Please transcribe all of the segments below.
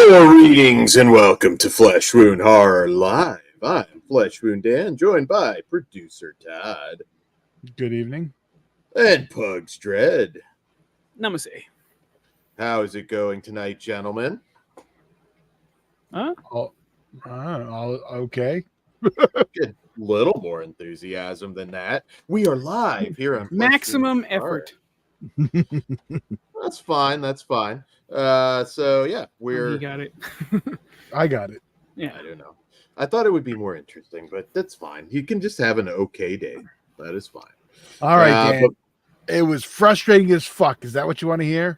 Greetings and welcome to Flesh Wound Horror Live. I'm Flesh Wound Dan, joined by producer Todd. Good evening. And Pugs Dread. Namaste. How is it going tonight, gentlemen? Huh? Okay. Get a little more enthusiasm than that. We are live here on Maximum effort. That's fine. That's fine. So yeah, You got it. I got it. Yeah. I don't know. I thought it would be more interesting, but that's fine. You can just have an okay day. That is fine. All right, Dan. It was frustrating as fuck. Is that what you want to hear?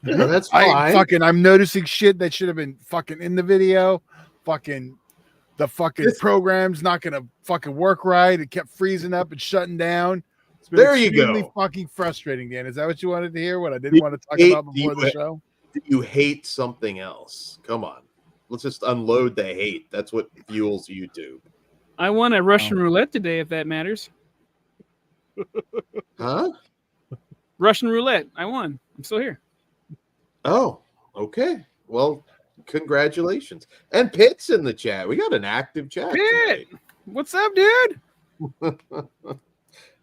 Yeah, that's fine. I'm noticing shit that should have been fucking in the video. The program's not gonna fucking work right. It kept freezing up and shutting down. It's been there you go. Extremely fucking frustrating, Dan. Is that what you wanted to hear? What I didn't want to talk about before the show? You hate something else. Come on. Let's just unload the hate. That's what fuels YouTube. I won a Russian roulette today, if that matters. Huh? Russian roulette. I won. I'm still here. Oh, okay. Well, congratulations. And Pitt's in the chat. We got an active chat. Pitt! What's up, dude?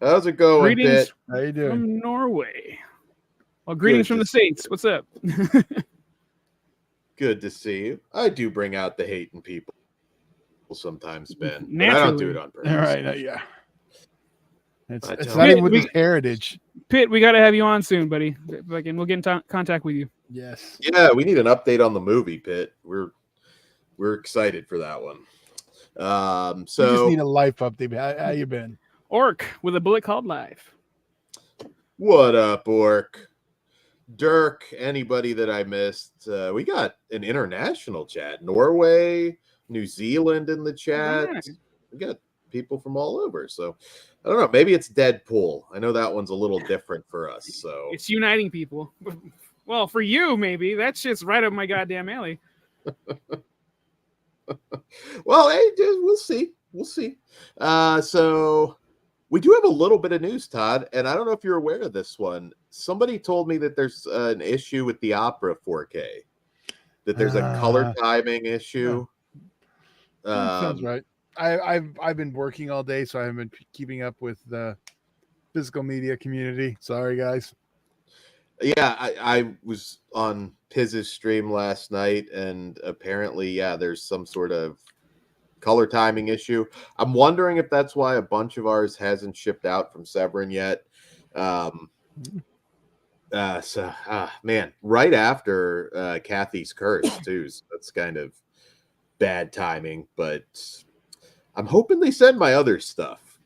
How's it going, Greetings Pitt? How you doing? from Norway. Well, greetings from the States. What's up? Good to see you. I do bring out the hate in people sometimes, Ben. But Naturally. I don't do it on purpose. All right. Yeah. It's not not even with his heritage. Pitt, we got to have you on soon, buddy. We'll get in contact with you. Yes. Yeah, we need an update on the movie, Pitt. We're excited for that one. You just need a life update. How you been? Orc with a bullet called life. What up, Orc? Dirk, anybody that I missed. We got an international chat. Norway, New Zealand in the chat. Yeah. We got people from all over. So I don't know. Maybe it's Deadpool. I know that one's a little different for us. So It's uniting people. Well, for you, maybe. That shit's right up my goddamn alley. well, hey, we'll see. We'll see. So we do have a little bit of news, Todd, and I don't know if you're aware of this one. Somebody told me that there's an issue with the Opera 4K, that there's a color timing issue. Sounds right. I've been working all day, so I haven't been keeping up with the physical media community. Sorry, guys. Yeah, I was on Piz's stream last night, and apparently, there's some sort of color timing issue. I'm wondering if that's why a bunch of ours hasn't shipped out from Severin yet. Man, right after Kathy's curse too. So that's kind of bad timing, but I'm hoping they send my other stuff.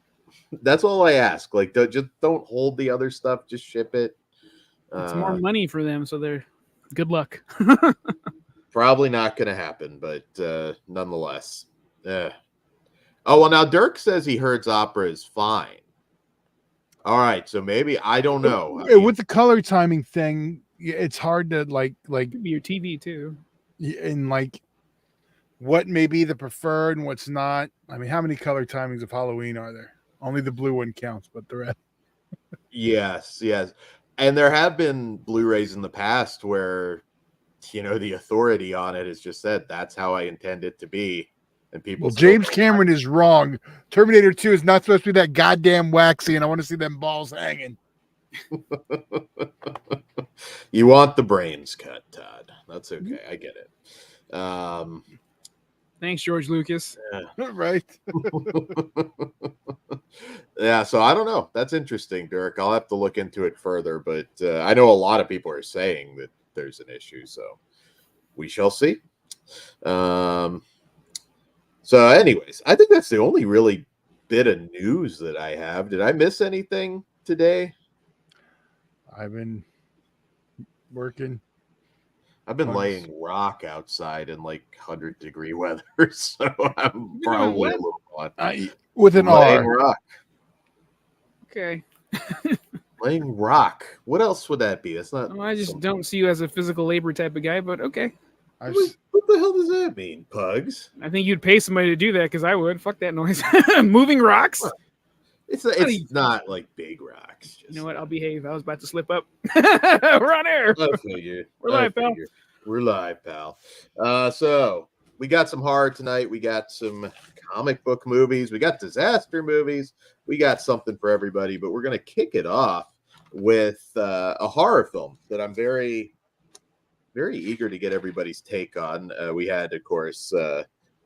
That's all I ask. Like, just don't hold the other stuff. Just ship it. It's more money for them, so they're good luck. Probably not going to happen, but nonetheless. Oh, well, now Dirk says he heard Opera is fine. All right, so maybe, I don't know. With the color timing thing, it's hard to like Could be your TV too. And like what may be the preferred and what's not. I mean, how many color timings of Halloween are there? Only the blue one counts, but the rest. Yes. And there have been Blu-rays in the past where, the authority on it has just said, that's how I intend it to be. And people James Cameron is wrong. Terminator 2 is not supposed to be that goddamn waxy, and I want to see them balls hanging. You want the brains cut, Todd. That's okay. I get it. Thanks, George Lucas. Yeah. Right. Yeah, so I don't know. That's interesting, Dirk. I'll have to look into it further, but I know a lot of people are saying that there's an issue, so we shall see. So anyways, I think that's the only really bit of news that I have. Did I miss anything today? I've been working. I've been laying rock outside in like 100-degree weather, so I'm probably a little on. With an laying R. rock. Okay. Laying rock. What else would that be? That's not. Well, I just don't see you as a physical labor type of guy, but okay. What the hell does that mean, Pugs? I think you'd pay somebody to do that because I would. Fuck that noise. Moving rocks? It's not like big rocks. You know what? I'll behave. I was about to slip up. We're on air. I figured. We're live, pal. We're live, pal. So we got some horror tonight. We got some comic book movies. We got disaster movies. We got something for everybody. But we're gonna kick it off with a horror film that I'm very, very eager to get everybody's take on. We had, of course,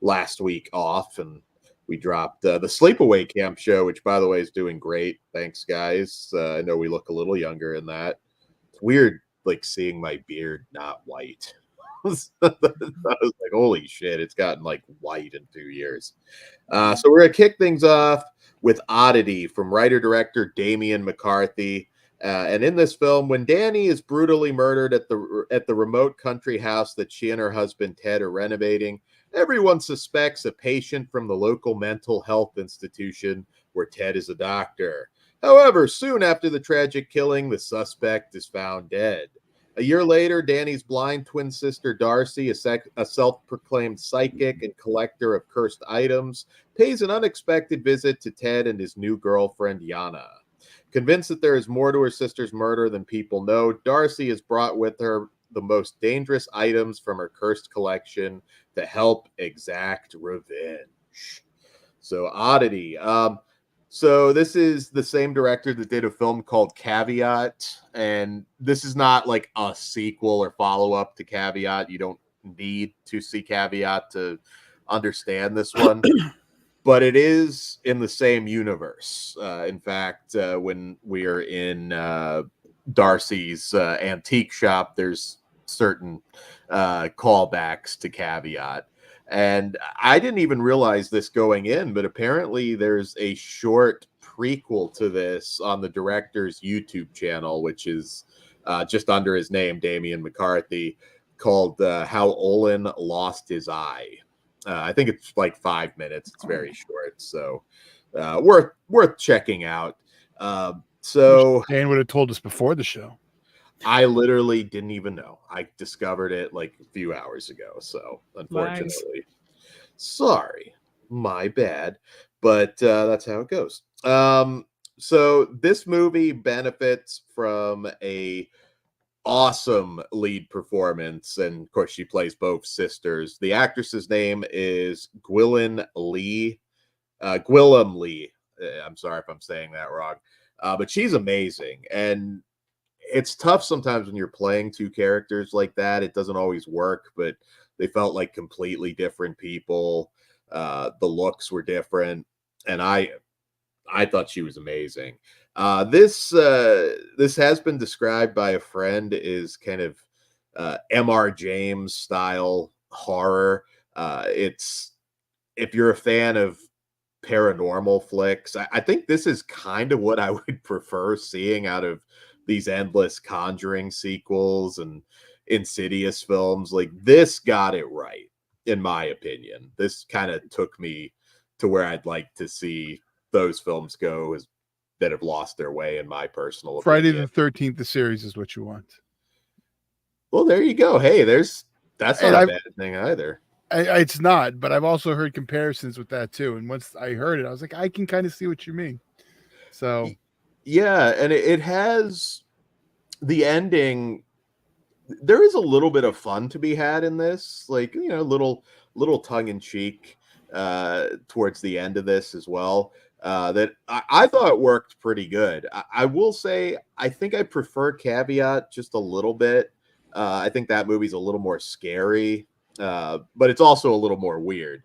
last week off, and we dropped the Sleepaway Camp show, which, by the way, is doing great. Thanks, guys. I know we look a little younger in that. It's weird, like seeing my beard not white. I was like, holy shit, it's gotten like white in 2 years. So we're gonna kick things off with Oddity from writer-director Damian McCarthy. And in this film, when Danny is brutally murdered at the remote country house that she and her husband Ted are renovating, everyone suspects a patient from the local mental health institution where Ted is a doctor. However, soon after the tragic killing, the suspect is found dead. A year later, Danny's blind twin sister Darcy, a self-proclaimed psychic and collector of cursed items, pays an unexpected visit to Ted and his new girlfriend Yana. Convinced that there is more to her sister's murder than people know, Darcy has brought with her the most dangerous items from her cursed collection to help exact revenge. So, Oddity. So this is the same director that did a film called Caveat, and this is not like a sequel or follow-up to Caveat. You don't need to see Caveat to understand this one. But it is in the same universe. In fact, when we are in Darcy's antique shop, there's certain callbacks to Caveat. And I didn't even realize this going in, but apparently there's a short prequel to this on the director's YouTube channel, which is just under his name, Damian McCarthy, called How Olin Lost His Eye. I think it's like 5 minutes. It's very short, so worth checking out. So Dan would have told us before the show. I literally didn't even know. I discovered it like a few hours ago. So unfortunately, sorry, my bad. But that's how it goes. So this movie benefits from a awesome lead performance, and of course she plays both sisters. The actress's name is Gwilym Lee. I'm sorry if I'm saying that wrong, but she's amazing. And it's tough sometimes when you're playing two characters like that. It doesn't always work, but they felt like completely different people. The looks were different, and I thought she was amazing. This has been described by a friend as kind of M.R. James style horror. It's, if you're a fan of paranormal flicks, I think this is kind of what I would prefer seeing out of these endless Conjuring sequels and Insidious films. Like, this got it right, in my opinion. This kind of took me to where I'd like to see those films go, that have lost their way, in my personal Friday opinion. the 13th, the series is what you want. Well, there you go. Hey, that's not a bad thing either. It's not, but I've also heard comparisons with that too. And once I heard it, I was like, I can kind of see what you mean. So yeah, and it has the ending. There is a little bit of fun to be had in this, like, you know, little tongue in cheek towards the end of this as well. That I thought worked pretty good. I will say, I think I prefer Caveat just a little bit. I think that movie's a little more scary, but it's also a little more weird.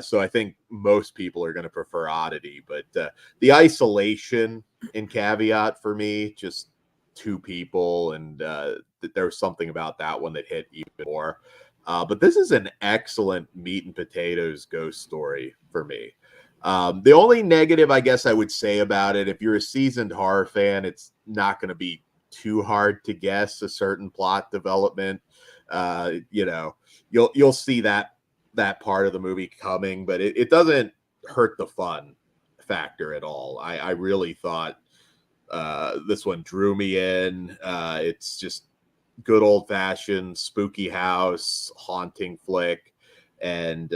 So I think most people are going to prefer Oddity, but the isolation in Caveat for me, just two people, and there was something about that one that hit even more. But this is an excellent meat and potatoes ghost story for me. The only negative I guess I would say about it, if you're a seasoned horror fan, it's not going to be too hard to guess a certain plot development. You know, you'll see that part of the movie coming, but it doesn't hurt the fun factor at all. I really thought this one drew me in. It's just good old fashioned spooky house haunting flick, and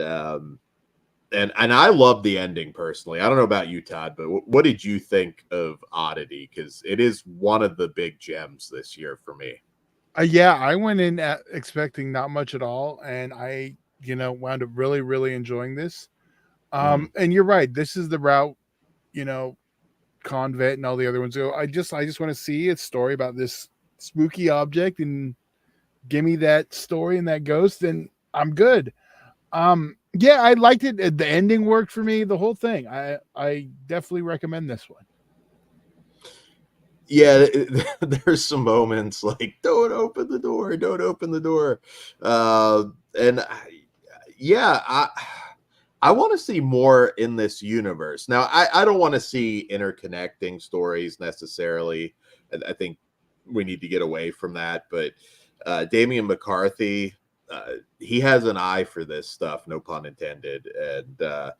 I love the ending personally. I don't know about you, Todd, but what did you think of Oddity? Because it is one of the big gems this year for me. Yeah, I went in expecting not much at all, and I, wound up really, really enjoying this. And you're right. This is the route, you know, Convet and all the other ones go. I just want to see a story about this spooky object and give me that story and that ghost, and I'm good. Yeah, I liked it. The ending worked for me. The whole thing. I definitely recommend this one. Yeah, there's some moments like don't open the door, don't open the door, and yeah, I want to see more in this universe. Now, I don't want to see interconnecting stories necessarily. I think we need to get away from that. But Damian McCarthy, he has an eye for this stuff, no pun intended. And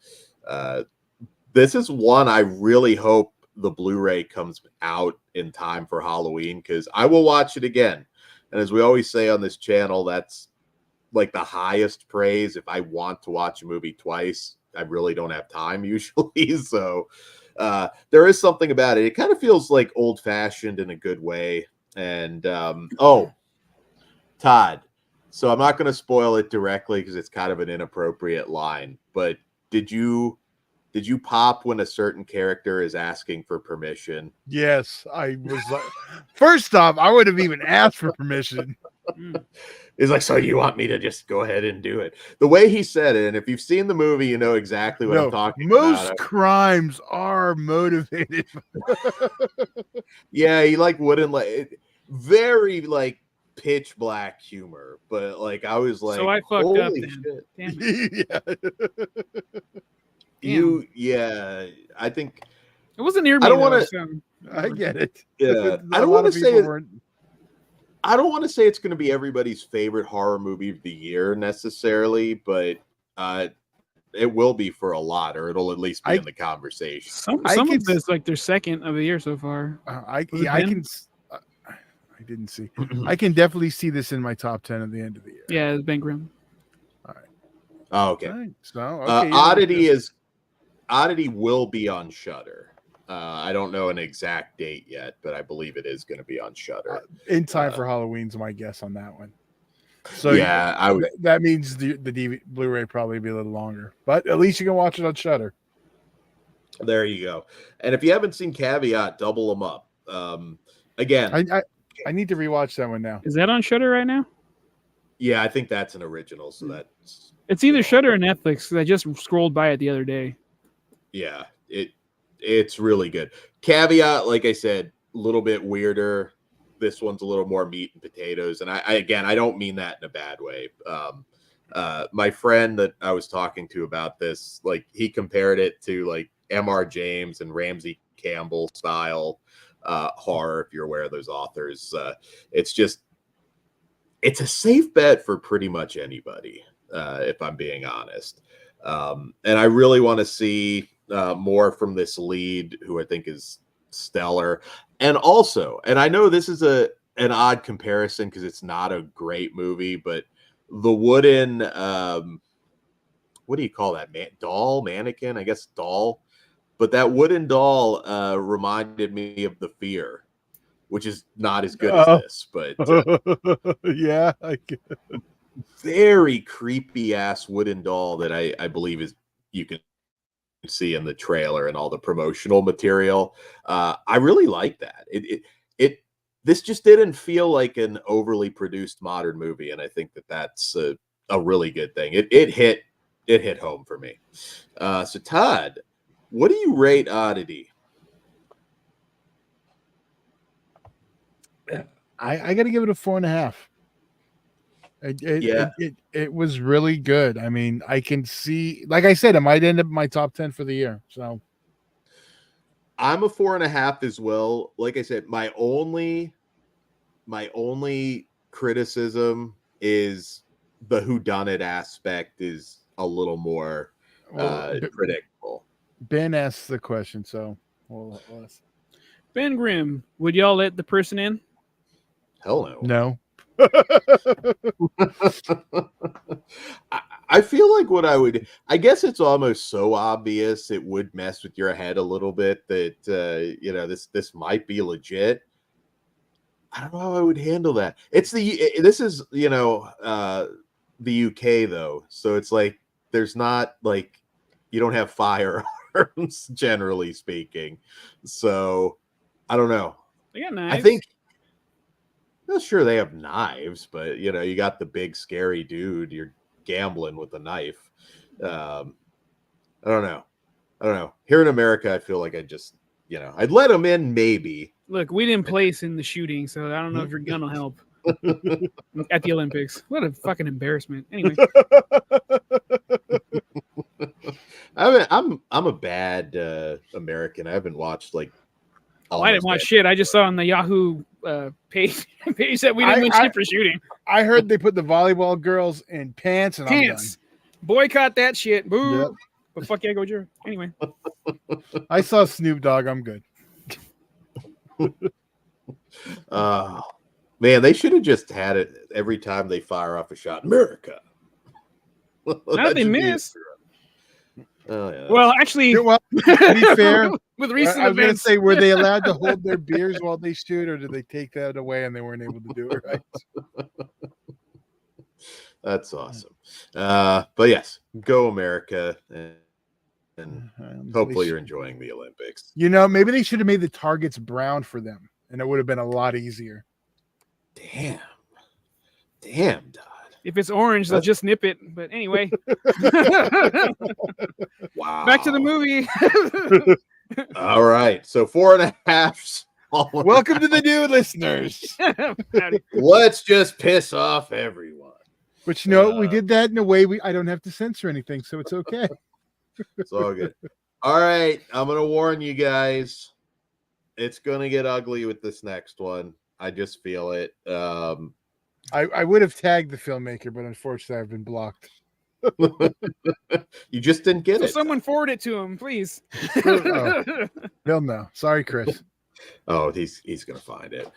this is one I really hope the Blu-ray comes out in time for Halloween, because I will watch it again. And as we always say on this channel, that's like the highest praise. If I want to watch a movie twice, I really don't have time usually. So there is something about it. It kind of feels like old-fashioned in a good way. And oh, Todd, so I'm not going to spoil it directly because it's kind of an inappropriate line, but did you pop when a certain character is asking for permission? Yes, I was like, first off, I would have even asked for permission. He's like, so you want me to just go ahead and do it? The way he said it, and if you've seen the movie, you know exactly what I'm talking about. Most crimes are motivated. Yeah, he like wouldn't like very like pitch black humor, but like I was like, so I fucked up. Shit. Damn it. Yeah, I think It wasn't near me. I don't want to. So. I get it. Yeah, I don't want to say. I don't want to say it's going to be everybody's favorite horror movie of the year necessarily, but it will be for a lot, or it'll at least be in the conversation. Some of this like their second of the year so far. I didn't see. I can definitely see this in my top 10 at the end of the year. Yeah, it's Ben Grimm. All right. Oh, okay. Right. So okay, Oddity will be on Shudder. I don't know an exact date yet, but I believe it is going to be on Shudder in time for Halloween's my guess on that one. So yeah, that means the DVD, Blu-ray probably be a little longer, but at least you can watch it on Shudder. There you go. And if you haven't seen Caveat, double them up. Again, I need to rewatch that one now. Is that on Shudder right now? Yeah, I think that's an original. So it's either Shudder or Netflix, because I just scrolled by it the other day. Yeah, it's really good. Caveat, like I said, a little bit weirder. This one's a little more meat and potatoes. And I don't mean that in a bad way. My friend that I was talking to about this, like he compared it to like M.R. James and Ramsey Campbell style horror, if you're aware of those authors. It's a safe bet for pretty much anybody, if I'm being honest. And I really want to see more from this lead, who I think is stellar. And also, and I know this is an odd comparison because it's not a great movie, but the wooden what do you call that, mannequin, I guess doll, but that wooden doll reminded me of The Fear, which is not as good as this, but yeah, very creepy ass wooden doll that I believe is you can see in the trailer and all the promotional material. I really like that. This just didn't feel like an overly produced modern movie, and I think that's a really good thing. It hit home for me. So Todd, what do you rate Oddity? I got to give it a 4.5. It was really good. I mean, I can see, like I said, it might end up in my top 10 for the year. So I'm a 4.5 as well. Like I said, my only criticism is the whodunit aspect is a little more predictable. Ben asked the question, so we'll ask. Ben Grimm, would y'all let the person in? Hell no. No. I feel like what I guess it's almost so obvious it would mess with your head a little bit that this might be legit. I don't know how I would handle that. This is, the UK though. So it's like, there's not like, you don't have firearms generally speaking. So I don't know. They got knives. I think, not sure they have knives, but you got the big scary dude. You're gambling with a knife. I don't know. Here in America, I feel like I'd let him in maybe. Look, we didn't place in the shooting, so I don't know if your gun will help at the Olympics. What a fucking embarrassment. Anyway, I'm a bad American. I haven't watched like. I didn't watch shit. I just saw on the Yahoo page that we didn't win shit for shooting. I heard they put the volleyball girls in pants and I'm done. Boycott that shit. Boo. Yep. But fuck yeah, go Joe. Anyway. I saw Snoop Dogg. I'm good. Man, they should have just had it every time they fire off a shot. America. Now they miss. Oh, yeah. Well, actually, to be fair, with recent I was going to events, say, were they allowed to hold their beers while they shoot, or did they take that away and they weren't able to do it right? That's awesome. But yes, go America, and hopefully you're enjoying the Olympics. Maybe they should have made the targets brown for them, and it would have been a lot easier. Damn, Dodd. if it's orange, they'll just nip it. But anyway, wow. Back to the movie. All right, so 4.5. Welcome to the new listeners. Let's just piss off everyone. But we did that in a way I don't have to censor anything, so it's okay. It's all good. All right, I'm gonna warn you guys. It's gonna get ugly with this next one. I just feel it. I would have tagged the filmmaker, but unfortunately, I've been blocked. You just didn't get it. Someone forward it to him, please. They'll know. Sorry, Chris. Oh, he's gonna find it.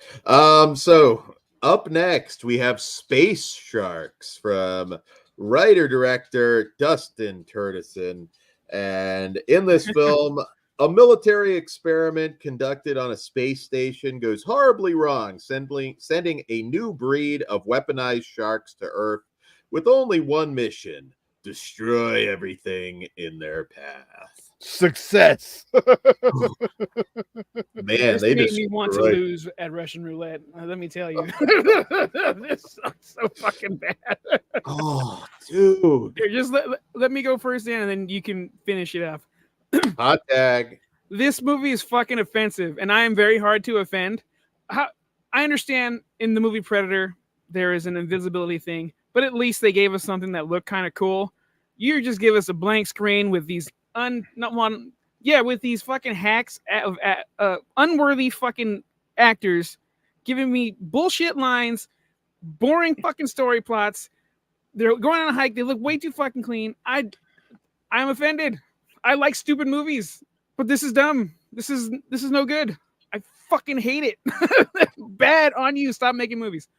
So up next we have Space Sharks from writer-director Dustin Turtison. And in this film, a military experiment conducted on a space station goes horribly wrong, sending a new breed of weaponized sharks to Earth with only one mission: destroy everything in their path. Success. Man, this they made me want to lose at Russian roulette. Let me tell you, this sucks so fucking bad. Oh, dude! Here, just let me go first, Dan, and then you can finish it off. Hot tag. This movie is fucking offensive, and I am very hard to offend. I understand in the movie Predator there is an invisibility thing, but at least they gave us something that looked kind of cool. You just give us a blank screen with these with these fucking hacks of unworthy fucking actors giving me bullshit lines, boring fucking story plots. They're going on a hike. They look way too fucking clean. I'm offended. I like stupid movies, but this is dumb. This is no good. I fucking hate it. Bad on you. Stop making movies.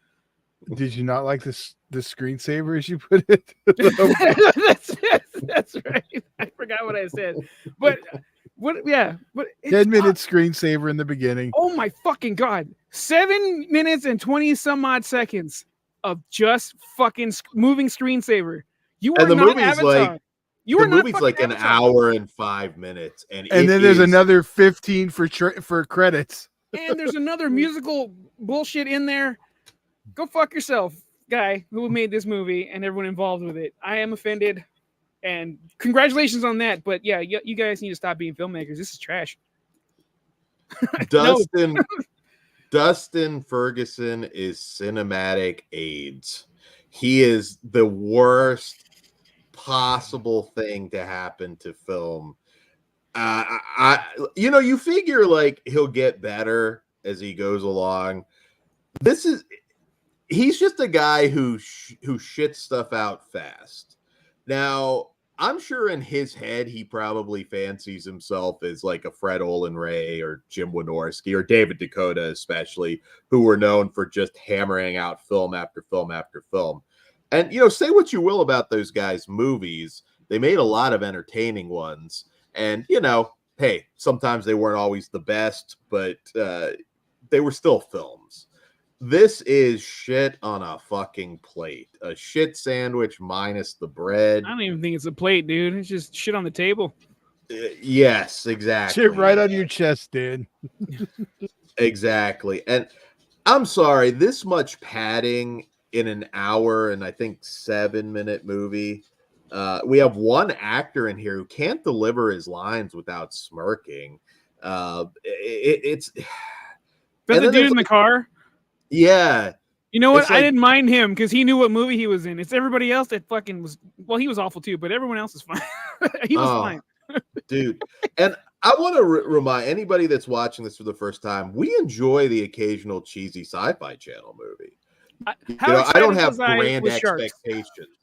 Did you not like this screensaver, as you put it? That's right. I forgot what I said. But what? Yeah. But 10-minute screensaver in the beginning. Oh my fucking god! 7 minutes and 20 some odd seconds of just fucking moving screensaver. You are not Avatar. The movie's like an hour and 5 minutes, and then there's another 15 for credits. And there's another musical bullshit in there. Go fuck yourself, guy who made this movie and everyone involved with it. I am offended, and congratulations on that. But yeah, you guys need to stop being filmmakers. This is trash. Dustin Ferguson is cinematic AIDS. He is the worst possible thing to happen to film. You figure like he'll get better as he goes along. He's just a guy who shits stuff out fast. Now, I'm sure in his head he probably fancies himself as like a Fred Olen Ray or Jim Wynorski or David Dakota, especially, who were known for just hammering out film after film after film. And, say what you will about those guys' movies. They made a lot of entertaining ones. And, hey, sometimes they weren't always the best, but they were still films. This is shit on a fucking plate. A shit sandwich minus the bread. I don't even think it's a plate, dude. It's just shit on the table. Yes, exactly. Shit right on your chest, dude. Exactly. And I'm sorry, this much padding in an hour and I think 7-minute movie. We have one actor in here who can't deliver his lines without smirking. It's But the dude in the car. Yeah. You know what? I didn't mind him because he knew what movie he was in. It's everybody else that fucking was. Well, he was awful too, but everyone else is fine. He was fine, dude. And I want to remind anybody that's watching this for the first time: we enjoy the occasional cheesy Sci-Fi Channel movie. I don't have grand expectations.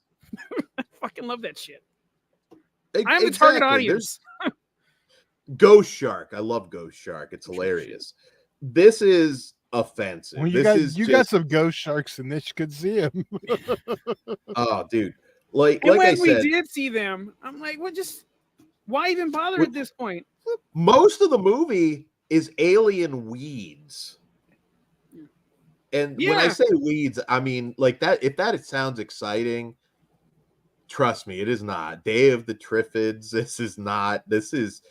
I fucking love that shit. I'm the target audience. Ghost Shark. I love Ghost Shark. It's hilarious. This is offensive. Well, you got some ghost sharks in this. You could see them. Oh, dude! Like when I said, we did see them, I'm like, what? Just why even bother at this point? Most of the movie is alien weeds, and when I say weeds, I mean like that. If that sounds exciting, trust me, it is not. Day of the Triffids. This is not. This is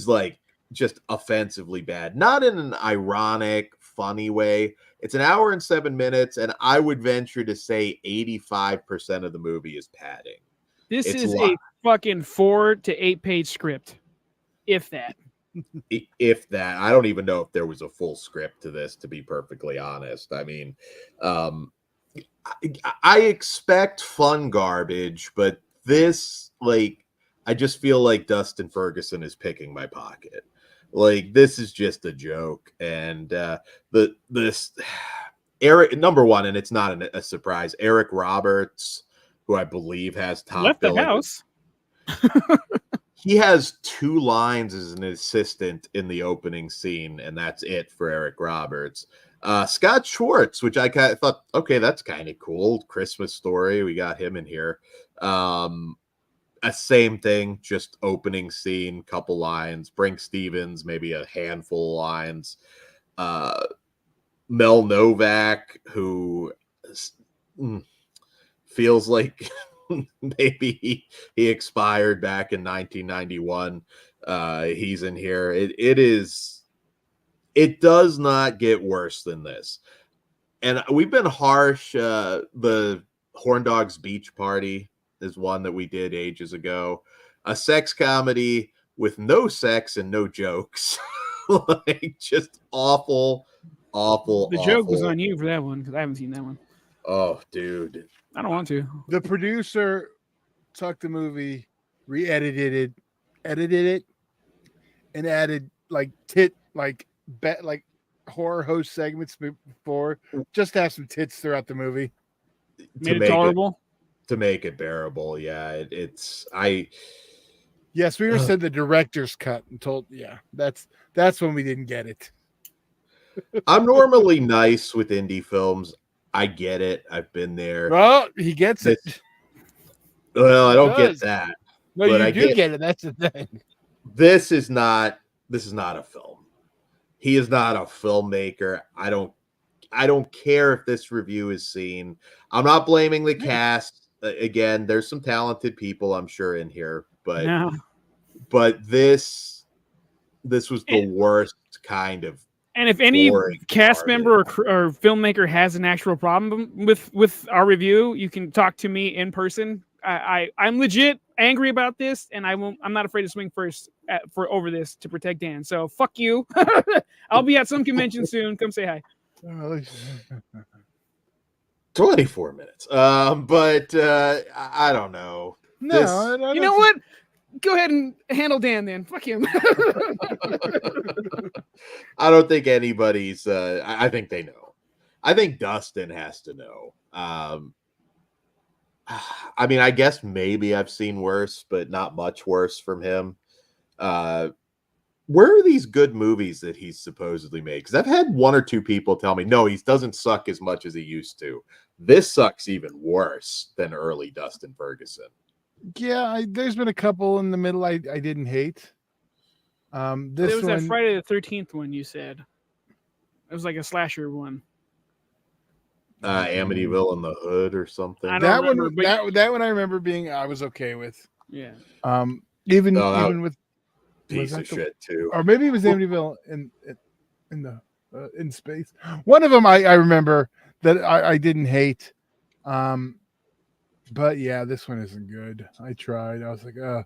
like just offensively bad. Not in an ironic, funny way. It's an hour and 7 minutes, and I would venture to say 85% of the movie is padding. This is a fucking 4 to 8 page script, if that. If that. I don't even know if there was a full script to this, to be perfectly honest. I mean, I expect fun garbage, but this, like, I just feel like Dustin Ferguson is picking my pocket. Like, this is just a joke. And this Eric, number one, and it's not a surprise, Eric Roberts, who I believe has top left billing. the house. He has 2 lines as an assistant in the opening scene, and that's it for Eric Roberts. Scott Schwartz, which I kind of thought, okay, that's kind of cool. Christmas Story, we got him in here. Same thing, just opening scene, couple lines. Brink Stevens, maybe a handful of lines. Mel Novak, who feels like maybe he expired back in 1991. He's in here. It does not get worse than this. And we've been harsh. The Horn Dogs Beach Party is one that we did ages ago. A sex comedy with no sex and no jokes. Like, just awful. The joke was on you for that one, because I haven't seen that one. Oh, dude. I don't want to. The producer took the movie, edited it, and added like horror host segments before, just to have some tits throughout the movie. Made it tolerable. To make it bearable, yeah. Yes, we said the director's cut and told, that's when we didn't get it. I'm normally nice with indie films. I get it. I've been there. Well, he gets it. Well, I don't get that. No, but you do get it. That's the thing. This is not a film. He is not a filmmaker. I don't care if this review is seen. I'm not blaming the cast. Again, there's some talented people, I'm sure, in here, but this was the worst kind of. And if any cast member or filmmaker has an actual problem with our review, you can talk to me in person. I'm legit angry about this, and I'm not afraid to swing first over this to protect Dan. So fuck you. I'll be at some convention soon. Come say hi. 24 minutes. But I don't know. No, you know what? Go ahead and handle Dan then. Fuck him. I don't think anybody's I think they know. I think Dustin has to know. I mean, I guess maybe I've seen worse, but not much worse from him. Where are these good movies that he's supposedly made? Because I've had 1 or 2 people tell me, no, he doesn't suck as much as he used to. This sucks even worse than early Dustin Ferguson. Yeah, there's been a couple in the middle I didn't hate. There was that Friday the 13th one you said. It was like a slasher one. Amityville in the Hood or something. I don't That remember, one, but that one I remember being I was okay with. yeah. Even Oh, that even with piece of shit too. or maybe it was Amityville in space. One of them I remember that I didn't hate. But yeah, this one isn't good. I tried. I was like, oh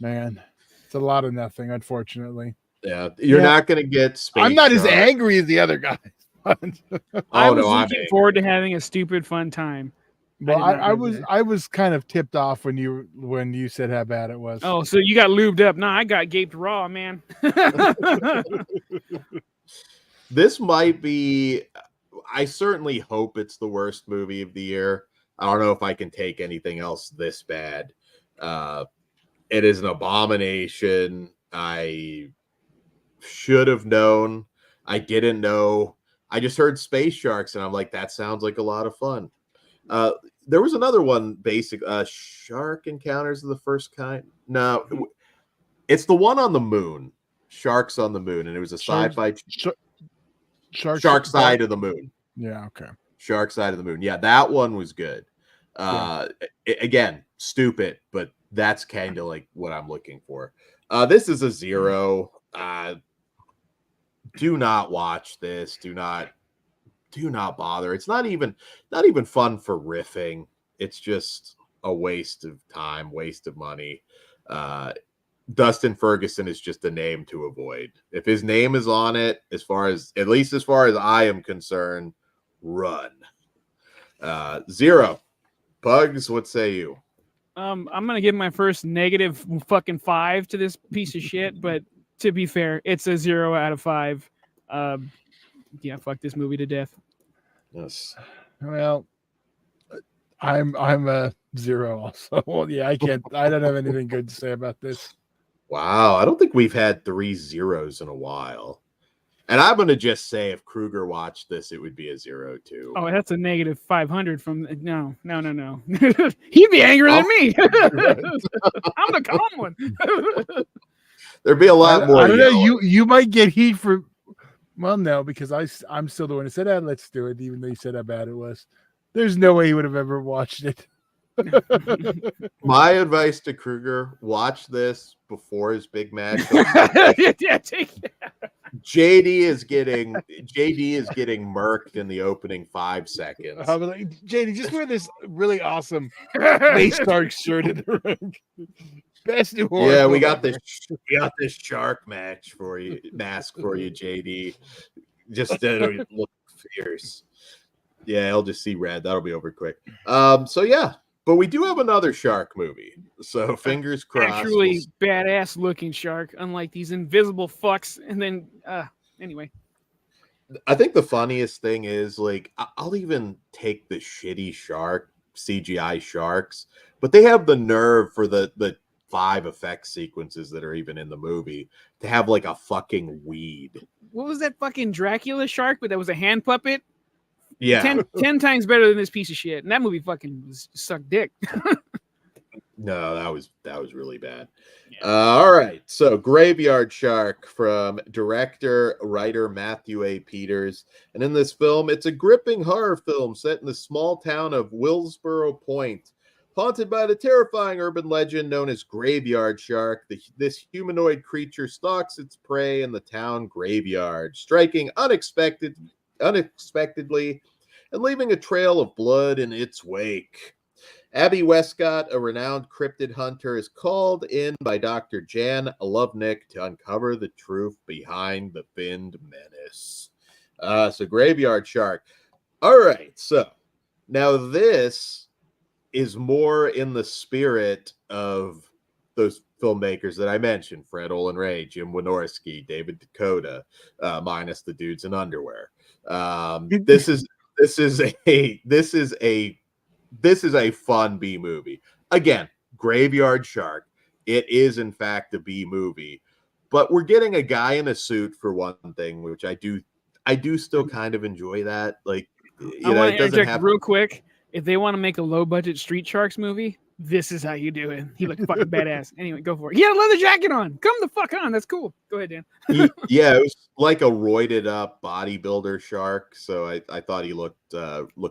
man, it's a lot of nothing, unfortunately. Yeah, you're not gonna get Space I'm not as Shark. angry as the other guys. I Oh was no, I'm looking forward to having a stupid fun time. Well, did not I know was that. I was kind of tipped off when you said how bad it was. Oh, so you got lubed up? Nah, I got gaped raw, man. This might be. I certainly hope it's the worst movie of the year. I don't know if I can take anything else this bad. It is an abomination. I should have known. I didn't know. I just heard Space Sharks, and I'm like, that sounds like a lot of fun. There was another one, basic Shark Encounters of the First Kind. No, it's the one on the moon. Sharks on the Moon, and it was a sci-fi. Shark Side of the Moon. Yeah, okay. Shark Side of the Moon. Yeah, that one was good. Again, stupid, but that's kind of like what I'm looking for. This is a 0. Do not watch this. Do not bother. It's not even fun for riffing. It's just a waste of time, waste of money. Dustin Ferguson is just a name to avoid. If his name is on it, at least as far as I am concerned, run. 0. Pugs, what say you? I'm gonna give my first negative fucking 5 to this piece of shit, but to be fair, it's a 0 out of 5. Yeah, fuck this movie to death. Yes. Well, I'm a 0 also. Well, yeah, I don't have anything good to say about this. Wow, I don't think we've had 3 zeros in a while. And I'm going to just say if Kruger watched this, it would be a 0 too. Oh, that's a negative 500 from... No. He'd be angrier than me. I'm the calm one. There'd be a lot more. I don't know. You might get heat for... Well, no, because I'm still the one who said, let's do it, even though you said how bad it was. There's no way he would have ever watched it. My advice to Kruger: watch this before his big match. JD is getting murked in the opening 5 seconds. I was like, JD, just wear this really awesome Space Shark shirt in the ring. Best new horror. Yeah, we got this shark mask for you, JD. Just look fierce. Yeah, I'll just see red. That'll be over quick. So yeah. But we do have another shark movie, so fingers crossed. Actually, badass looking shark, unlike these invisible fucks. And then, anyway. I think the funniest thing is, like, I'll even take the shitty CGI sharks, but they have the nerve for the 5 effect sequences that are even in the movie to have, like, a fucking weed. What was that fucking Dracula shark, but that was a hand puppet? Yeah. 10 times better than this piece of shit. And that movie fucking sucked dick. No, that was really bad. Yeah. All right. So Graveyard Shark from writer Matthew A. Peters. And in this film, it's a gripping horror film set in the small town of Willsboro Point. Haunted by the terrifying urban legend known as Graveyard Shark, this humanoid creature stalks its prey in the town graveyard, striking unexpectedly and leaving a trail of blood in its wake. Abby Westcott, a renowned cryptid hunter, is called in by Dr. Jan Lovnick to uncover the truth behind the finned menace. So Graveyard Shark. All right, so now this is more in the spirit of those filmmakers that I mentioned: Fred Olen Ray, Jim Wynorski, David Dakota, minus the dudes in underwear. This is a fun B movie. Again, Graveyard Shark. It is in fact a B movie, but we're getting a guy in a suit for one thing, which I do still kind of enjoy that. Like, I want to interject real quick. If they want to make a low budget Street Sharks movie, This is how you do it. He looked fucking badass. Anyway, go for it. He had a leather jacket on. Come the fuck on. That's cool. Go ahead, Dan. Yeah, it was like a roided up bodybuilder shark. So I thought he looked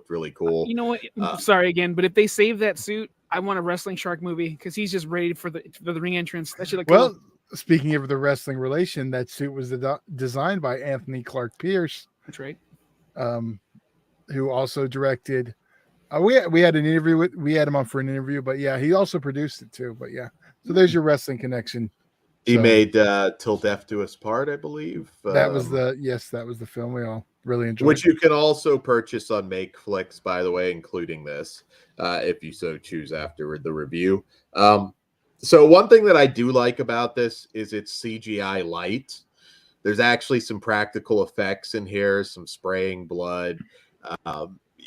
really cool. You know what? Sorry again, but if they save that suit, I want a wrestling shark movie because he's just ready for the ring entrance. That should look cool. Speaking of the wrestling relation, that suit was designed by Anthony Clark Pierce. That's right. Who also directed. We had an interview we had him on for an interview, but yeah, he also produced it too. But yeah, so there's your wrestling connection. He made Till Death Do Us Part, I believe. That was the film we all really enjoyed. Which you can also purchase on MakeFlix, by the way, including this, if you so choose after the review. So one thing that I do like about this is it's CGI light. There's actually some practical effects in here, some spraying blood.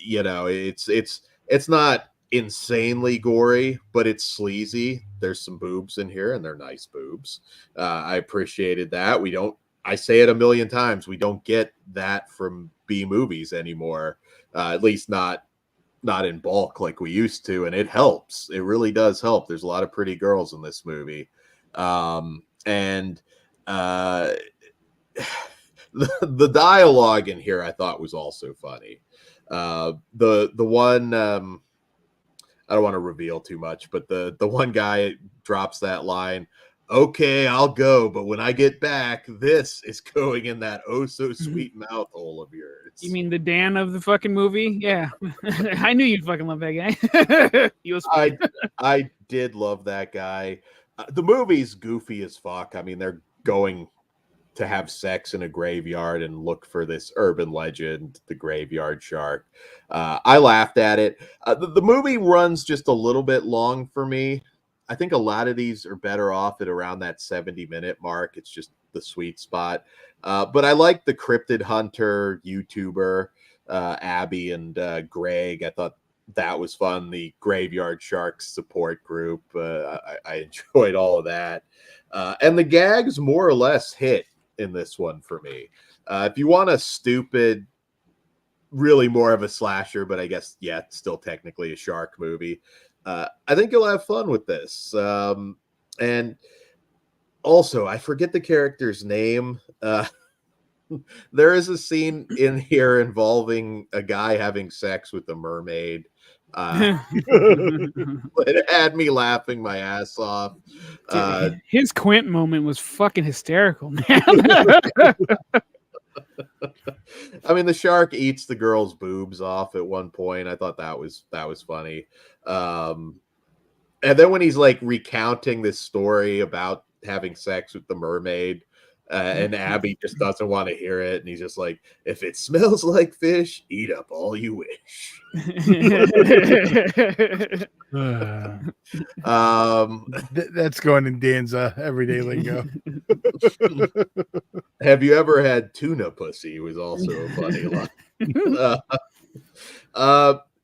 It's not insanely gory, but it's sleazy. There's some boobs in here, and they're nice boobs. I appreciated that. I say it a million times, we don't get that from B movies anymore, at least not in bulk like we used to, and it helps. It really does help. There's a lot of pretty girls in this movie. The dialogue in here I thought was also funny. The one I don't want to reveal too much, but the one guy drops that line, "Okay, I'll go, but when I get back, this is going in that oh so sweet mouth hole of yours." You mean the Dan of the fucking movie? Yeah. I knew you'd fucking love that guy. He was I did love that guy. The movie's goofy as fuck. I mean, they're going to have sex in a graveyard and look for this urban legend, the graveyard shark. I laughed at it. The movie runs just a little bit long for me. I think a lot of these are better off at around that 70-minute mark. It's just the sweet spot. But I like the cryptid hunter YouTuber, Abby and Greg. I thought that was fun. The Graveyard Sharks support group. I enjoyed all of that. And the gags more or less hit in this one for me. If you want a stupid, really more of a slasher, but I guess, yeah, still technically a shark movie, I think you'll have fun with this. And also, I forget the character's name. There is a scene in here involving a guy having sex with a mermaid. It had me laughing my ass off. His Quint moment was fucking hysterical, man. I mean, the shark eats the girl's boobs off at one point. I thought that was funny. And then when he's like recounting this story about having sex with the mermaid, and Abby just doesn't want to hear it, and he's just like, "If it smells like fish, eat up all you wish." That's going in Dan's everyday lingo. Have you ever had tuna pussy? Was also a funny line.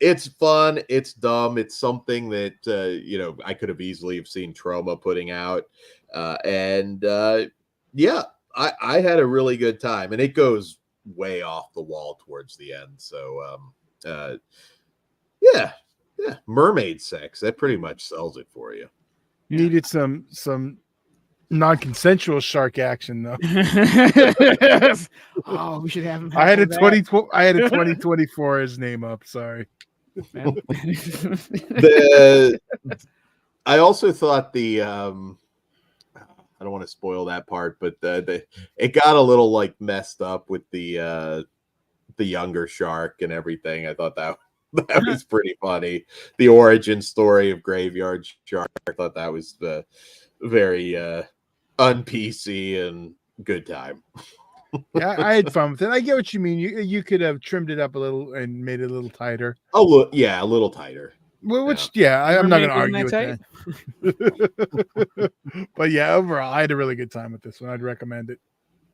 It's fun. It's dumb. It's something that I could have easily have seen Troma putting out, yeah, I had a really good time, and it goes way off the wall towards the end. So, yeah, mermaid sex, that pretty much sells it for you. Needed some non-consensual shark action though. Oh, we should have him. I had a 2024 his name up. Sorry. I also thought I don't want to spoil that part, but it got a little like messed up with the younger shark and everything. I thought that was pretty funny. The origin story of Graveyard Shark. I thought that was very un-PC and good time. Yeah, I had fun with it. I get what you mean. You could have trimmed it up a little and made it a little tighter. Oh, yeah, a little tighter. Well, I'm not going to argue with that. But yeah, overall, I had a really good time with this one. I'd recommend it.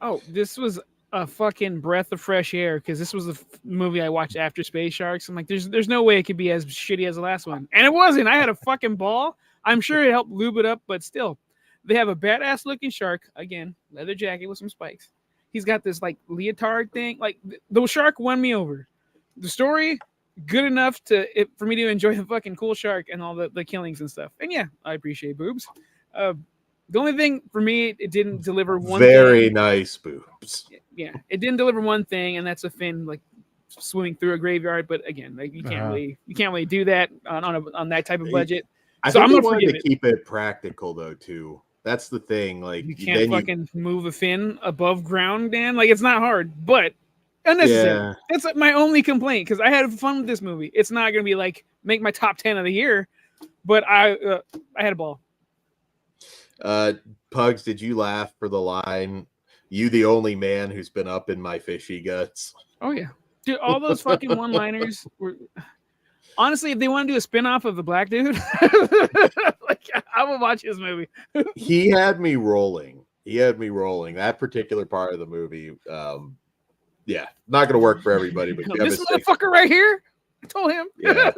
Oh, this was a fucking breath of fresh air because this was the movie I watched after Space Sharks. I'm like, there's no way it could be as shitty as the last one, and it wasn't. I had a fucking ball. I'm sure it helped lube it up, but still, they have a badass looking shark again, leather jacket with some spikes. He's got this like leotard thing. Like the shark won me over. The story, good enough for me to enjoy the fucking cool shark and all the killings and stuff. And yeah, I appreciate boobs. The only thing for me, it didn't deliver one Very thing. nice boobs. Yeah, it didn't deliver one thing, and that's a fin like swimming through a graveyard. But again, like you can't really do that on that type of budget. I So think I'm they gonna wanted forgive to it. keep it practical though too. That's the thing. Like You can't fucking move a fin above ground, Dan. Like it's not hard, but unnecessary. Yeah. That's my only complaint because I had fun with this movie. It's not gonna be like make my top 10 of the year, but I had a ball. Pugs, did you laugh for the line, "You the only man who's been up in my fishy guts"? Oh yeah, dude, all those fucking one-liners were. Honestly, if they want to do a spin-off of the black dude, like I will watch his movie. He had me rolling. That particular part of the movie. Yeah, not going to work for everybody, but this motherfucker right here, I told him. Yeah.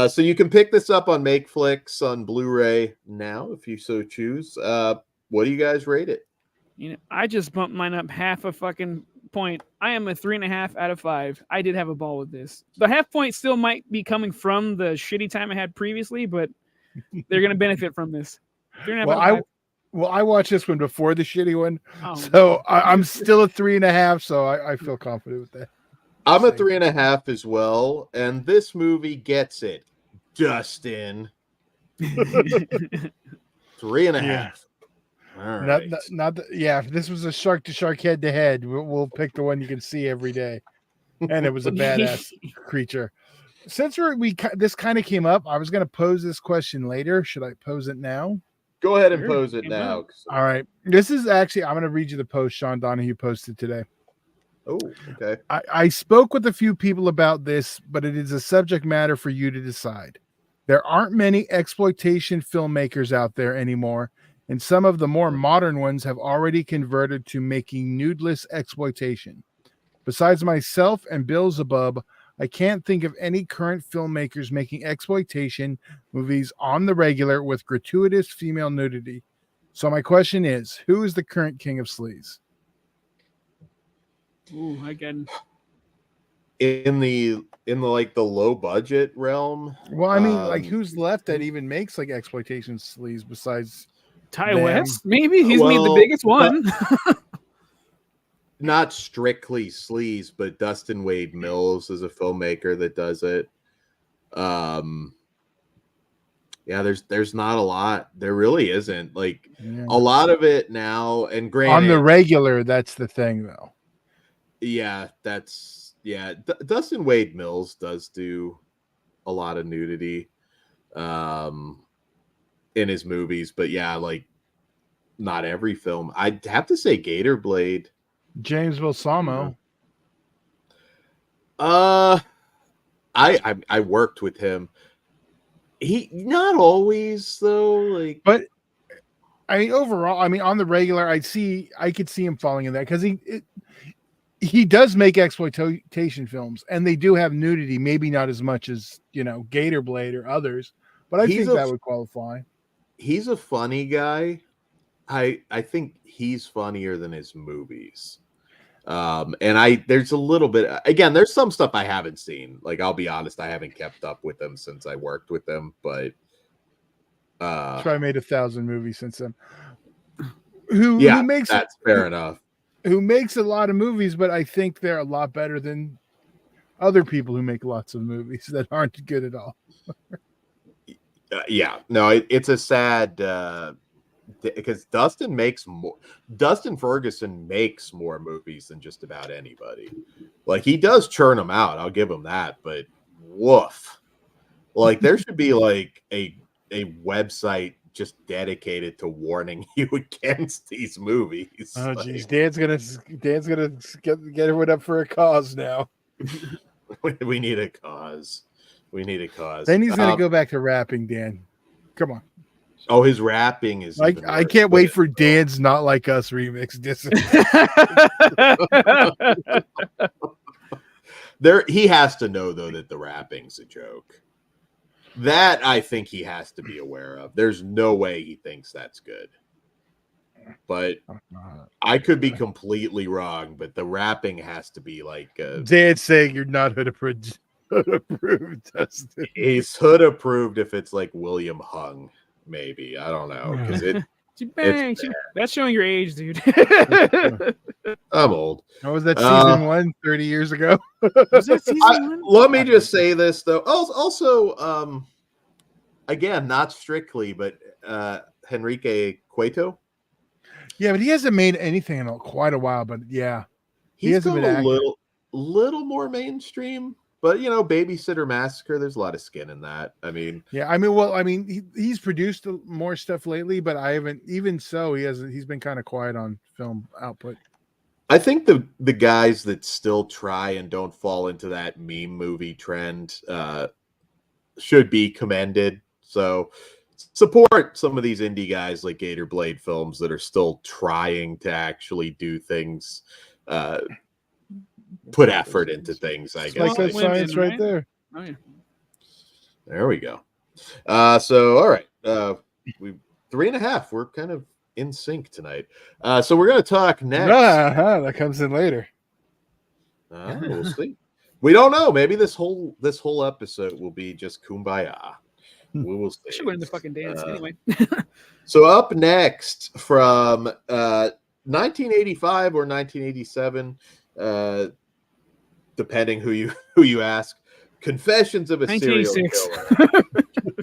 So you can pick this up on MakeFlix on Blu-ray now, if you so choose. What do you guys rate it? You know, I just bumped mine up half a fucking point. I am a 3.5 out of 5. I did have a ball with this. The half point still might be coming from the shitty time I had previously, but they're going to benefit from this. Well, I watched this one before the shitty one, so I'm still a 3.5. So I feel confident with that. I'm a 3.5 as well, and this movie gets it. Dustin, 3.5. Yeah. All right. If this was a shark to shark head to head, we'll pick the one you can see every day, and it was a badass creature. Since this kind of came up, I was going to pose this question later. Should I pose it now? Go ahead and pose it now. All right. This is actually, I'm going to read you the post Sean Donahue posted today. Oh, okay. I spoke with a few people about this, but it is a subject matter for you to decide. There aren't many exploitation filmmakers out there anymore, and some of the more modern ones have already converted to making nudeless exploitation. Besides myself and Beelzebub, I can't think of any current filmmakers making exploitation movies on the regular with gratuitous female nudity. So my question is, who is the current king of sleaze? Ooh, again. In the like the low budget realm. Well, I mean, like who's left that even makes like exploitation sleaze besides Ty West? Maybe he's made the biggest one. Not strictly sleaze, but Dustin Wade Mills is a filmmaker that does it. Yeah, there's not a lot. There really isn't. Like a lot of it now, and granted, on the regular, that's the thing though. Yeah, Dustin Wade Mills does do a lot of nudity in his movies, but yeah, like not every film. I'd have to say Gator Blade. James Balsamo. I worked with him. He not always though, like, but I mean overall, I mean on the regular, I could see him falling in that because he does make exploitation films, and they do have nudity, maybe not as much as Gator Blade or others, but I think that would qualify. He's a funny guy. I think he's funnier than his movies. And there's a little bit, again, there's some stuff I haven't seen. Like, I'll be honest, I haven't kept up with them since I worked with them, but I made 1,000 movies since then. That's fair enough. Who makes a lot of movies, but I think they're a lot better than other people who make lots of movies that aren't good at all. It's a sad because Dustin Ferguson makes more movies than just about anybody. Like, he does churn them out, I'll give him that, but woof. Like, there should be like a website just dedicated to warning you against these movies. Oh geez, Dan's gonna get everyone up for a cause now. We need a cause. Then he's gonna go back to rapping, Dan. Come on. Oh, his rapping is. I can't wait for Dan's Not Like Us remix. He has to know though that the rapping's a joke. That I think he has to be aware of. There's no way he thinks that's good. But I could be completely wrong, but the rapping has to be like... Dan's saying you're not Hoodaprid. Hood approved, Dustin. He's hood approved if it's like William Hung, maybe. I don't know because that's showing your age, dude. I'm old. What was that season 1 30 years ago? Was that season 1? Let me just say this though. Also, again, not strictly, but Henrique Cueto. Yeah, but he hasn't made anything in quite a while. But yeah, he's gone a little more mainstream. But Babysitter Massacre, there's a lot of skin in that. I mean, he's produced more stuff lately, but I haven't. Even so, he's been kind of quiet on film output. I think the guys that still try and don't fall into that meme movie trend should be commended. So support some of these indie guys like Gator Blade Films that are still trying to actually do things, put effort into things, I guess. Like that science right there. Oh, yeah. There we go. So, all right. We 3.5. We're kind of in sync tonight. So we're going to talk next. That comes in later. We'll see. We don't know. Maybe this whole episode will be just kumbaya. We will see. I should learn the fucking dance anyway. So up next from 1985 or 1987, depending who you ask, Confessions of a Serial Killer.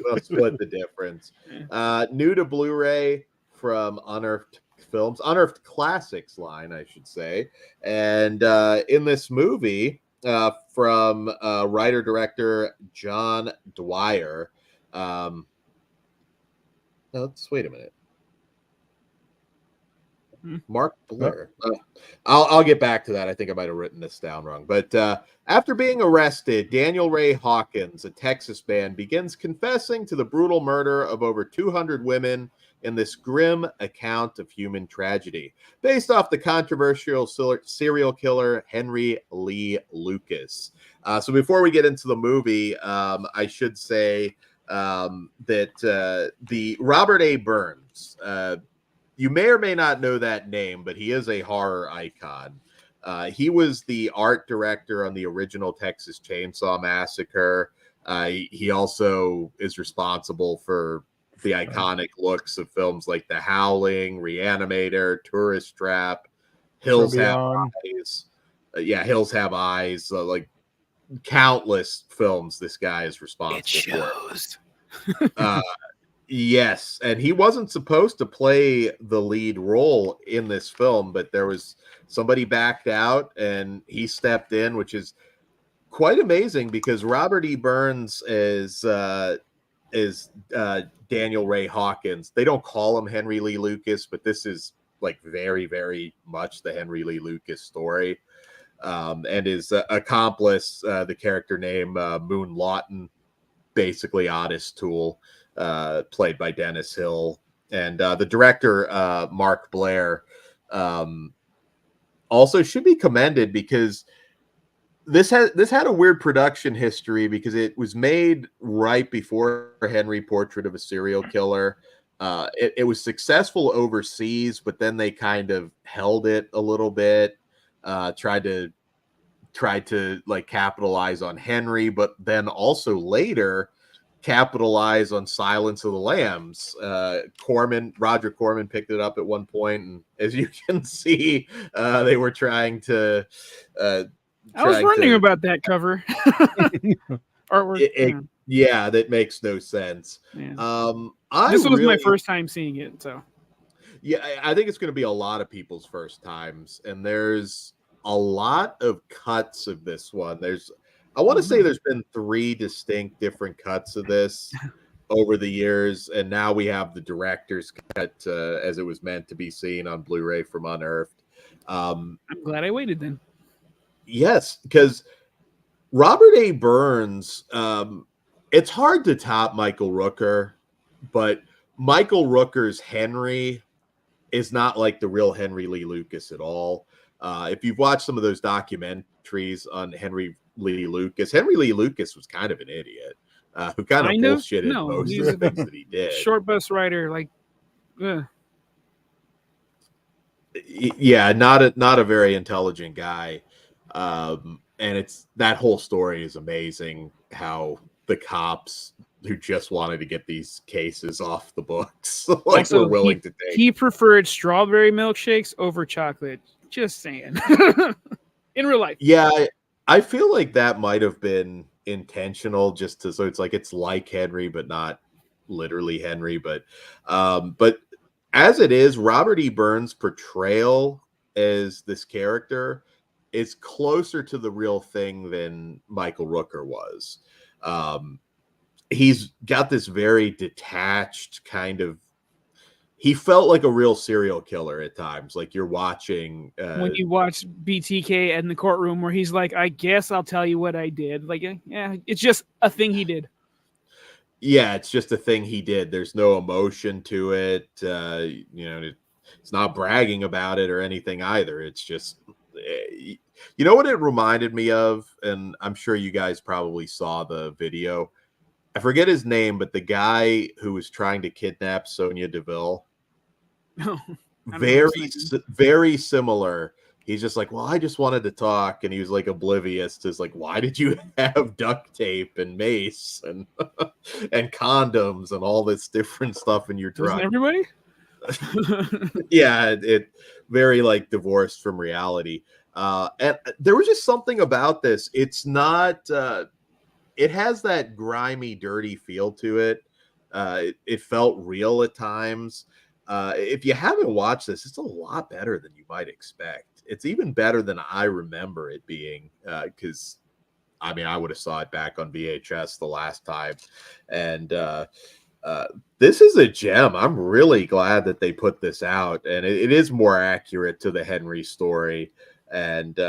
We'll split the difference. New to Blu-ray from Unearthed Films, Unearthed Classics line, I should say. And in this movie, from writer-director John Dwyer. Let's wait a minute. Mark Blair. I'll get back to that. I think I might have written this down wrong. But after being arrested, Daniel Ray Hawkins, a Texas man, begins confessing to the brutal murder of over 200 women in this grim account of human tragedy, based off the controversial serial killer Henry Lee Lucas. So before we get into the movie, I should say that the Robert A. Burns, you may or may not know that name, but he is a horror icon. He was the art director on the original Texas Chainsaw Massacre. He also is responsible for the iconic looks of films like The Howling, Reanimator, Tourist Trap, Hills Have Eyes. Hills Have Eyes. Like countless films this guy is responsible for. Yes, and he wasn't supposed to play the lead role in this film, but there was somebody backed out and he stepped in, which is quite amazing because Robert E. Burns is Daniel Ray Hawkins. They don't call him Henry Lee Lucas, but this is like very, very much the Henry Lee Lucas story. And his accomplice, the character name Moon Lawton, basically Otis Toole, played by Dennis Hill, and the director Mark Blair also should be commended because this had a weird production history because it was made right before Henry Portrait of a Serial Killer. It was successful overseas, but then they kind of held it a little bit, tried to like capitalize on Henry, but then also later capitalize on Silence of the Lambs. Roger Corman picked it up at one point, and as you can see, they were trying to. I was wondering about that cover artwork. Yeah, that makes no sense. Yeah. This was my first time seeing it, so yeah, I think it's going to be a lot of people's first times, and there's a lot of cuts of this one. I want to say there's been 3 distinct different cuts of this over the years, and now we have the director's cut as it was meant to be seen on Blu-ray from Unearthed. I'm glad I waited then. Yes, because Robert A. Burns, it's hard to top Michael Rooker, but Michael Rooker's Henry is not like the real Henry Lee Lucas at all. If you've watched some of those documentaries on Henry Lee Lucas was kind of an idiot who kind of bullshitted most of the things that he did. Short bus rider, like, yeah, not a very intelligent guy. it's that whole story is amazing. How the cops who just wanted to get these cases off the books, like Also, were willing to take. He preferred strawberry milkshakes over chocolate. Just saying. In real life. Yeah, I feel like that might have been intentional, just to so it's like Henry, but not literally Henry. But as it is, Robert E. Burns' portrayal as this character is closer to the real thing than Michael Rooker was. He's got this very detached kind of. He felt like a real serial killer at times. Like you're watching when you watch BTK in the courtroom, where he's like, "I guess I'll tell you what I did." Like, yeah, it's just a thing he did. Yeah, it's just a thing he did. There's no emotion to it. It's not bragging about it or anything either. It's just, you know what it reminded me of, and I'm sure you guys probably saw the video. I forget his name, but the guy who was trying to kidnap Sonia Deville. Very similar. He's just like, well, I just wanted to talk, and he was like oblivious to like, why did you have duct tape and mace and and condoms and all this different stuff in your truck? Everybody? Yeah, it very like divorced from reality. And there was just something about this. It's not. It has that grimy, dirty feel to it. It felt real at times. If you haven't watched this, it's a lot better than you might expect. It's even better than I remember it being, because I would have saw it back on VHS the last time, and this is a gem. I'm really glad that they put this out, and it is more accurate to the Henry story. And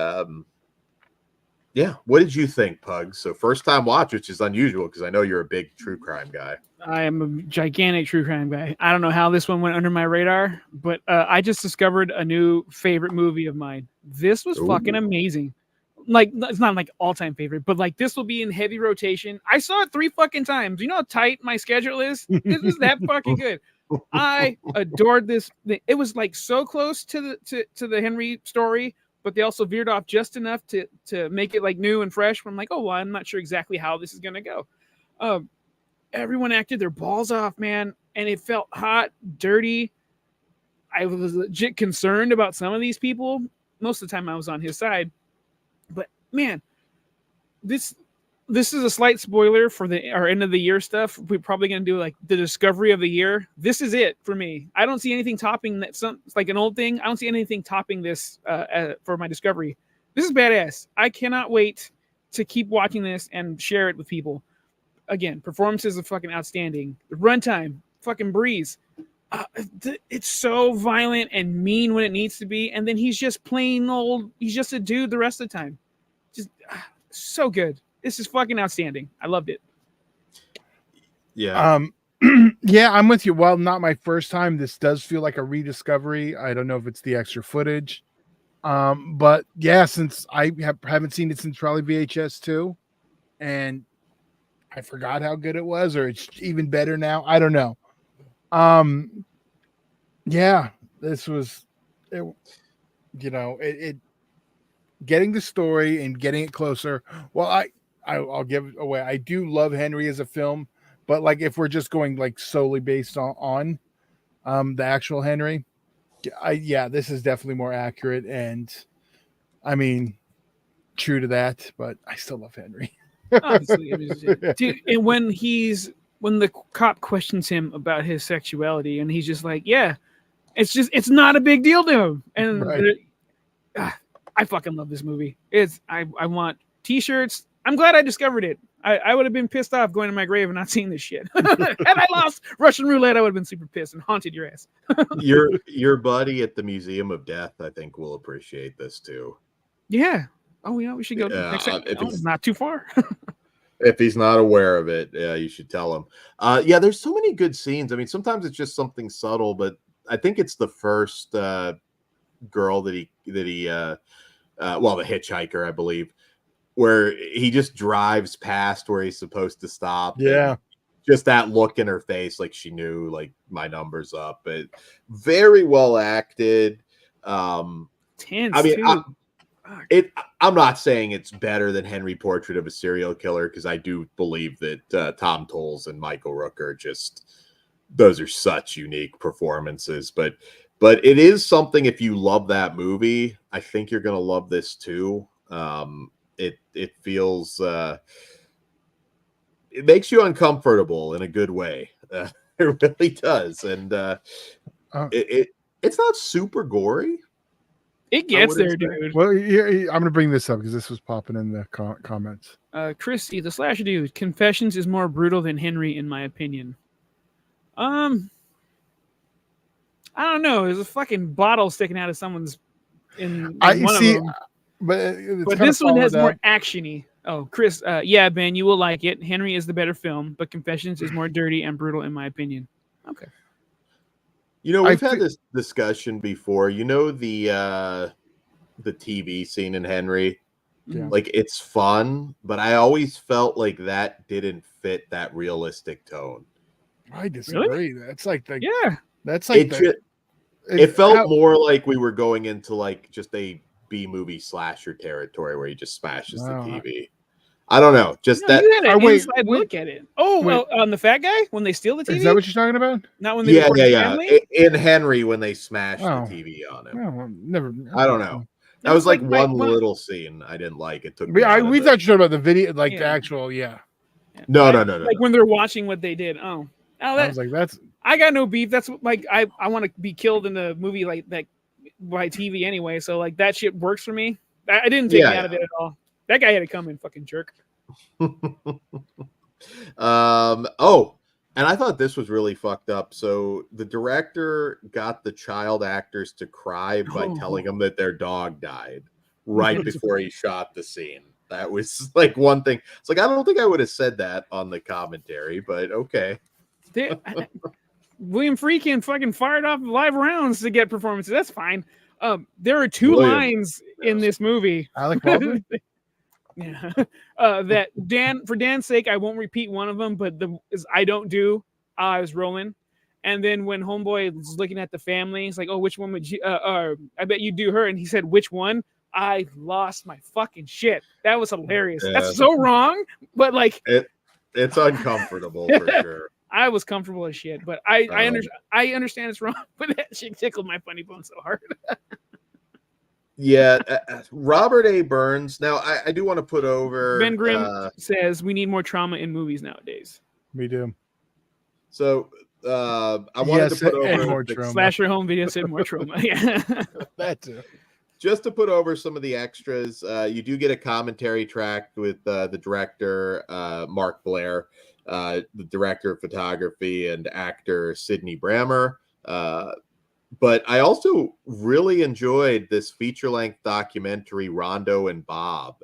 yeah, what did you think, Pug? So first time watch, which is unusual because I know you're a big true crime guy. I am a gigantic true crime guy. I don't know how this one went under my radar, but I just discovered a new favorite movie of mine. This was fucking amazing. Like, it's not like all-time favorite, but like this will be in heavy rotation. I saw it 3 fucking times. You know how tight my schedule is? This is that fucking good. I adored this. It was like so close to the Henry story, but they also veered off just enough to make it like new and fresh. I'm like, oh, well, I'm not sure exactly how this is going to go. Everyone acted their balls off, man. And it felt hot, dirty. I was legit concerned about some of these people. Most of the time I was on his side. But man, this is a slight spoiler for our end of the year stuff. We're probably going to do like the discovery of the year. This is it for me. I don't see anything topping that. It's like an old thing. I don't see anything topping this for my discovery. This is badass. I cannot wait to keep watching this and share it with people. Again, performances are fucking outstanding. The runtime, fucking breeze. It's so violent and mean when it needs to be, and then he's just plain old. He's just a dude the rest of the time. Just so good. This is fucking outstanding. I loved it. Yeah. Yeah, I'm with you. Well, not my first time. This does feel like a rediscovery. I don't know if it's the extra footage. But yeah, since I haven't seen it since probably VHS 2, and I forgot how good it was, or it's even better now. I don't know. Yeah, this was, it getting the story and getting it closer. Well, I'll give it away. I do love Henry as a film, but like if we're just going like solely based on the actual Henry, this is definitely more accurate, and I mean true to that, but I still love Henry. Obviously, dude, and when the cop questions him about his sexuality, and he's just like, yeah, it's not a big deal to him. And right. I fucking love this movie. I want t-shirts. I'm glad I discovered it. I would have been pissed off going to my grave and not seeing this shit. Had I lost Russian roulette, I would have been super pissed and haunted your ass. Your buddy at the Museum of Death, I think, will appreciate this too. Yeah. Oh, yeah, we should go next time. It's not too far. If he's not aware of it, you should tell him. Yeah, there's so many good scenes. I mean, sometimes it's just something subtle, but I think it's the first girl that he the hitchhiker, I believe, where he just drives past where he's supposed to stop. Yeah. Just that look in her face, like she knew, like, my number's up. But very well acted. Tense, I mean, too. I'm not saying it's better than Henry Portrait of a Serial Killer, because I do believe that Tom Tolles and Michael Rook are just, those are such unique performances. But it is something, if you love that movie, I think you're going to love this too. It feels, it makes you uncomfortable in a good way. It really does. And it's not super gory. It gets there, dude. Well, yeah, I'm going to bring this up because this was popping in the comments. Christy, the slasher dude, Confessions is more brutal than Henry, in my opinion. I don't know. There's a fucking bottle sticking out of someone's in one of them. But this one has more actiony. Oh, Chris, yeah, Ben, you will like it. Henry is the better film, but Confessions is more dirty and brutal, in my opinion. Okay. You know, we've had this discussion before. You know, the TV scene in Henry, like, it's fun, but I always felt like that didn't fit that realistic tone. I disagree. Really? That's like it felt more like we were going into like just a B-movie slasher territory where he just smashes the TV. I don't know. Just that. You had an inside look at it. Oh, well, on the fat guy when they steal the TV. Is that what you're talking about? Not when they report his family? In Henry when they smashed the TV on him. No, never. I don't know. That was like one little scene I didn't like. It took. We thought you were talking about the video, like the actual. No. Like when they're watching what they did. Oh, I was like, that's. I got no beef. That's like I want to be killed in a movie like that by TV anyway. So like that shit works for me. I didn't take me out of it at all. That guy had to come in, fucking jerk. Oh, and I thought this was really fucked up. So the director got the child actors to cry by telling them that their dog died right before he shot the scene. That was like one thing. It's like, I don't think I would have said that on the commentary, but okay. William Friedkin fucking fired off live rounds to get performances. That's fine. There are two lines in this movie. Alec Baldwin? Yeah. That for Dan's sake, I won't repeat one of them, but I don't do. I was rolling. And then when Homeboy was looking at the family, he's like, "Oh, which one would you? I bet you do her." And he said, "Which one?" I lost my fucking shit. That was hilarious. Yeah. That's so wrong, but like it's uncomfortable for sure. I was comfortable as shit, but I understand it's wrong, but that shit tickled my funny bone so hard. Yeah, Robert A. Burns. Now, I do want to put over... Ben Grimm says we need more trauma in movies nowadays. We do. So, I wanted to put over... more trauma. Slasher home video said more trauma. Yeah. That too. Just to put over some of the extras, you do get a commentary track with the director, Mark Blair, the director of photography, and actor Sidney Brammer. But I also really enjoyed this feature-length documentary, Rondo and Bob.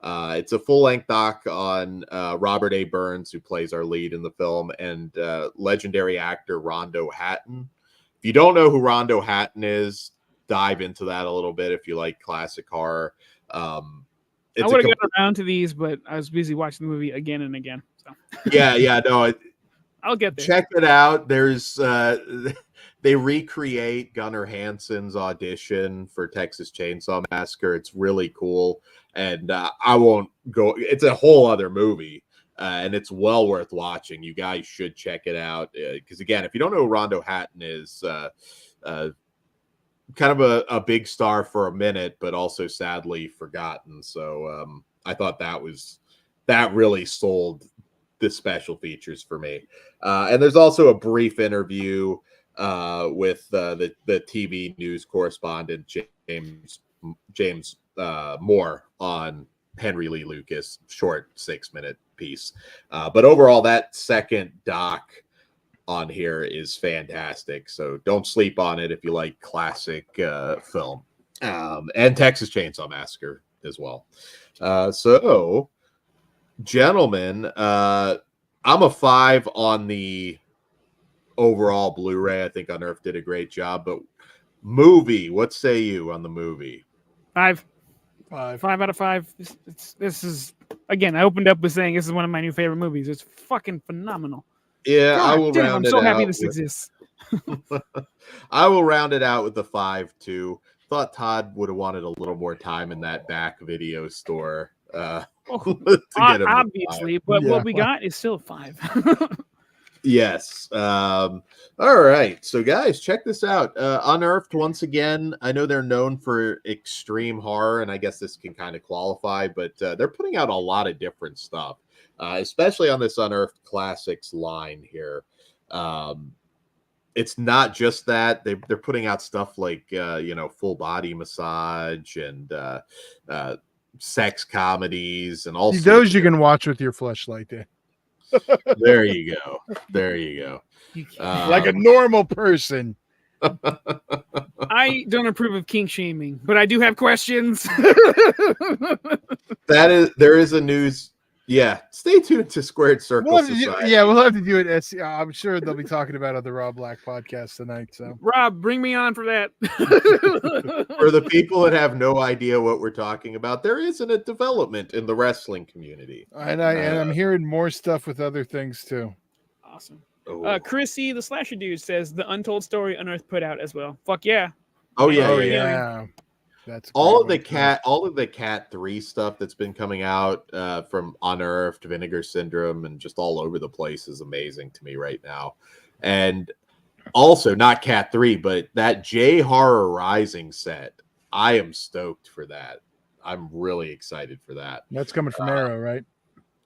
It's a full-length doc on Robert A. Burns, who plays our lead in the film, and legendary actor Rondo Hatton. If you don't know who Rondo Hatton is, dive into that a little bit if you like classic horror. I would have gotten around to these, but I was busy watching the movie again and again. So. No, I'll get there. Check it out. There's they recreate Gunnar Hansen's audition for Texas Chainsaw Massacre. It's really cool, and I won't go. It's a whole other movie, and it's well worth watching. You guys should check it out because, again, if you don't know who Rondo Hatton is, kind of a big star for a minute, but also sadly forgotten. So I thought that really sold the special features for me. And there's also a brief interview with the TV news correspondent James Moore on Henry Lee Lucas, short 6-minute piece. But overall, that second doc on here is fantastic. So don't sleep on it if you like classic film. And Texas Chainsaw Massacre as well. So, gentlemen, I'm a 5 on the overall Blu-ray. I think Unearthed did a great job. But movie, what say you on the movie? 5 out of 5. This is, again, I opened up with saying this is one of my new favorite movies. It's fucking phenomenal. Yeah, I will round it out. I'm so happy this exists. I will round it out with the 5 too. thought Todd would have wanted a little more time in that back video store to get him obviously, but what we got is still 5. Yes. All right. So, guys, check this out. Unearthed, once again, I know they're known for extreme horror, and I guess this can kind of qualify, but they're putting out a lot of different stuff, especially on this Unearthed Classics line here. It's not just that. They're putting out stuff like, full body massage and sex comedies and all those you can watch with your fleshlight there. There you go. There you go. Like a normal person. I don't approve of kink shaming, but I do have questions. There is a news. Yeah, stay tuned to Squared Circle Society. We'll have to do it. I'm sure they'll be talking about it on the Rob Black podcast tonight. So, Rob, bring me on for that. For the people that have no idea what we're talking about, there isn't a development in the wrestling community, and I'm hearing more stuff with other things too. Awesome. Chrissy, the slasher dude, says the Untold Story Unearthed put out as well. Fuck yeah. Oh yeah. That's all of the Cat 3 stuff that's been coming out from Unearthed, Vinegar Syndrome, and just all over the place is amazing to me right now. And also not Cat 3, but that J Horror Rising set. I am stoked for that. I'm really excited for that. That's coming from Arrow, right?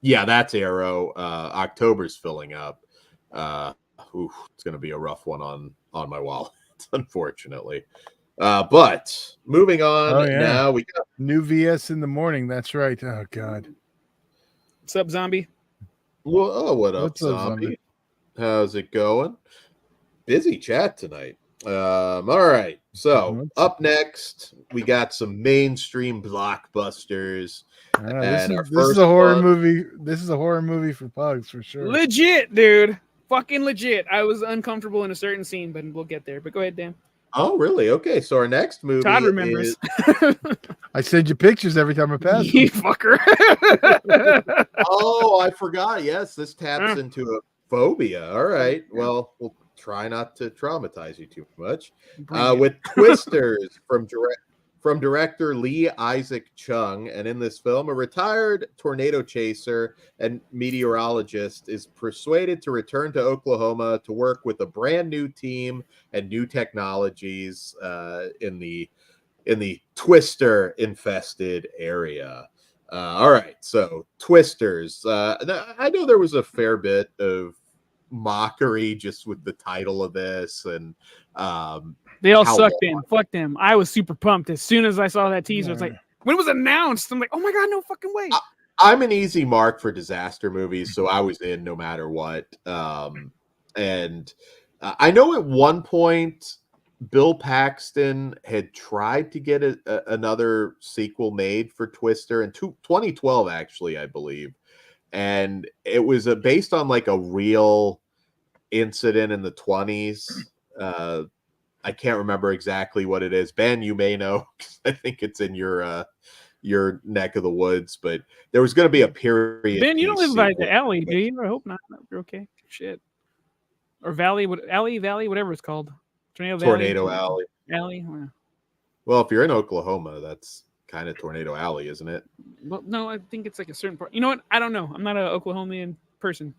Yeah, that's Arrow. October's filling up. It's going to be a rough one on my wallet, unfortunately. But moving on now, we got new VS in the morning. That's right. Oh God. What's up, zombie? Well, what up, zombie? How's it going? Busy chat tonight. All right. So up next, we got some mainstream blockbusters. This is a horror movie. This is a horror movie for pugs for sure. Legit, dude. Fucking legit. I was uncomfortable in a certain scene, but we'll get there. But go ahead, Dan. Oh, really? Okay, so our next movie Todd remembers. I send you pictures every time I pass. You fucker. Oh, I forgot. Yes, this taps into a phobia. All right. Well, we'll try not to traumatize you too much. With Twisters from director Lee Isaac Chung, and in this film, a retired tornado chaser and meteorologist is persuaded to return to Oklahoma to work with a brand new team and new technologies in the Twister infested area. All right, so Twisters. I know there was a fair bit of mockery just with the title of this, and they all sucked in. Fuck them. I was super pumped as soon as I saw that teaser. It's like, when it was announced, I'm like, oh my God, no fucking way. I'm an easy mark for disaster movies, so I was in no matter what. And I know at one point Bill Paxton had tried to get another sequel made for Twister in 2012, actually, I believe. And it was based on like a real incident in the 20s. I can't remember exactly what it is. Ben, you may know. I think it's in your neck of the woods, but there was going to be a period. Ben, you don't live by the alley, do you? I hope not. You're okay. Shit. Or Valley, whatever it's called. Tornado Alley. Alley. Well, if you're in Oklahoma, that's kind of Tornado Alley, isn't it? Well, no, I think it's like a certain part. You know what? I don't know. I'm not an Oklahomian person.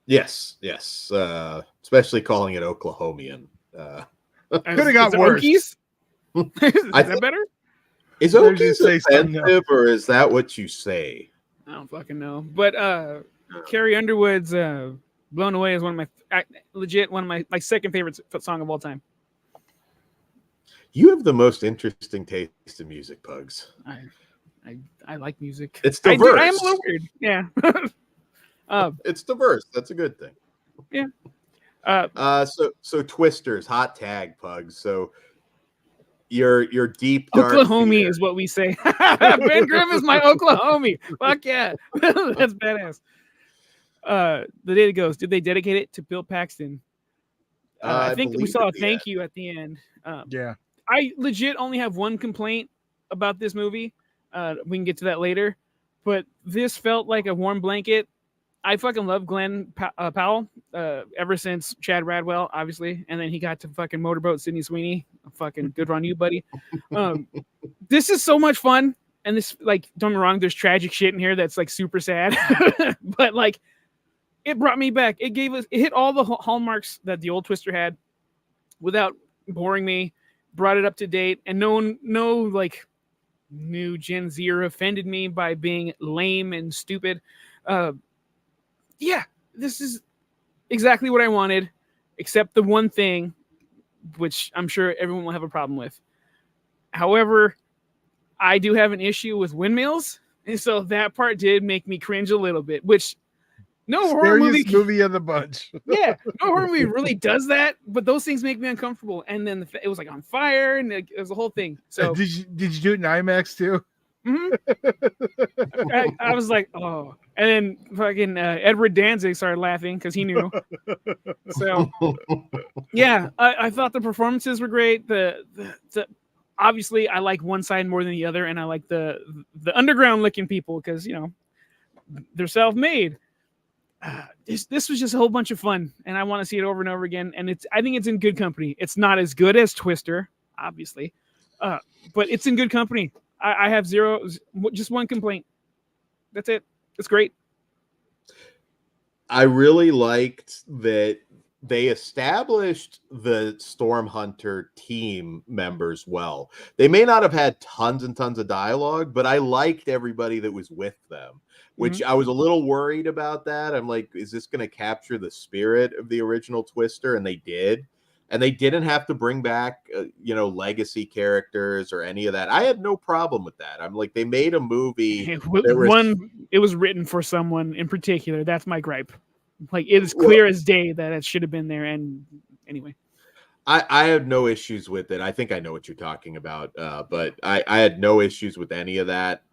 Yes. Especially calling it Oklahomian. Could have got worse. Is that better? Is Okies offensive, or is that what you say? I don't fucking know. But Carrie Underwood's "Blown Away" is one of my second favorite song of all time. You have the most interesting taste in music, Pugs. I like music. It's diverse. I am a little weird. Yeah. It's diverse. That's a good thing. Yeah. So Twisters, hot tag, Pugs. So your deep dark Oklahoma is what we say. Ben Grimm is my Oklahoma. Fuck yeah. That's badass. The data goes, did they dedicate it to Bill Paxton? I think we saw a thank you at the end. Yeah. I legit only have one complaint about this movie. We can get to that later. But this felt like a warm blanket. I fucking love Glenn Powell ever since Chad Radwell, obviously, and then he got to fucking motorboat Sydney Sweeney. Fucking good on you, buddy. This is so much fun, and this, like, don't get me wrong, there's tragic shit in here that's like super sad, but like, it brought me back. It hit all the hallmarks that the old Twister had, without boring me. Brought it up to date, and no like new Gen Zer offended me by being lame and stupid. Yeah, this is exactly what I wanted, except the one thing, which I'm sure everyone will have a problem with. However, I do have an issue with windmills, and so that part did make me cringe a little bit, which no horror movie of the bunch. Yeah, no horror movie really does that, but those things make me uncomfortable. And then it was like on fire, and it was a whole thing. So did you do it in IMAX too? Mm-hmm. I was like, oh, and then fucking Edward Danzig started laughing because he knew. So yeah, I thought the performances were great. The obviously I like one side more than the other, and I like the underground looking people because, you know, they're self-made. This was just a whole bunch of fun, and I want to see it over and over again. And I think it's in good company. It's not as good as Twister, obviously, but it's in good company. I have just one complaint. That's it. It's great. I really liked that they established the Storm Hunter team members well. They may not have had tons and tons of dialogue, but I liked everybody that was with them, which I was a little worried about that. I'm like, is this going to capture the spirit of the original Twister? And they did. And they didn't have to bring back, legacy characters or any of that. I had no problem with that. I'm like, they made a movie. It was written for someone in particular. That's my gripe. Like, it is clear as day that it should have been there. And anyway, I had no issues with it. I think I know what you're talking about. But I had no issues with any of that.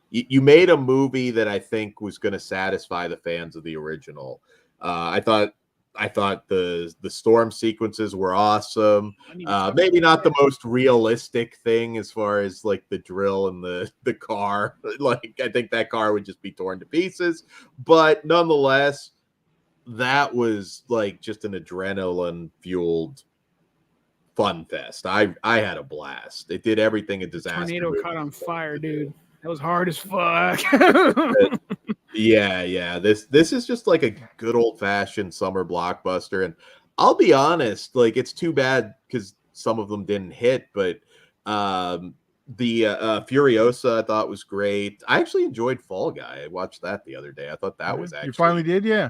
You made a movie that I think was going to satisfy the fans of the original. I thought the storm sequences were awesome. Maybe not the most realistic thing as far as like the drill and the car. Like, I think that car would just be torn to pieces. But nonetheless, that was like just an adrenaline fueled fun fest. I had a blast. It did everything a disaster. Tornado caught on fire, dude. That was hard as fuck. Yeah. This is just like a good old fashioned summer blockbuster, and I'll be honest, like, it's too bad because some of them didn't hit, but the Furiosa I thought was great. I actually enjoyed Fall Guy. I watched that the other day. I thought that was actually, you finally did, yeah.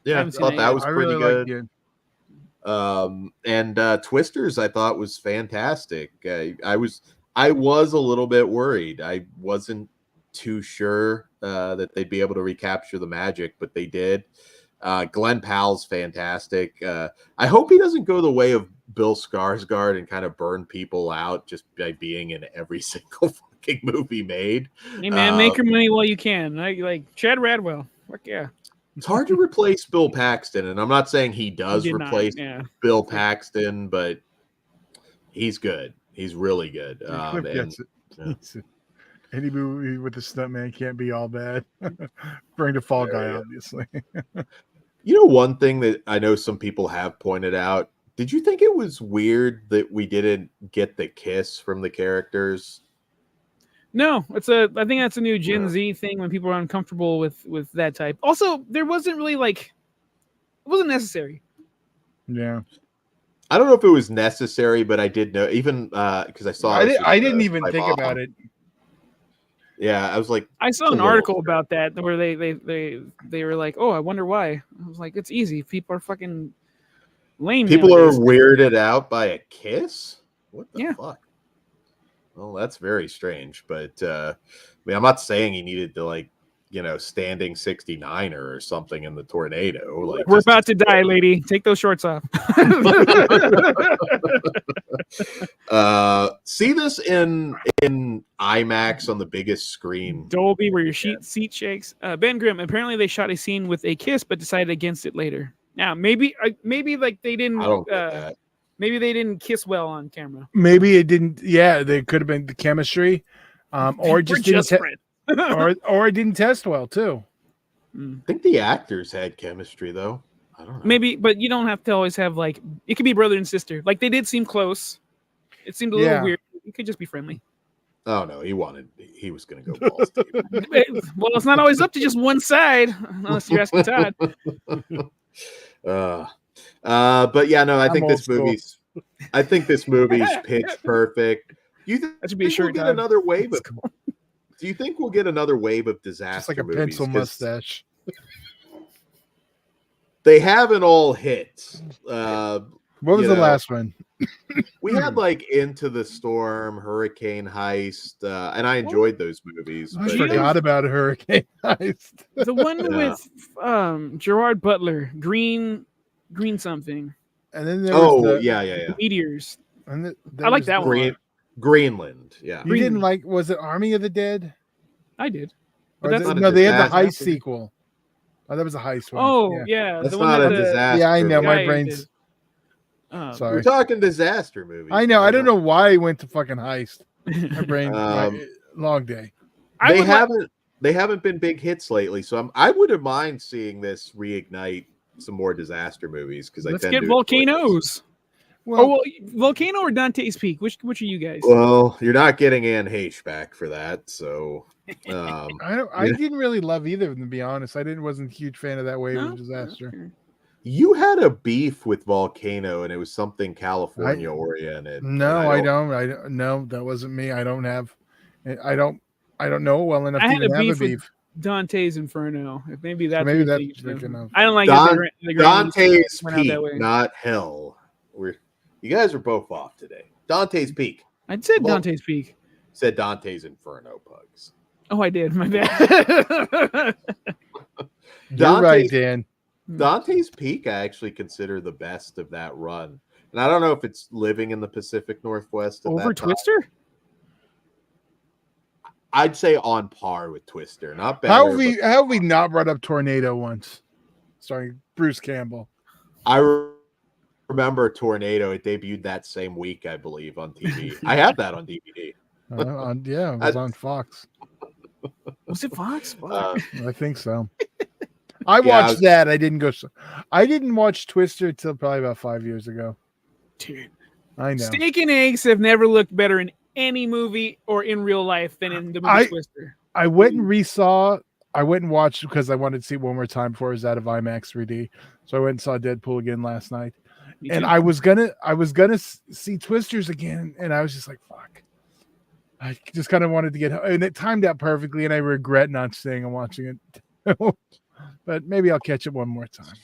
I thought that was pretty good. And Twisters I thought was fantastic. I was a little bit worried. I wasn't too sure that they'd be able to recapture the magic, but they did. Glenn Powell's fantastic. I hope he doesn't go the way of Bill Skarsgård and kind of burn people out just by being in every single fucking movie made. Hey man, make your money while you can. Like Chad Radwell. Fuck yeah. It's hard to replace Bill Paxton, and I'm not saying he does replace Bill Paxton, but he's good. He's really good. Any movie with a stuntman can't be all bad. Bring the Fall Guy, obviously. You know, one thing that I know some people have pointed out, did you think it was weird that we didn't get the kiss from the characters? No, I think that's a new Gen Z thing when people are uncomfortable with that type. Also, there wasn't really it wasn't necessary. Yeah. I don't know if it was necessary, but I did know, even because I saw I didn't even think about it. Yeah, I was like, I saw an article about that where they were like, oh, I wonder why. I was like, it's easy. People are fucking lame. People are weirded out by a kiss? What the fuck? Well, that's very strange, but I mean, I'm not saying he needed to standing 69er or something in the tornado. Like, we're about to die, lady. Take those shorts off. See this in IMAX on the biggest screen. Dolby, where your seat shakes. Ben Grimm. Apparently, they shot a scene with a kiss, but decided against it later. Now, maybe like they didn't. I don't get that. Maybe they didn't kiss well on camera. Maybe it didn't. Yeah, they could have been the chemistry, or just didn't. Or it didn't test well too. I think the actors had chemistry, though. I don't know. Maybe, but you don't have to always have like it could be brother and sister. Like they did seem close. It seemed a little weird. It could just be friendly. Oh no, he was going to go balls deep. Well, it's not always up to just one side, unless you're asking Todd. But yeah, no, I think this movie's pitch perfect. That should be a we'll shirt. get another wave of. Do you think we'll get another wave of disaster Just like a movies? pencil mustache. They haven't all hit. What was the last one? We had like Into the Storm, Hurricane Heist, and I enjoyed those movies. I forgot about Hurricane Heist. The one with Gerard Butler, Green something. And then there was the Meteors. And I like that one. Greenland, yeah. You didn't like? Was it Army of the Dead? I did. They had the heist sequel. Oh, that was a heist one. Oh yeah, that's not a disaster. Yeah, I know. My brain's. Sorry. We're talking disaster movies. I know. I don't know why I went to fucking heist. My brain. Long day. They haven't been big hits lately, so I wouldn't mind seeing this reignite some more disaster movies because let's get volcanoes. Well, Volcano or Dante's Peak? Which are you guys? Well, you're not getting Anne Heche back for that, so I didn't really love either of them, to be honest. I wasn't a huge fan of that wave of disaster. Okay. You had a beef with Volcano, and it was something California oriented. No, I don't. No, that wasn't me. I don't know well enough to even have a beef. Dante's Inferno. Maybe that's thinking of. I don't like Dante's Peak, not Hell. You guys are both off today. Dante's Peak. I said Dante's Peak. Said Dante's Inferno, Pugs. Oh, I did. My bad. You're right, Dan. Dante's Peak, I actually consider the best of that run, and I don't know if it's living in the Pacific Northwest over Twister. I'd say on par with Twister, not better. How have we not brought up Tornado once? Starring Bruce Campbell. I remember Tornado. It debuted that same week, I believe, on TV. I have that on DVD. It was on Fox. Was it Fox? I think so. I watched that. I didn't watch Twister till probably about 5 years ago. Dude, I know. Steak and eggs have never looked better in any movie or in real life than in the movie Twister. I went and watched because I wanted to see it one more time before it was out of IMAX 3D. So I went and saw Deadpool again last night. And I was gonna see Twisters again, and I was just like, fuck. I just kind of wanted to get home, and it timed out perfectly, and I regret not staying and watching it. But maybe I'll catch it one more time.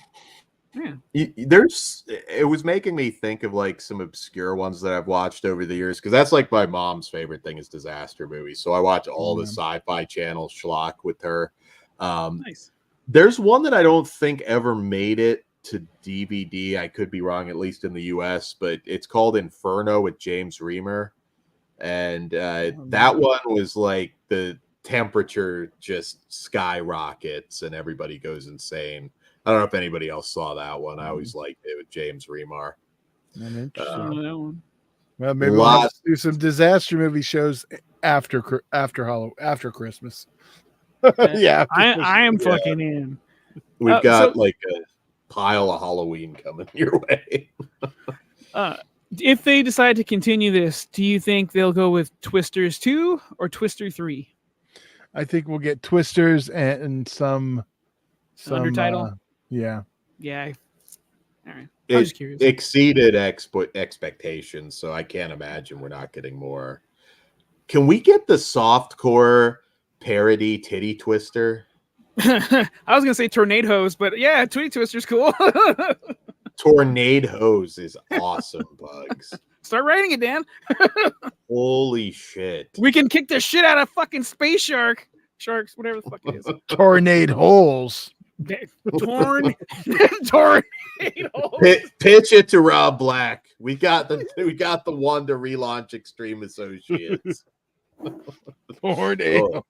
Yeah. It was making me think of like some obscure ones that I've watched over the years, because that's like my mom's favorite thing is disaster movies. So I watch all the Sci-Fi Channel schlock with her. Nice. There's one that I don't think ever made it to DVD. I could be wrong, at least in the US, but it's called Inferno with James Remar. And that one was like the temperature just skyrockets and everybody goes insane. I don't know if anybody else saw that one. I always liked it with James Remar. I'm interested in that one. Well, maybe we'll have to do some disaster movie shows after Christmas. Yeah, I am fucking in. We've got like a pile of Halloween coming your way. If they decide to continue this, do you think they'll go with Twisters 2 or Twister 3? I think we'll get Twisters and some undertitle. Yeah. All right. I was just curious. Exceeded expectations, so I can't imagine we're not getting more. Can we get the softcore parody Titty Twister? I was gonna say Tornadoes, but yeah, Titty Twister's cool. Tornadoes is awesome, Bugs. Start writing it, Dan. Holy shit. We can kick the shit out of fucking space sharks, whatever the fuck it is. Tornadoes. Tornadoes. Pitch it to Rob Black. We got the one to relaunch Extreme Associates. Tornadoes.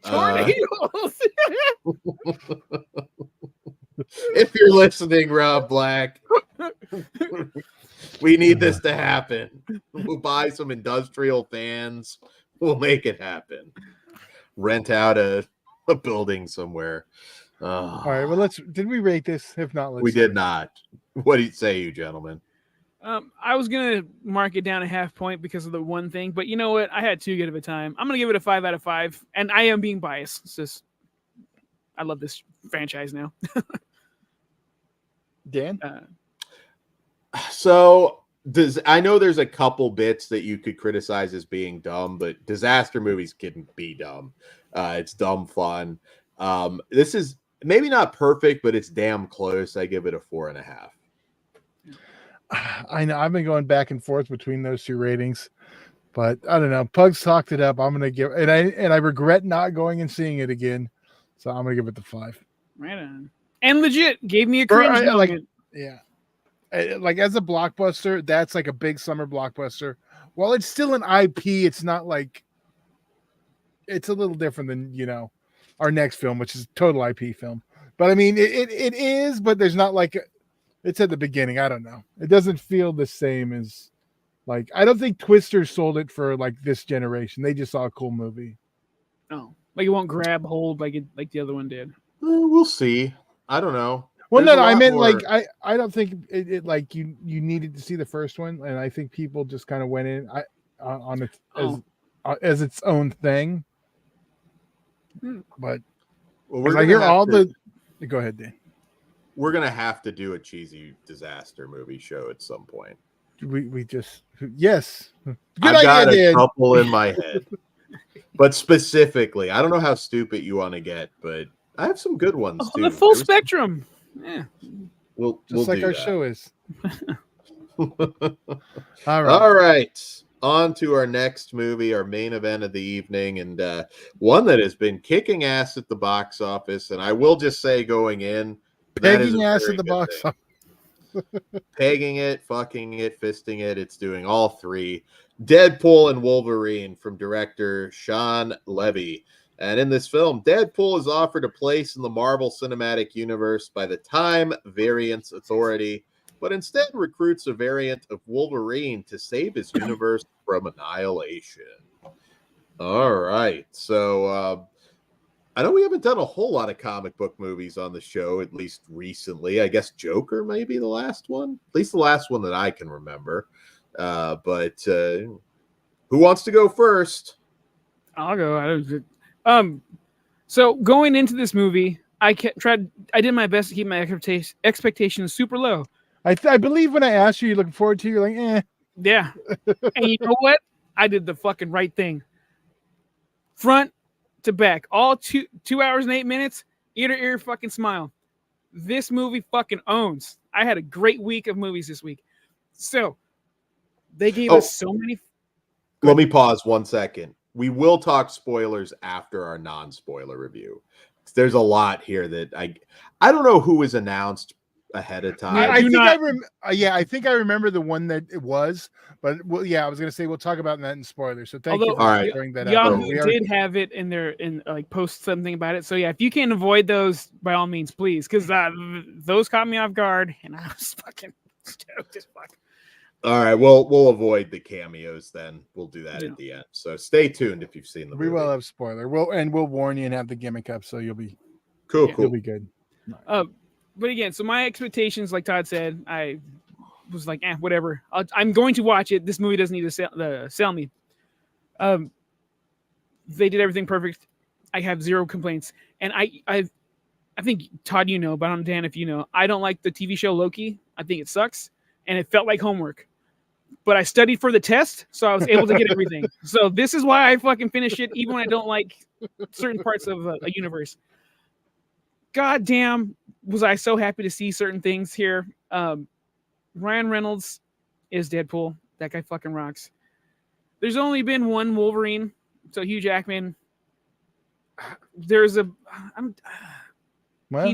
Tornadoes. If you're listening, Rob Black, we need this to happen. We'll buy some industrial fans. We'll make it happen. Rent out a a building somewhere. All right, well, did we rate this? If not, let's We did not. What do you say, you gentlemen? I was gonna mark it down a half point because of the one thing, but you know what? I had too good of a time. I'm gonna give it a 5 out of 5, and I am being biased. It's just I love this franchise now. Dan? So I know there's a couple bits that you could criticize as being dumb, but disaster movies can be dumb. It's dumb fun. This is maybe not perfect, but it's damn close. I give it a 4.5. I know I've been going back and forth between those two ratings, but I don't know. Pugs talked it up. I'm gonna give, and I regret not going and seeing it again, so I'm gonna give it the 5. Right on. And legit gave me a cringe moment. Yeah, like as a blockbuster, that's like a big summer blockbuster. While it's still an IP, it's not like it's a little different than our next film, which is a total IP film. But I mean, it is, but there's not like. It's at the beginning. I don't know. It doesn't feel the same as I don't think Twister sold it for like this generation. They just saw a cool movie. Oh, like it won't grab hold like the other one did. We'll see. I don't know. Well, no, I meant more... I don't think it like you needed to see the first one, and I think people just kind of went in on it as its own thing. But I hear all the. Go ahead, Dan. We're gonna have to do a cheesy disaster movie show at some point. We just yes. Good I've idea, got a Dan. couple in my head, but specifically, I don't know how stupid you want to get, but I have some good ones too. The full spectrum. Yeah, we'll like our that. show is. All right. On to our next movie, our main event of the evening, and one that has been kicking ass at the box office. And I will just say, going in. Pegging ass at the box office. Pegging it, fucking it, fisting it. It's doing all three. Deadpool and Wolverine from director Sean Levy. And in this film, Deadpool is offered a place in the Marvel Cinematic Universe by the Time Variance Authority, but instead recruits a variant of Wolverine to save his universe from annihilation. All right. So, I know we haven't done a whole lot of comic book movies on the show, at least recently. I guess Joker may be the last one, at least the last one that I can remember. But who wants to go first? I'll go. So going into this movie, I did my best to keep my expectations super low. I believe when I asked you, you're looking forward to, you're like, eh. Yeah. And you know what? I did the fucking right thing. Front to back, all 2 hours and 8 minutes, ear to ear fucking smile. This movie fucking owns. I had a great week of movies this week. So they gave us so many. Let me pause 1 second. We will talk spoilers after our non-spoiler review. There's a lot here that I don't know who was announced ahead of time. I think I remember the one that it was, but I was going to say we'll talk about that in spoilers. So thank you for bringing that up. Yahoo did have it in there and post something about it. So yeah, if you can avoid those, by all means, please, because those caught me off guard, and I was fucking stoked as fuck. All right, we'll avoid the cameos then. We'll do that at the end. So stay tuned if you've seen the movie. We will have spoiler. We'll warn you and have the gimmick up, so you'll be cool. You'll be good. But again, so my expectations, like Todd said, I was like, whatever. I'm going to watch it. This movie doesn't need to sell me. They did everything perfect. I have zero complaints. And I think, Todd, but I don't know, Dan, if you know, I don't like the TV show Loki. I think it sucks. And it felt like homework. But I studied for the test, so I was able to get everything. So this is why I fucking finish it, even when I don't like certain parts of a universe. God damn, was I so happy to see certain things here. Ryan Reynolds is Deadpool. That guy fucking rocks. There's only been one Wolverine, so Hugh Jackman. He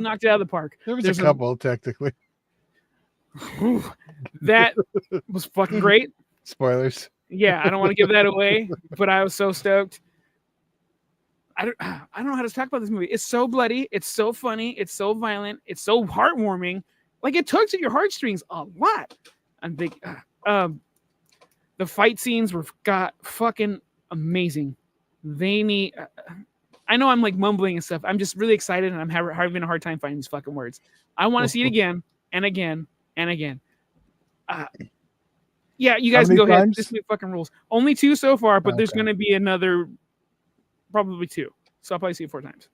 knocked it out of the park. There's a couple, technically. That was fucking great. Spoilers. Yeah, I don't want to give that away, but I was so stoked. I don't know how to talk about this movie. It's so bloody. It's so funny. It's so violent. It's so heartwarming. Like, it tugs at your heartstrings a lot. I'm big. The fight scenes were fucking amazing. I know I'm like mumbling and stuff. I'm just really excited, and I'm having a hard time finding these fucking words. I want to see it again and again and again. Yeah, you How guys can many go ahead. times? This movie fucking rules. Only 2 so far, but there's Okay. going to be another, probably 2. So I'll probably see it 4 times.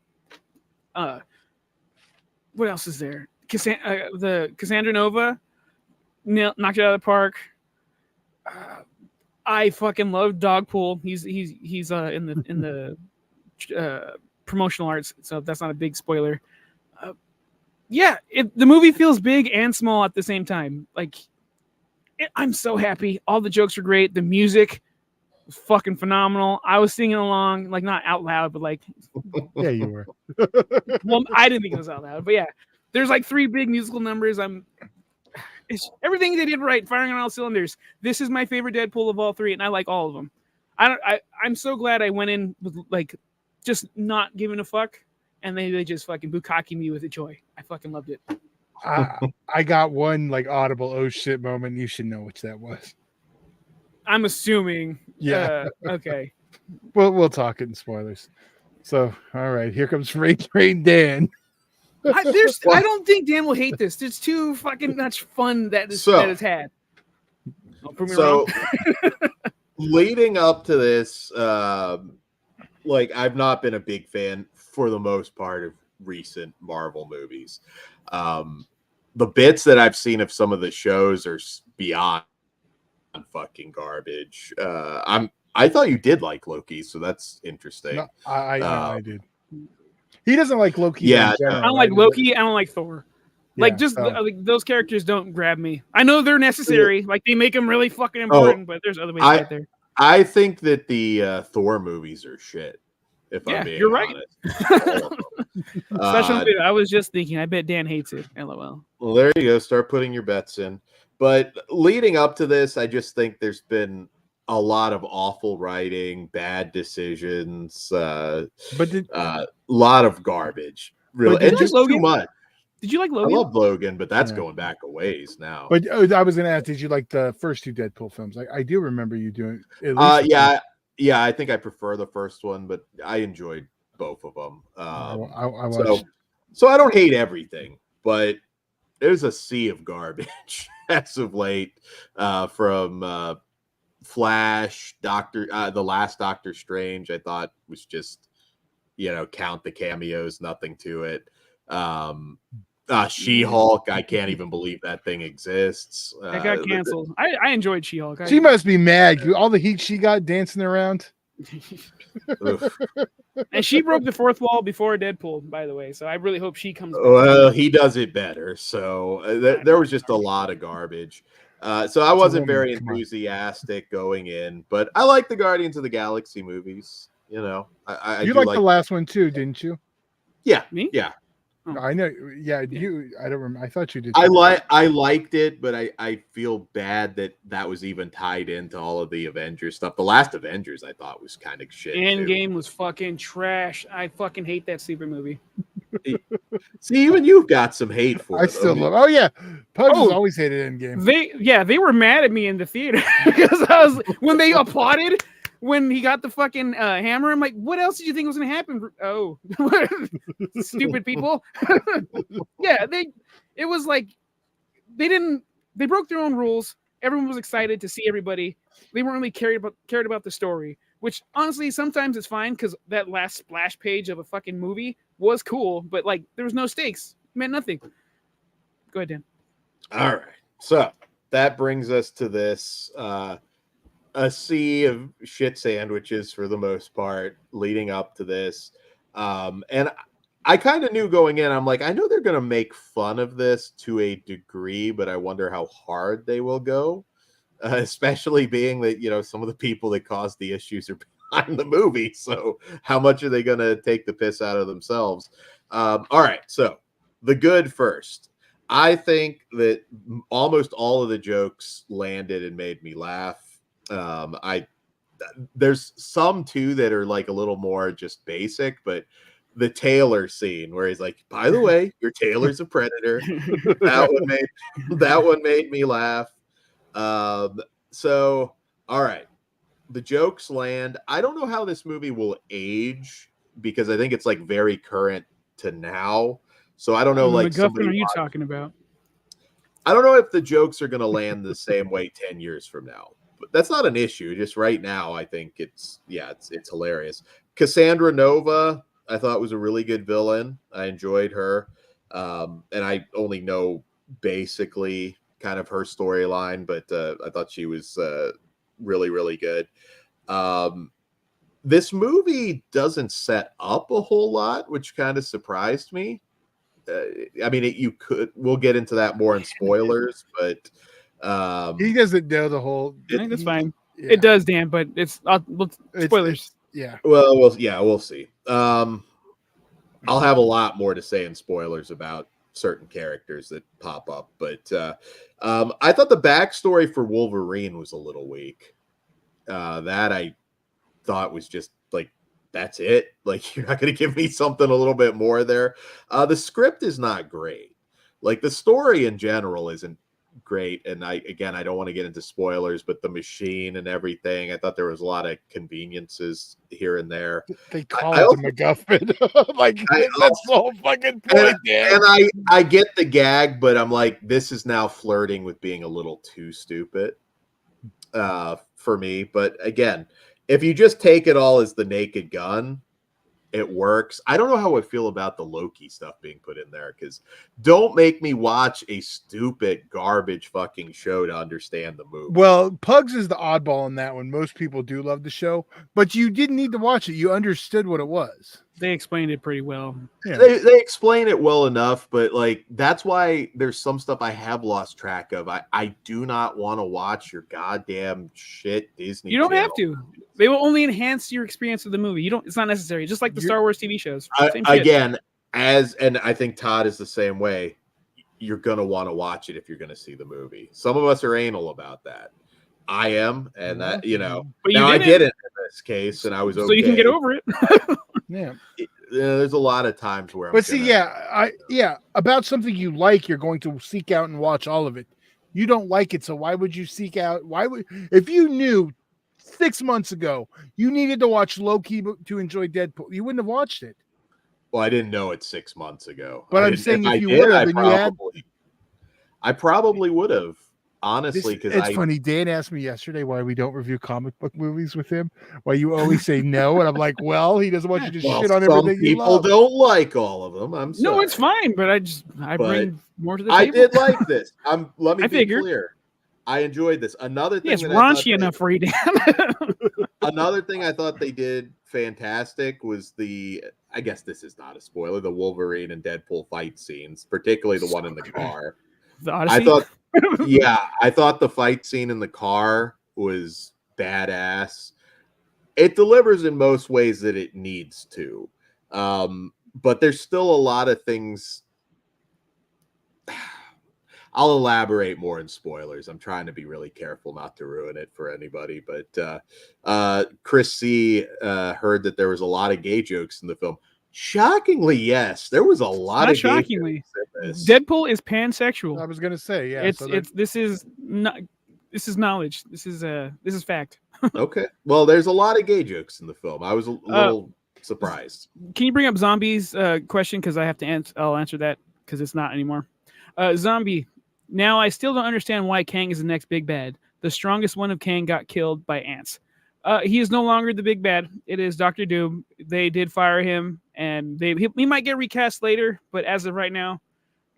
What else is there? The Cassandra Nova knocked it out of the park. I fucking love Dogpool. He's in the promotional arts, so that's not a big spoiler. Yeah, the movie feels big and small at the same time. Like, I'm so happy. All the jokes are great. The music was fucking phenomenal. I was singing along, like not out loud, but like, Yeah, you were. well, I didn't think it was out loud, but yeah, there's like 3 big musical numbers. It's everything they did right, firing on all cylinders. This is my favorite Deadpool of all 3, and I like all of them. I'm so glad I went in with like just not giving a fuck, and they just fucking bukkake me with the joy. I fucking loved it. I got one like audible oh shit moment. You should know which that was. I'm assuming. Yeah. Okay. We'll talk it in spoilers. So, all right, here comes Rain Dan. I don't think Dan will hate this. There's too fucking much fun that it's had. Don't prove me wrong. Leading up to this, like I've not been a big fan for the most part of recent Marvel movies. The bits that I've seen of some of the shows are beyond fucking garbage. I thought you did like Loki, so that's interesting. No, I did. He doesn't like Loki. Yeah, I don't like Loki. I don't like Thor. Like, Yeah, like, those characters don't grab me. I know they're necessary. Like, they make them really fucking important, but there's other ways to get there. I think that the Thor movies are shit. If I'm being honest. Special I was just thinking. I bet Dan hates it. LOL. Well, there you go. Start putting your bets in. But leading up to this, I just think there's been a lot of awful writing, bad decisions, a lot of garbage. Really, and just too much. Did you like Logan? I love Logan, but that's going back a ways now. But I was going to ask, did you like the first 2 Deadpool films? I do remember you doing. At least yeah. I think I prefer the first one, but I enjoyed both of them. So I don't hate everything, but there's a sea of garbage as of late, from Flash, the last Doctor Strange. I thought was just, count the cameos, nothing to it. She-Hulk, I can't even believe that thing exists. That got canceled. I enjoyed She-Hulk. She must be mad. All the heat she got dancing around. And she broke the 4th wall before Deadpool, by the way. So I really hope she comes back. Well, he does it better. So there was just a lot of garbage. So I wasn't very enthusiastic going in, but I like the Guardians of the Galaxy movies. You liked the last one too, didn't you? Yeah, me. Yeah, I know. Yeah, you. I don't remember. I thought you did. I liked it, but I feel bad that was even tied into all of the Avengers stuff. The last Avengers I thought was kind of shit. Endgame was fucking trash. I fucking hate that sleeper movie. See, even you've got some hate for it. I still love. Oh yeah, Pugs has always hated Endgame. They were mad at me in the theater because when they applauded when he got the fucking hammer. I'm like, what else did you think was gonna happen? Oh, stupid people. Yeah, it was like they broke their own rules. Everyone was excited to see everybody. They weren't really cared about the story, which honestly sometimes it's fine because that last splash page of a fucking movie was cool, but like there was no stakes. It meant nothing. Go ahead, Dan. All right. So that brings us to this a sea of shit sandwiches for the most part leading up to this. And I kind of knew going in, I'm like, I know they're going to make fun of this to a degree, but I wonder how hard they will go, especially being that, some of the people that caused the issues are behind the movie. So how much are they going to take the piss out of themselves? All right. So the good first. I think that almost all of the jokes landed and made me laugh. There's some too that are like a little more just basic, but the Taylor scene where he's like, by the way, your Taylor's a predator. that one made me laugh. So all right, the jokes land. I don't know how this movie will age because I think it's like very current to now. So I don't know, like MacGuffin are you talking about? I don't know if the jokes are going to land the same way 10 years from now. But that's not an issue. Just right now, I think it's hilarious. Cassandra Nova, I thought was a really good villain. I enjoyed her. And I only know basically kind of her storyline, but I thought she was really, really good. This movie doesn't set up a whole lot, which kind of surprised me. I mean, we'll get into that more in spoilers, but he doesn't know the whole. I think that's fine. Yeah. It does, Dan, but spoilers. Yeah. Well, we'll see. I'll have a lot more to say in spoilers about certain characters that pop up, but I thought the backstory for Wolverine was a little weak. That I thought was just like, that's it. Like, you're not going to give me something a little bit more there. The script is not great. Like, the story in general isn't great. And I don't want to get into spoilers, but the machine and everything, I thought there was a lot of conveniences here and there. They call it the MacGuffin. Like, that's the whole fucking point. And I get the gag, but I'm like, this is now flirting with being a little too stupid for me. But again, if you just take it all as the Naked Gun, it works. I don't know how I feel about the Loki stuff being put in there, because don't make me watch a stupid garbage fucking show to understand the movie. Well, Pugs is the oddball in that one. Most people do love the show, but you didn't need to watch it. You understood what it was. They explained it pretty well. Yeah. They explain it well enough, but like, that's why there's some stuff I have lost track of. I do not want to watch your goddamn shit Disney. You don't Channel. have to. They will only enhance your experience of the movie. It's not necessary. Just like the Star Wars TV shows. Again, and I think Todd is the same way. You're gonna want to watch it if you're gonna see the movie. Some of us are anal about that. I am, and that But now I did it in this case, and I was okay. So you can get over it. Yeah. There's a lot of times where. About something you like, you're going to seek out and watch all of it. You don't like it, so why would you seek out? If you knew 6 months ago you needed to watch Loki to enjoy Deadpool, you wouldn't have watched it. Well, I didn't know it 6 months ago. But I'm saying if you would have, I probably would have. Honestly, because it's funny. Dan asked me yesterday why we don't review comic book movies with him. Why you always say no, and I'm like, well, he doesn't want you to shit on everything you love. People don't like all of them. I'm sorry. No, it's fine, but I bring more to the table. I did like this. Let me be clear. I enjoyed this. Another thing. It's raunchy enough for you, Dan. Another thing I thought they did fantastic was I guess this is not a spoiler, the Wolverine and Deadpool fight scenes, particularly the one in the car. The Odyssey? I thought the fight scene in the car was badass. It delivers in most ways that it needs to. But there's still a lot of things. I'll elaborate more in spoilers. I'm trying to be really careful not to ruin it for anybody. But Chris C. Heard that there was a lot of gay jokes in the film. Shockingly, yes, there was a lot of shockingly. Deadpool is pansexual. I was gonna say, yeah. This is knowledge. This is fact. Okay. Well, there's a lot of gay jokes in the film. I was a little surprised. Can you bring up Zombie's question? Because I have to I'll answer that because it's not anymore. Zombie. Now I still don't understand why Kang is the next big bad. The strongest one of Kang got killed by ants. He is no longer the big bad. It is Dr. Doom. They did fire him, and he might get recast later, but as of right now,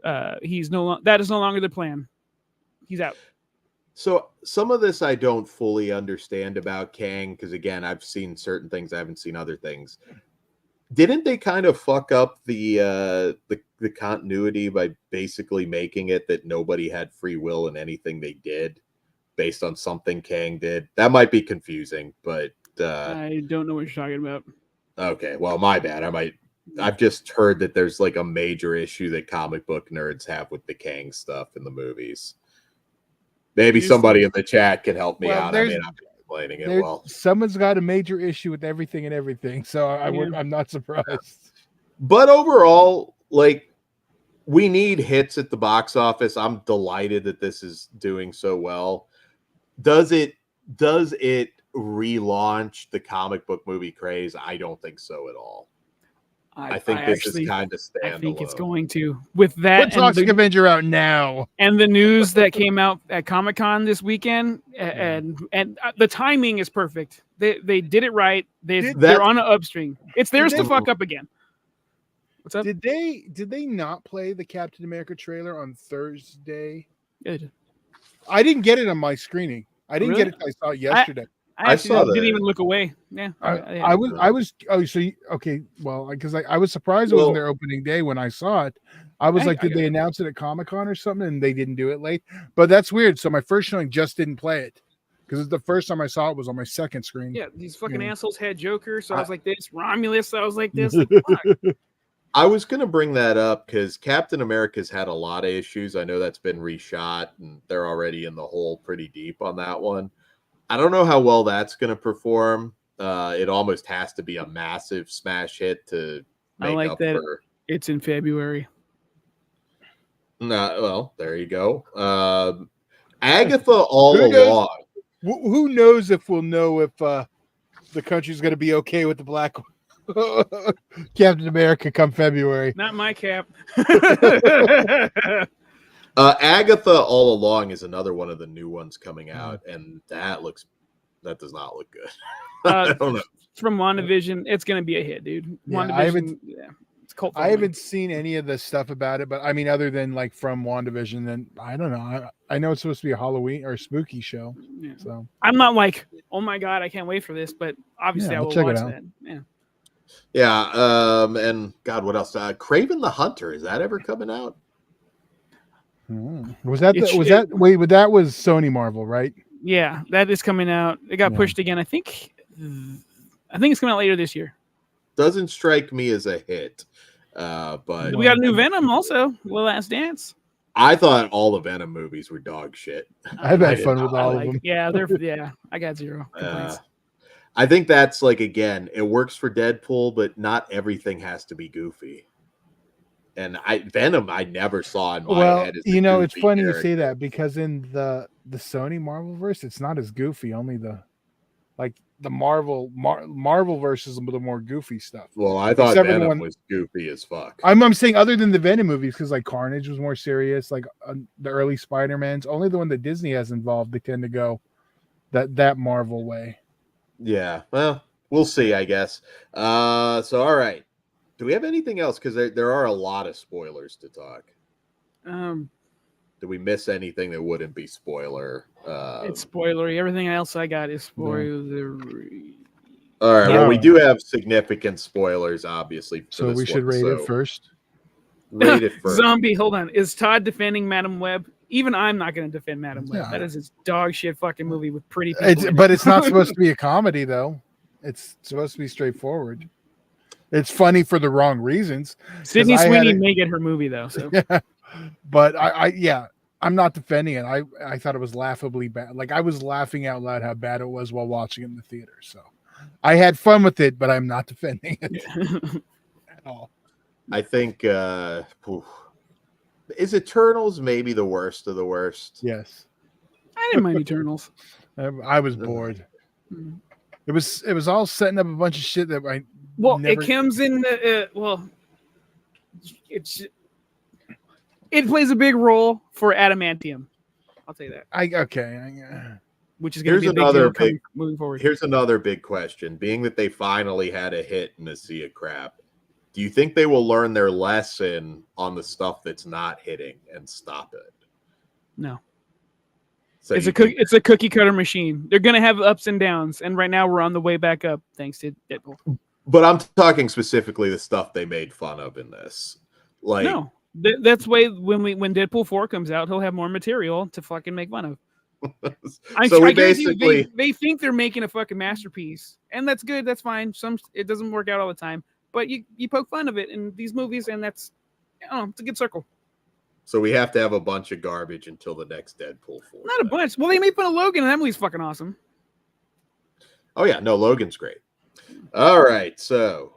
that is no longer the plan. He's out. So some of this I don't fully understand about Kang, because again, I've seen certain things, I haven't seen other things. Didn't they kind of fuck up the continuity by basically making it that nobody had free will in anything they did based on something Kang did? That might be confusing, but I don't know what you're talking about. Okay, well, my bad. I've just heard that there's like a major issue that comic book nerds have with the Kang stuff in the movies. Maybe somebody in the chat can help me out. I mean, I'm explaining it well. Someone's got a major issue with everything, so I'm not surprised. But overall, like, we need hits at the box office. I'm delighted that this is doing so well. Does it relaunch the comic book movie craze? I don't think so at all. I think this is kind of standalone. I think it's going to with that. What Toxic Avenger out now? And the news that came out at Comic-Con this weekend, and the timing is perfect. They did it right. They're on an upstream. It's theirs to fuck up again. What's up? Did they not play the Captain America trailer on Thursday? Good. I didn't get it on my screening. I didn't get it. I saw it yesterday. I didn't even look away. Yeah, I was. Oh, so okay. Well, because I was surprised it wasn't their opening day when I saw it. I was like, did they announce it at Comic-Con or something? And they didn't do it late. But that's weird. So my first showing just didn't play it because the first time I saw it was on my second screen. Yeah, these fucking assholes had Joker, so I was like this. Romulus, I was like this. Like, fuck. I was going to bring that up because Captain America's had a lot of issues. I know that's been reshot, and they're already in the hole pretty deep on that one. I don't know how well that's going to perform. It almost has to be a massive smash hit to make up for. It's in February. Well, there you go. Agatha all along. Who knows if we'll know if the country's going to be okay with the black Captain America come February? Not my cap. Agatha all along is another one of the new ones coming out, and that does not look good. I don't know. From WandaVision, it's going to be a hit, dude. WandaVision, it's cult following. I haven't seen any of the stuff about it, but I mean, other than like from WandaVision, then I don't know. I know it's supposed to be a Halloween or a spooky show, so I'm not like, oh my god, I can't wait for this, but obviously I will watch that. Yeah, and God, what else? Kraven the Hunter, is that ever coming out? Was that was Sony Marvel, right? Yeah, that is coming out. It got pushed again. I think it's coming out later this year. Doesn't strike me as a hit, but we got a new Venom also. The Last Dance. I thought all the Venom movies were dog shit. I've had fun with all of them. Yeah, I got zero complaints. I think that's like, again, it works for Deadpool, but not everything has to be goofy. And Venom, I never saw in my head. As it's funny you say that because in the Sony Marvel verse, it's not as goofy. Only the Marvel verse is a little more goofy stuff. Well, I thought Venom was goofy as fuck. I'm saying other than the Venom movies, because like Carnage was more serious. Like the early Spider-Mans, only the one that Disney has involved, they tend to go that Marvel way. Yeah, well, we'll see, I guess. So all right. Do we have anything else? Because there are a lot of spoilers to talk. Did we miss anything that wouldn't be spoiler? It's spoilery. Everything else I got is spoilery. All right. Well, we do have significant spoilers, obviously. So we should rate it first. Rate it first. Zombie, hold on. Is Todd defending Madam Web? Even I'm not going to defend Madam Web. Yeah. That is his dog shit fucking movie with pretty people. But it's not supposed to be a comedy, though. It's supposed to be straightforward. It's funny for the wrong reasons. Sydney Sweeney may get her movie though. So, but I'm not defending it. I thought it was laughably bad. Like I was laughing out loud how bad it was while watching it in the theater. So I had fun with it, but I'm not defending it at all. I think is Eternals maybe the worst of the worst? Yes, I didn't mind Eternals. I was bored. It was all setting up a bunch of shit that I. Well, it comes in it plays a big role for adamantium. I'll tell you that. Which is going to be a big deal moving forward. Here's another big question. Being that they finally had a hit in a sea of crap, do you think they will learn their lesson on the stuff that's not hitting and stop it? No. So it's a cookie cutter machine. They're going to have ups and downs, and right now we're on the way back up thanks to Deadpool. But I'm talking specifically the stuff they made fun of in this. Like, no, that's why when Deadpool 4 comes out, he'll have more material to fucking make fun of. They think they're making a fucking masterpiece, and that's good. That's fine. It doesn't work out all the time, but you poke fun of it in these movies, and that's it's a good circle. So we have to have a bunch of garbage until the next Deadpool 4. Not a bunch. Well, they made fun of Logan, and that movie's fucking awesome. Oh yeah, no, Logan's great. All right, so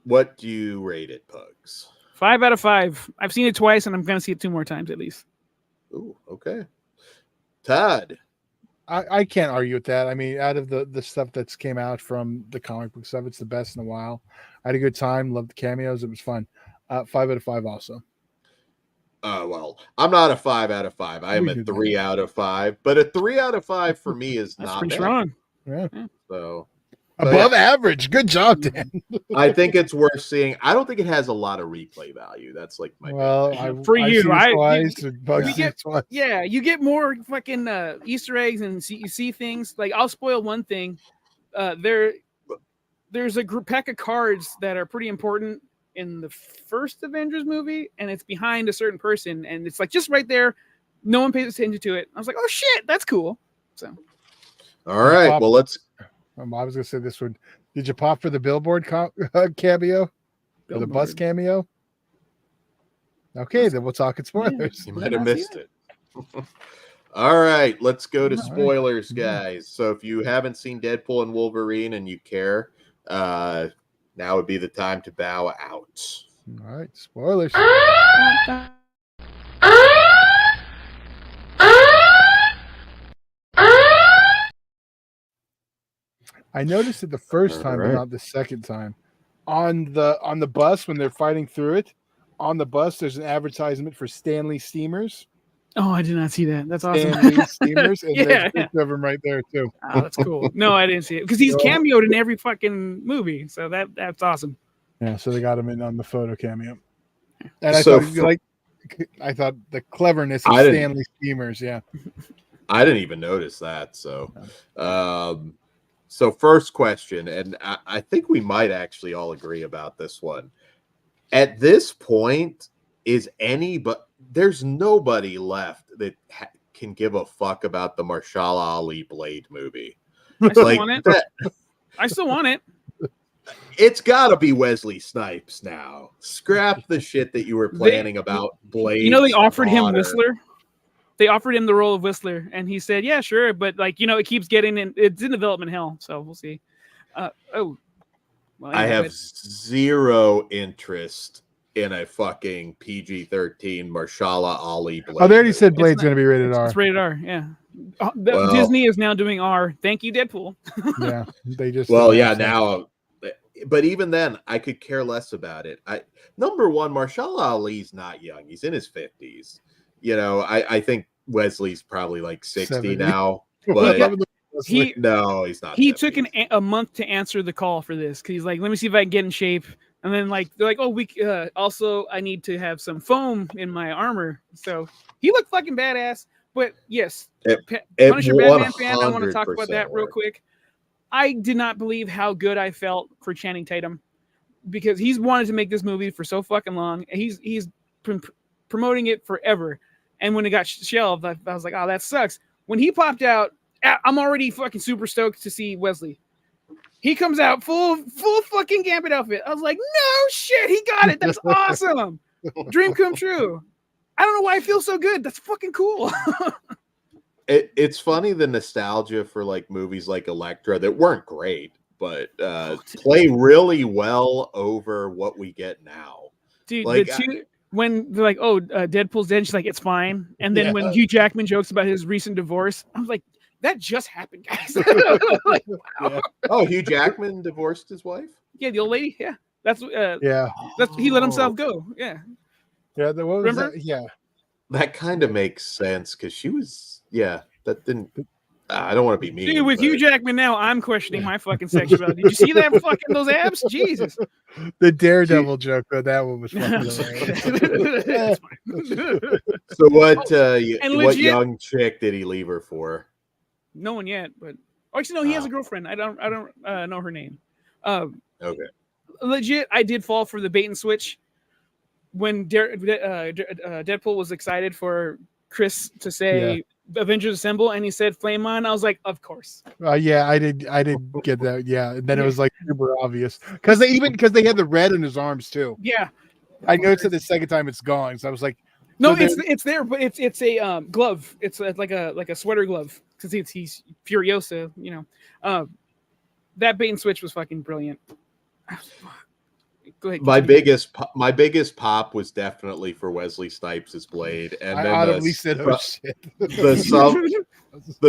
what do you rate it, Pugs? 5 out of 5. I've seen it twice, and I'm going to see it 2 more times at least. Ooh, okay. Todd? I can't argue with that. I mean, out of the stuff that's came out from the comic book stuff, it's the best in a while. I had a good time. Loved the cameos. It was fun. 5 out of 5 also. Well, I'm not a 5 out of 5. I am We a knew that. 3 out of 5, but a 3 out of 5 for me is That's not pretty bad. strong. Yeah. So Above average. Good job, Dan. I think it's worth seeing. I don't think it has a lot of replay value. That's like my Well, For I've you, seen it twice, Bug's you seen get- it twice. Yeah, you get more fucking Easter eggs and you see things. Like, I'll spoil one thing. There's a pack of cards that are pretty important in the first Avengers movie, and it's behind a certain person, and it's like just right there. No one pays attention to it. I was like, oh shit, that's cool. So, All right. Well, let's. I was gonna say this one. Did you pop for the billboard cameo? Or the bus cameo? Okay, then we'll talk in spoilers. You might have missed it. All right, let's go to All right. spoilers, guys. So if you haven't seen Deadpool and Wolverine and you care, now would be the time to bow out. All right, spoilers. I noticed it the first time, but not the second time. On the bus when they're fighting through it, on the bus there's an advertisement for Stanley Steamers. oh, I did not see that. That's awesome. Stanley Steamers, and Yeah. there's a picture of him right there too. Oh, that's cool. No, I didn't see it because he's cameoed in every fucking movie. So that's awesome. Yeah, so they got him in on the photo cameo. And I So thought the cleverness of I didn't- Stanley Steamers. Yeah. I didn't even notice that. So, so first question, and I think we might actually all agree about this one. At this point, there's nobody left that can give a fuck about the Marshall Ali Blade movie. I still Like want it. that, I still want it. it's got to be Wesley Snipes now. Scrap the shit that you were planning about Blade. You know, they offered him Whistler. They offered him the role of Whistler, and he said, "Yeah, sure," but it keeps getting in. It's in development hell, so we'll see. Well, I have zero interest in a fucking PG-13 Marshala Ali Blade. Oh, they already said movie. Blade's going to be rated R. It's rated R. Yeah. Well- Disney is now doing R. Thank you, Deadpool. Yeah, they just. Well, yeah, now, but even then, I could care less about it. Number one, Marshala Ali's not young; he's in his 50s. I think Wesley's probably like 60 70. now. But He no, he's not. he 70s. took a month to answer the call for this because he's like, let me see if I can get in shape. And then they're like, oh, also I need to have some foam in my armor. So he looked fucking badass. But yes, Punisher Batman fan, I want to talk about that real quick. I did not believe how good I felt for Channing Tatum because he's wanted to make this movie for so fucking long. He's promoting it forever. And when it got shelved, I was like, oh, that sucks. When he popped out, I'm already fucking super stoked to see Wesley. He comes out full fucking Gambit outfit. I was like, no shit, he got it. That's awesome. Dream come true. I don't know why I feel so good. That's fucking cool. It's funny the nostalgia for like movies like Elektra that weren't great, but play really well over what we get now. Dude, Like, when they're like, oh, Deadpool's dead, she's like, it's fine. And then when Hugh Jackman jokes about his recent divorce, I was like, that just happened, guys. Like, wow. Yeah. Oh, Hugh Jackman divorced his wife? Yeah, the old lady. Yeah. That's Yeah. he let himself go. Yeah. Yeah. What was Remember? that? Yeah. That kind of makes sense because she was, that didn't. I don't want to be mean. Dude, with but- Hugh Jackman now, I'm questioning my fucking sexuality. Did you see that fucking those abs? Jesus. The Daredevil joke, though, that one was fucking That's hilarious. fine. So what? And What legit- young chick did he leave her for? No one yet, but actually, no, he has a girlfriend. I don't know her name. Okay. Legit, I did fall for the bait and switch when Deadpool was excited for Chris to say Avengers Assemble, and he said Flame On. I was like, of course. Yeah, I did get that. Yeah, and then it was like super obvious because they had the red in his arms too. Yeah. I noticed it the second time it's gone, so I was like, No, so it's there, but it's a glove. It's like a sweater glove because he's Furiosa. That bait and switch was fucking brilliant. Go ahead. My biggest pop was definitely for Wesley Snipes' Blade, and I then audibly said, "Oh shit!"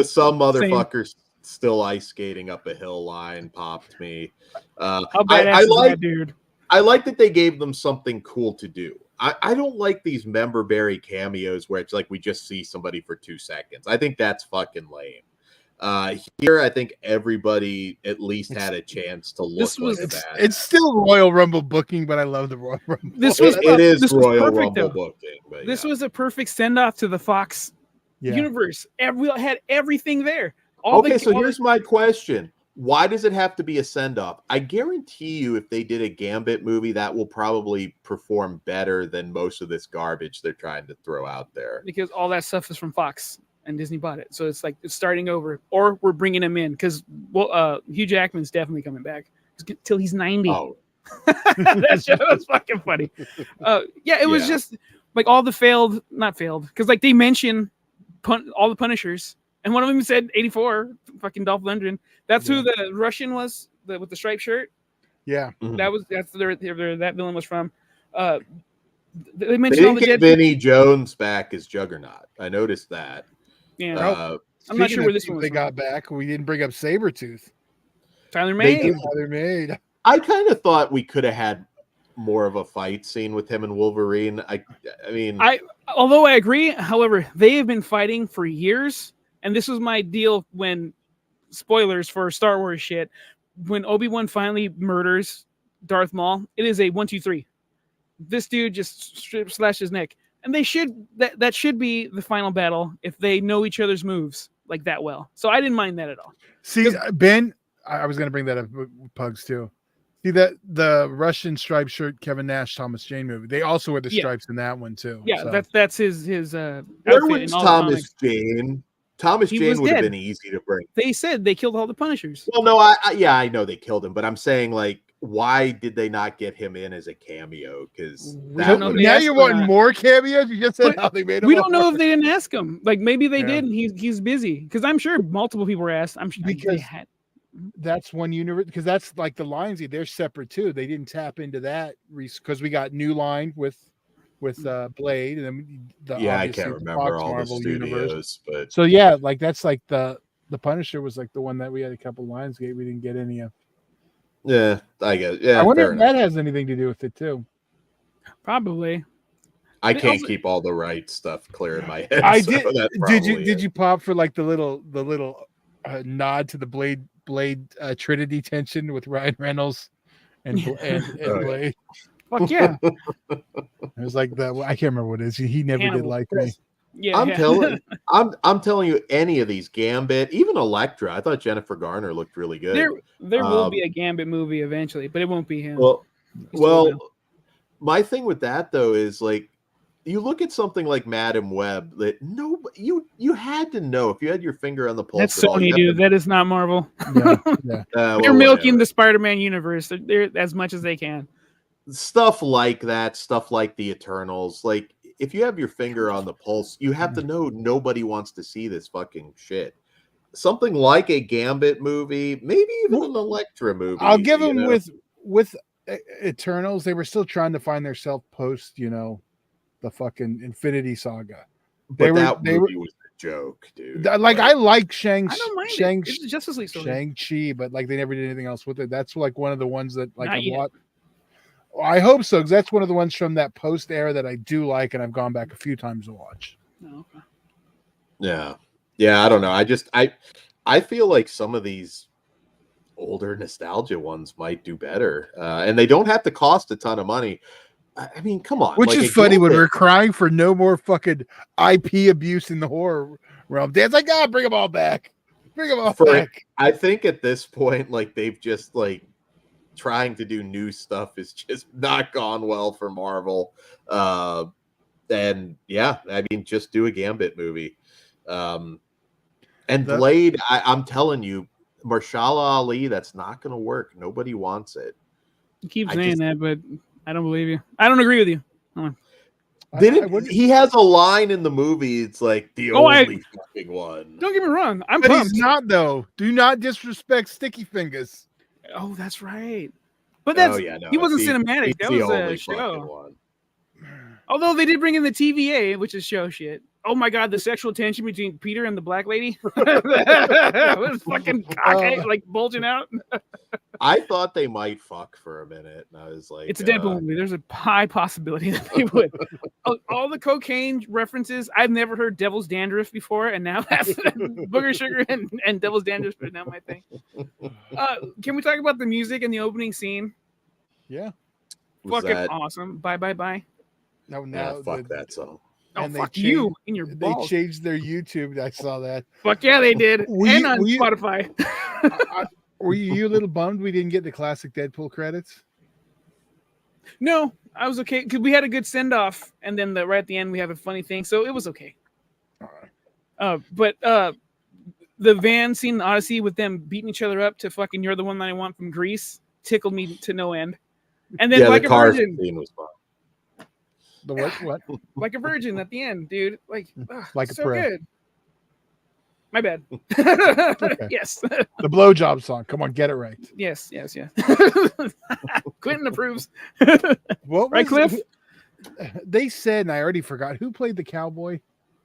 some motherfuckers still ice skating up a hill line popped me. How badass is that dude? I like that they gave them something cool to do. I don't like these member berry cameos where it's like we just see somebody for 2 seconds. I think that's fucking lame. Here, I think everybody at least had a chance to look like that. It's still Royal Rumble booking, but I love the Royal Rumble. It is Royal Rumble booking. But this was a perfect send off to the Fox universe. We had everything there. Here's my question. Why does it have to be a send-off? I guarantee you if they did a Gambit movie, that will probably perform better than most of this garbage they're trying to throw out there. Because all that stuff is from Fox and Disney bought it. So it's like it's starting over. Or we're bringing him in because Hugh Jackman's definitely coming back till he's 90. Oh. That shit was fucking funny. It was just like all the not failed, because like they mention all the Punishers. And one of them said 84, fucking Dolph Lundgren. That's who the Russian was, with the striped shirt. Yeah, that's where that villain was from. They mentioned they didn't get Vinnie Jones back as Juggernaut. I noticed that. Yeah, I'm not sure where this one was got back. We didn't bring up Sabretooth. Tyler Made. I kind of thought we could have had more of a fight scene with him and Wolverine. I mean, although I agree, however, they have been fighting for years. And this was my deal when, spoilers for Star Wars shit, when Obi-Wan finally murders Darth Maul, it is a 1, 2, 3. This dude just slashed his neck. And they should, that should be the final battle if they know each other's moves like that well. So I didn't mind that at all. See, Ben, I was going to bring that up with Pugs too. See that the Russian striped shirt Kevin Nash Thomas Jane movie. They also wear the stripes in that one too. Yeah, so. that's his where was Thomas Jane? Thomas Jane would have been easy to bring. They said they killed all the Punishers. Well, no, I know they killed him, but I'm saying like, why did they not get him in as a cameo? Because now you're wanting more cameos. You just said how they made him. We don't know if they didn't ask him. Like maybe they did, and he's busy. Because I'm sure multiple people were asked. I'm sure because that's one universe. Because that's like the lines. They're separate too. They didn't tap into that because we got New Line with Blade, and then I can't remember all Marvel the studios, universe. But so like that's like the Punisher was like the one that we had a couple lines we didn't get any of. Yeah, I guess. Yeah, I wonder if that has anything to do with it too. Probably. I can't keep all the right stuff clear in my head. I did. Did you pop for like the little nod to the Blade Trinity tension with Ryan Reynolds and Blade? Fuck yeah! It was like that. I can't remember what it is. He never did like me. Yeah, I'm telling you, any of these Gambit, even Elektra. I thought Jennifer Garner looked really good. There will be a Gambit movie eventually, but it won't be him. Well, my thing with that though is like, you look at something like Madam Web that you had to know if you had your finger on the pulse. That's Sony, dude. That is not Marvel. Yeah. They're milking the Spider-Man universe. They're as much as they can. Stuff like that, stuff like the Eternals. Like, if you have your finger on the pulse, you have to know nobody wants to see this fucking shit. Something like a Gambit movie, maybe even an Elektra movie. I'll give them with Eternals. They were still trying to find their self post, the fucking Infinity Saga. But that movie was a joke, dude. Like I like Shang-Chi, but like they never did anything else with it. That's like one of the ones that like I watched. I hope so, because that's one of the ones from that post era that I do like, and I've gone back a few times to watch. Oh, okay. Yeah. I don't know. I feel like some of these older nostalgia ones might do better, and they don't have to cost a ton of money. I mean, come on. Which is funny when we're crying for no more fucking IP abuse in the horror realm. Dan's like, bring them all back. Bring them all back. I think at this point, like they've just like. Trying to do new stuff is just not gone well for Marvel. And yeah, I mean, just do a Gambit movie. And Blade, I'm telling you, Mahershala Ali, that's not going to work. Nobody wants it. You keep saying that, but I don't believe you. I don't agree with you. He has a line in the movie. It's like the only fucking one. Don't get me wrong. But he's not, though. Do not disrespect Sticky Fingers. Oh, that's right. But he wasn't cinematic. That was a show. Although they did bring in the TVA, which is show shit. oh my god, the sexual tension between Peter and the black lady was fucking like bulging out. I thought they might fuck for a minute, and I was like, it's a Deadpool movie. There's a high possibility that they would. All the cocaine references, I've never heard Devil's Dandruff before, and now have Booger Sugar and Devil's Dandruff are now my thing. Can we talk about the music in the opening scene? Yeah. Fucking awesome. Bye, bye, bye. No, fuck that song. Oh, and fuck you in your balls. They changed their YouTube. I saw that. Fuck yeah, they did. And on Spotify. Were you a little bummed we didn't get the classic Deadpool credits? No, I was okay because we had a good send off, and then right at the end we have a funny thing, so it was okay. All right. But the van scene in Odyssey with them beating each other up to fucking "You're the One That I Want" from Grease tickled me to no end. And then like the a car virgin. scene was fun. The what? Like a virgin at the end, dude. Like a so prayer. good. My bad. Okay. Yes. The blowjob song. Come on, get it right. Yes. Quentin approves. What right, Cliff? They said, and I already forgot who played the cowboy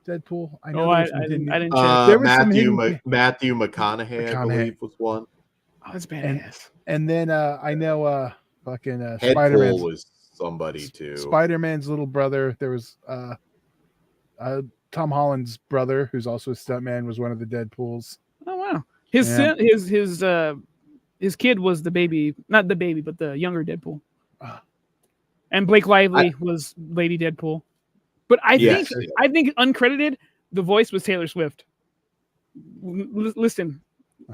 Deadpool. I know. I didn't check. There was Matthew McConaughey, I believe, was one. Oh, that's badass. And then I know fucking Deadpool Spider-Man was somebody too. Spider-Man's little brother. There was Tom Holland's brother, who's also a stuntman, was one of the Deadpools. Oh wow! His kid was the baby, not the baby, but the younger Deadpool. And Blake Lively was Lady Deadpool. But I think uncredited, the voice was Taylor Swift. Listen.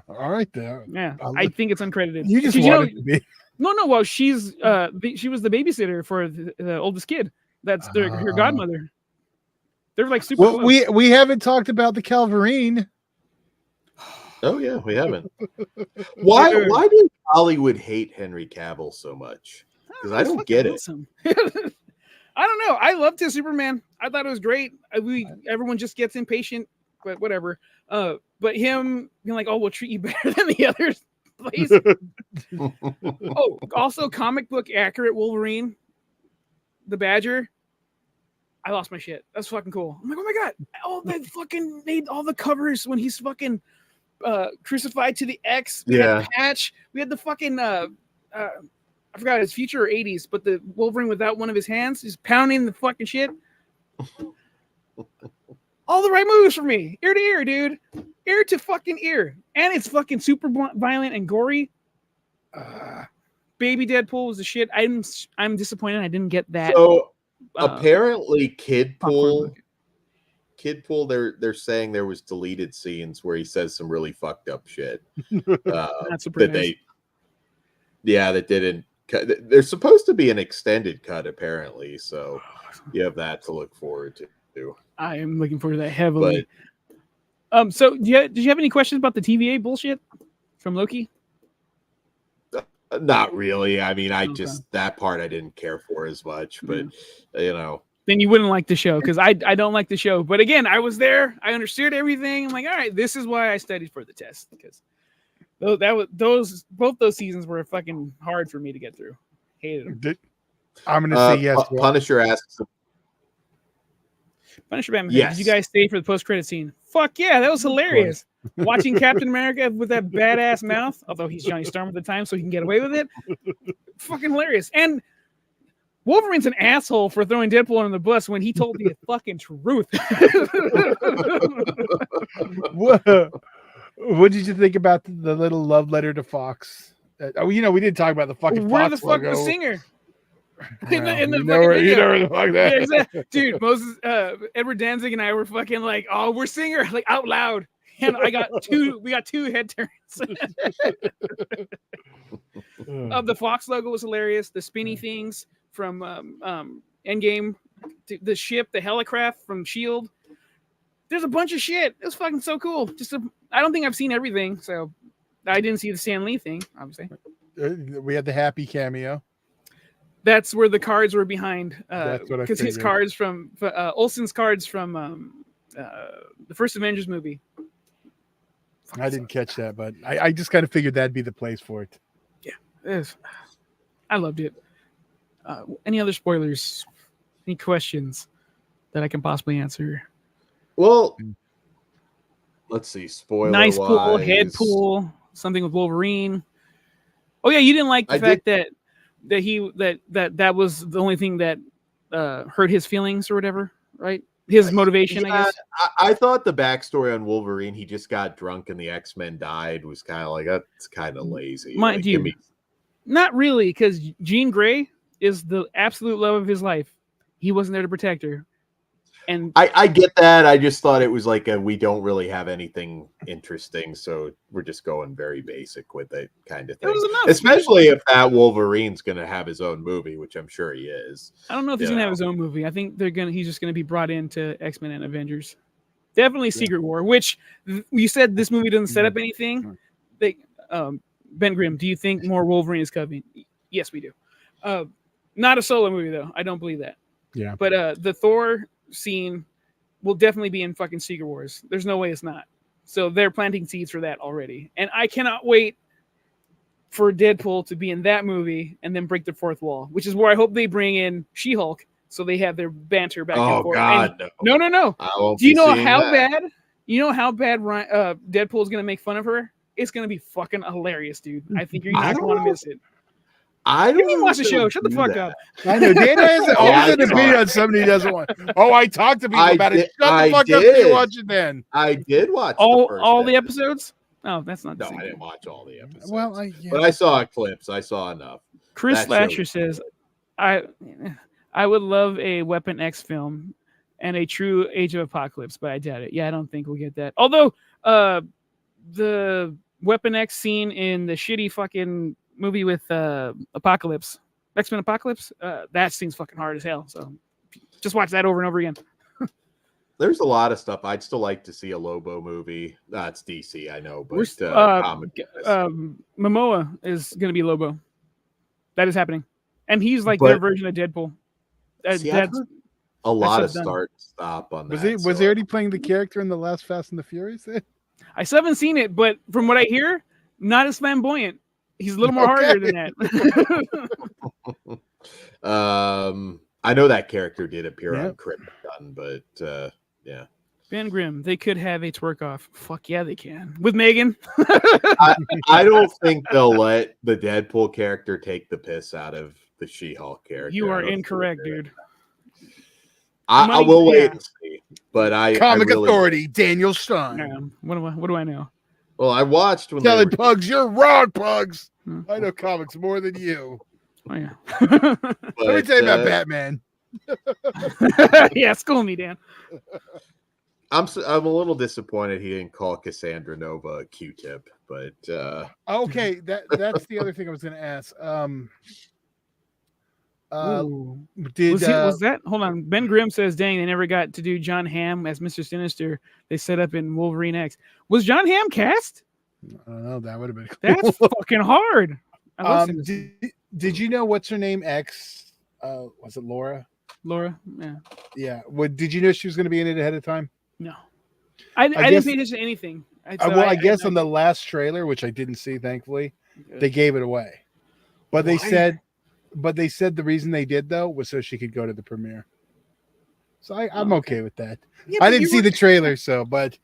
All right there. Yeah, I think it's uncredited. You just want it to be. No. Well, she was the babysitter for the oldest kid. That's her godmother. They're like super. Well, we haven't talked about the Calvarine. Oh yeah, we haven't. Why did Hollywood hate Henry Cavill so much? Because I don't get it. I don't know. I loved his Superman. I thought it was great. Everyone just gets impatient, but whatever. But him being like, "Oh, we'll treat you better than the others." Please. Oh, also comic book accurate Wolverine, the Badger. I lost my shit. That's fucking cool. I'm like, oh my god! Oh, they fucking made all the covers when he's fucking crucified to the X. Yeah. Patch. We had the fucking I forgot his future or 80s, but the Wolverine without one of his hands, he's pounding the fucking shit. All the right moves for me, ear to ear, dude, ear to fucking ear, and it's fucking super violent and gory. Baby Deadpool was the shit. I'm disappointed I didn't get that. So apparently, Kidpool, they're saying there was deleted scenes where he says some really fucked up shit. Not surprised. That didn't. There's supposed to be an extended cut apparently, so you have that to look forward to. I am looking forward to that heavily. But, so did you have any questions about the TVA bullshit from Loki? Not really. I mean, that part I didn't care for as much, but Then you wouldn't like the show because I don't like the show. But again, I was there. I understood everything. I'm like, all right, this is why I studied for the test because both those seasons were fucking hard for me to get through. Hated them. I'm gonna say yes. Punisher asks. Punisher Batman. Yes. Did you guys stay for the post-credit scene? Fuck yeah, that was hilarious. Watching Captain America with that badass mouth, although he's Johnny Storm at the time, so he can get away with it. Fucking hilarious. And Wolverine's an asshole for throwing Deadpool under the bus when he told the fucking truth. What did you think about the little love letter to Fox? We didn't talk about the fucking Where Fox the fuck logo. was Singer? You know where the fuck that. Yeah, exactly. Dude, Moses, Edward Danzig and I were fucking like, oh, we're Singer, like out loud. And we got two head turns. The Fox logo was hilarious. The spinny things from Endgame, the ship, the helicraft from S.H.I.E.L.D. There's a bunch of shit. It was fucking so cool. I don't think I've seen everything, so I didn't see the Stan Lee thing, obviously. We had the Happy cameo. That's where the cards were behind. That's what I because his cards from Olsen's cards from the first Avengers movie. I didn't catch that, but I just kind of figured that'd be the place for it. Yeah, I loved it. Any other spoilers? Any questions that I can possibly answer? Well, let's see. Spoiler Nice pool, wise, head pool, something with Wolverine. Oh yeah, you didn't like the fact that that was the only thing that hurt his feelings or whatever, right? His motivation, I guess. I thought the backstory on Wolverine, he just got drunk and the X-Men died, was kind of like, that's kind of lazy. Mind you, not really, because Jean Grey is the absolute love of his life. He wasn't there to protect her. And I get that. I just thought it was like we don't really have anything interesting, so we're just going very basic with it kind of thing. It was enough. Especially if that Wolverine's going to have his own movie, which I'm sure he is. I don't know if he's going to have his own movie. I think he's just going to be brought into X-Men and Avengers. Definitely Secret War, which you said this movie doesn't set up anything. Ben Grimm, do you think more Wolverine is coming? Yes, we do. Not a solo movie, though. I don't believe that. Yeah. But the Thor scene will definitely be in fucking Secret Wars. There's no way it's not. So they're planting seeds for that already. And I cannot wait for Deadpool to be in that movie and then break the fourth wall, which is where I hope they bring in She-Hulk so they have their banter back and forth. God, no. Do you know how bad? You know how bad Deadpool is going to make fun of her? It's going to be fucking hilarious, dude. I think you're not going to want to miss it. I don't even watch the show. Shut the fuck up. I know Dan has always an opinion on somebody he doesn't want. Oh, I talked to people about it. Shut the fuck up and you watch it then. I did watch all the episodes. Oh, that's not. No, I didn't watch all the episodes. Well, but I saw clips. I saw enough. Chris Slasher says, "I would love a Weapon X film and a true Age of Apocalypse, but I doubt it. Yeah, I don't think we'll get that. Although, the Weapon X scene in the shitty fucking movie with Apocalypse, X-Men Apocalypse, that scene's fucking hard as hell. So just watch that over and over again. There's a lot of stuff. I'd still like to see a Lobo movie. It's DC, I know, but Momoa is going to be Lobo. That is happening, and he's like their version of Deadpool. A lot of start-stop on that. Was he already playing the character in the last Fast and the Furious? I still haven't seen it, but from what I hear, not as flamboyant. He's a little more harder than that. I know that character did appear on Krypton, but yeah. Ben Grimm, they could have a twerk off. Fuck yeah, they can. With Megan. I don't think they'll let the Deadpool character take the piss out of the She-Hulk character. You are incorrect, dude. I will wait and see. But Comic Authority, Daniel Stein. Yeah, what do I know? Well, I watched when Telling Pugs, you're wrong, Pugs. I know comics more than you. Oh yeah. Let me tell you about Batman. Yeah, school me, Dan. I'm a little disappointed he didn't call Cassandra Nova a Q-tip, but okay, that's the other thing I was going to ask. Was that? Hold on. Ben Grimm says, "Dang, they never got to do John Hamm as Mr. Sinister. They set up in Wolverine X. Was John Hamm cast? I don't know. That would have been cool. That's fucking hard." Did you know what's her name? X? Was it Laura? Laura. Yeah. Yeah. Did you know she was going to be in it ahead of time? No. I didn't pay attention to anything. I guess on the last trailer, which I didn't see, thankfully, they gave it away. But they said the reason they did though was so she could go to the premiere. So I'm okay with that. Yeah, I didn't see the trailer, but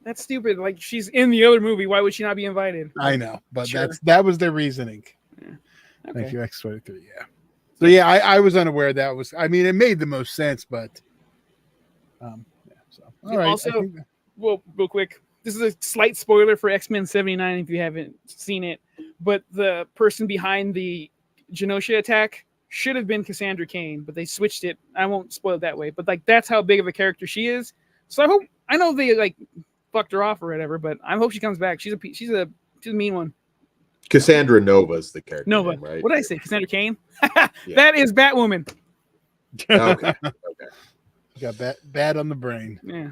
that's stupid. Like, she's in the other movie. Why would she not be invited? I know, but that was their reasoning. Yeah. Okay. Thank you, X23. Yeah. So yeah, I was unaware that was. I mean, it made the most sense, but yeah. So all right. Also, well, real quick, this is a slight spoiler for X-Men 79 if you haven't seen it. But the person behind the Genosha attack should have been Cassandra Cain, but they switched it. I won't spoil it that way, but like that's how big of a character she is. So I know they like fucked her off or whatever, but I hope she comes back. She's a mean one. Cassandra Nova's the character. Nova, name, right? What did I say? Cassandra Cain? That is Batwoman. Okay. Got bad on the brain. Yeah.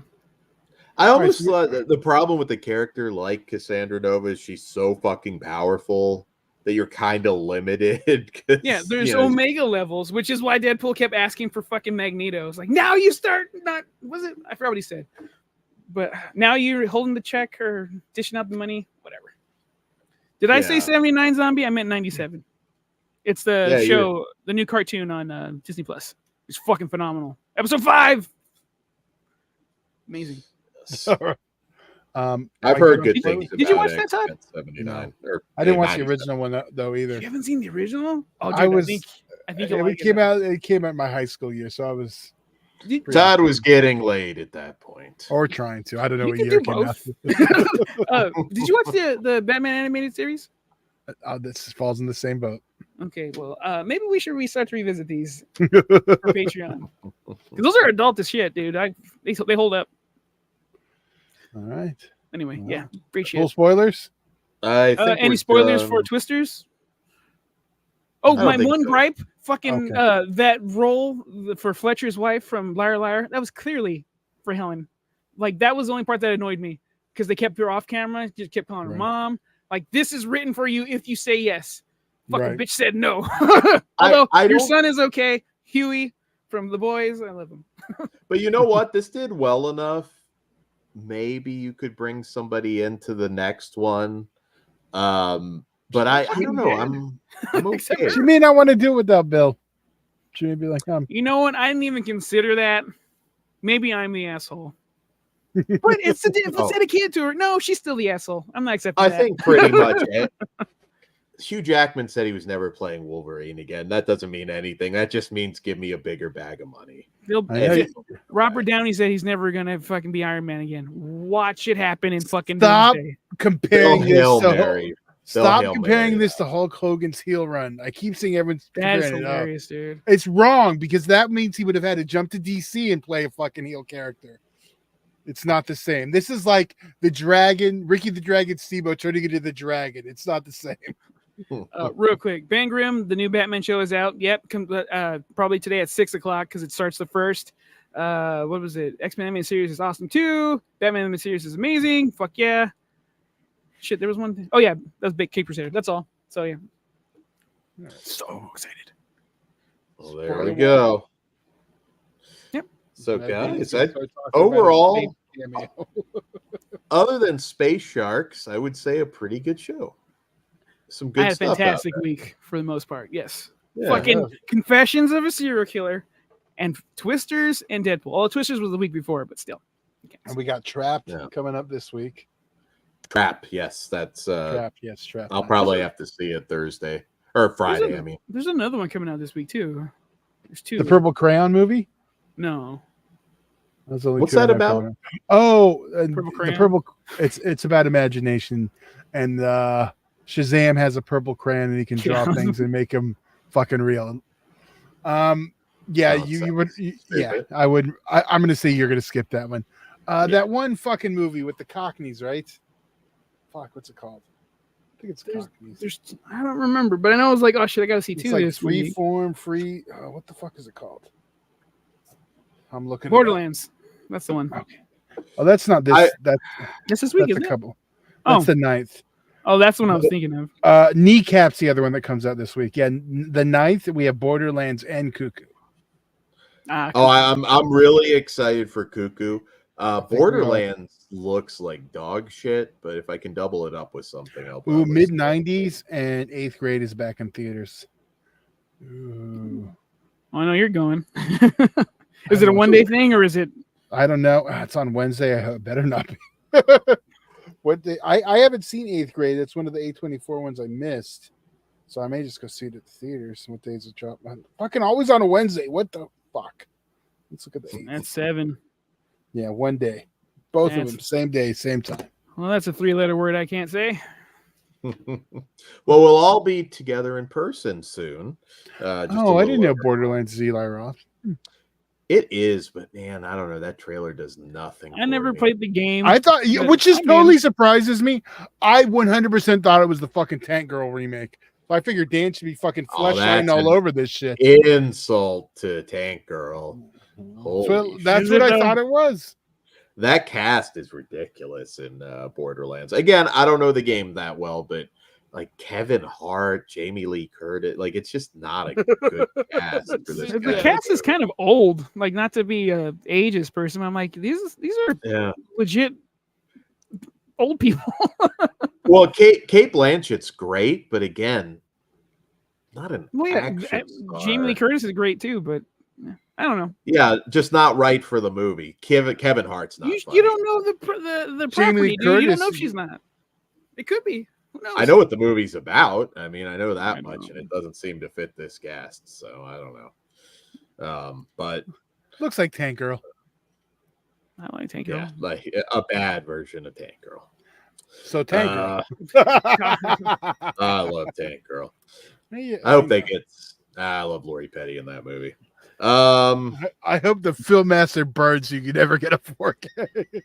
I almost thought that the problem with the character like Cassandra Nova is she's so fucking powerful that you're kind of limited. Yeah, there's Omega levels, which is why Deadpool kept asking for fucking Magneto. It's like, now you start I forgot what he said. But now you're holding the check or dishing out the money, whatever. Did I say 79 Zombie? I meant 97. It's the show, the new cartoon on Disney Plus. It's fucking phenomenal. Episode 5. Amazing. I've heard good Did things. you watch that, Todd? '79. I didn't watch the original one though either. You haven't seen the original? Oh, dude, I think it came out. It came out my high school year, so I was. Todd was getting laid at that point, or trying to. I don't know you what can year do it came both. out. Did you watch the Batman animated series? This falls in the same boat. Okay, well, maybe we should restart to revisit these for Patreon. Those are adult as shit, dude. They hold up. All right. Anyway, yeah, appreciate Full it. spoilers? I think any spoilers for Twisters? Oh, my one gripe, fucking that role for Fletcher's wife from Liar Liar, that was clearly for Helen. Like, that was the only part that annoyed me because they kept her off camera, just kept calling her mom. Like, this is written for you if you say yes. Fucking bitch said no. Although your son is okay. Huey from The Boys, I love him. But you know what? This did well enough. Maybe you could bring somebody into the next one. But I don't know. I'm okay. She may not want to do it without Bill. She may be like, you know what? I didn't even consider that. Maybe I'm the asshole. But it's dedicated to her. No, she's still the asshole. I'm not accepting that. I think pretty much it. Hugh Jackman said he was never playing Wolverine again. That doesn't mean anything. That just means give me a bigger bag of money. Robert Downey said he's never gonna fucking be Iron Man again. Watch it happen in fucking Stop Doomsday. comparing this. Stop Hail comparing Mary. this to Hulk Hogan's heel run. I keep seeing everyone's That's comparing hilarious, it up. dude. It's wrong because that means he would have had to jump to DC and play a fucking heel character. It's not the same. This is like the Dragon, Ricky the Dragon Steamboat turning into the Dragon. It's not the same. Real quick, Bang Grimm, the new Batman show is out. Yep, probably today at 6:00 because it starts the first. What was it? X-Men Animated Series is awesome too. Batman Animated Series is amazing. Fuck yeah. Shit, there was one thing. Oh yeah, that was Big Cape Crusader. That's all. So yeah, so excited. Well, there we go. Yep. So guys, overall, other than Space Sharks, I would say a pretty good show. Some good stuff. I had a fantastic week for the most part. Yes. Yeah, Fucking Confessions of a Serial Killer and Twisters and Deadpool. Well, Twisters was the week before, but still. And we got Trapped coming up this week. Trap, yes, that's Trapped. Yes, Trapped. I'll probably have to see it Thursday or Friday. There's another one coming out this week too. There's two. The Purple Crayon movie? No. What's that about? Oh, Purple Crayon? the purple. It's about imagination, and Shazam has a purple crayon and he can draw things and make them fucking real. Yeah, you would. Yeah, I would. I'm going to say you're going to skip that one. That one fucking movie with the Cockneys, right? Fuck, what's it called? I think it's Cockneys. I don't remember, but I know it was like, oh shit, I got to see two. It's like Freeform. What the fuck is it called? I'm looking. Borderlands. That's the one. Okay. Oh, that's not this. That's this week. That's a couple. That's the 9th. Oh, that's the one I was thinking of. Kneecap's the other one that comes out this week. Yeah, the 9th we have Borderlands and Cuckoo. I'm really excited for Cuckoo. Borderlands looks like dog shit, but if I can double it up with something, I'll. Mid 90s and 8th grade is back in theaters. Ooh. I know you're going. Is it a one-day thing or is it? I don't know. It's on Wednesday. I hope better not be. What day? I haven't seen 8th grade. It's one of the A24 ones I missed, so I may just go see it at the theaters. What days it drop? Fucking always on a Wednesday. What the fuck? Let's look at the 8th. That's 7. Yeah, one day. Both of them, same day, same time. Well, that's a 3-letter word I can't say. Well, we'll all be together in person soon. I didn't know Borderlands is Eli Roth. It is, but man, I don't know. That trailer does nothing. I never played the game. I thought, which is totally surprises me. I 100% thought it was the fucking Tank Girl remake. So I figured Dan should be fucking flesh shining all over this shit. Insult to Tank Girl. That's what I thought it was. That cast is ridiculous in Borderlands. Again, I don't know the game that well, but like Kevin Hart, Jamie Lee Curtis, like it's just not a good cast for this. The cast is kind of old, like not to be a ageist person. I'm like, these are legit old people. Well, Kate Blanchett's great, but again, not an action star. Jamie Lee Curtis is great too, but I don't know. Yeah, just not right for the movie. Kevin Hart's not. You don't know the property, dude. You don't know if she's not. It could be. Who knows? I know what the movie's about. I mean, I know that much, and it doesn't seem to fit this cast. So I don't know. But looks like Tank Girl. I like Tank Girl. Yeah, like a bad version of Tank Girl. So Tank Girl. I love Tank Girl. I hope they get. I love Lori Petty in that movie. I hope the Filmmaster burns so you can never get a 4K.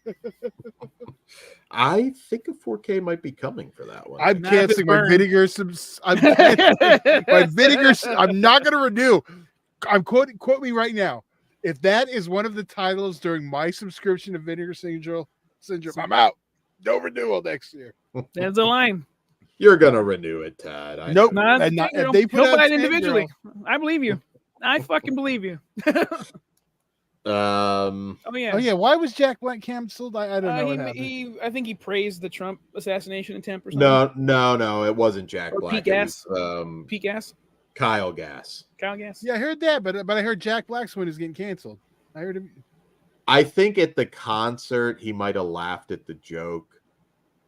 I think a 4K might be coming for that one. I'm canceling my vinegar. My vinegar. I'm not going to renew. I'm quote me right now. If that is one of the titles during my subscription to Vinegar Syndrome, I'm out. No renewal next year. There's a line. You're gonna renew it, Todd. Nope. If they put out individually, I believe you. I fucking believe you. Oh yeah. Why was Jack Black canceled? I don't know. What happened. I think he praised the Trump assassination attempt or something. No. It wasn't Jack Black. Pete Gas. Pete Gas. Kyle Gass. Yeah, I heard that, but I heard Jack Black's one is getting canceled. I heard him. I think at the concert he might have laughed at the joke,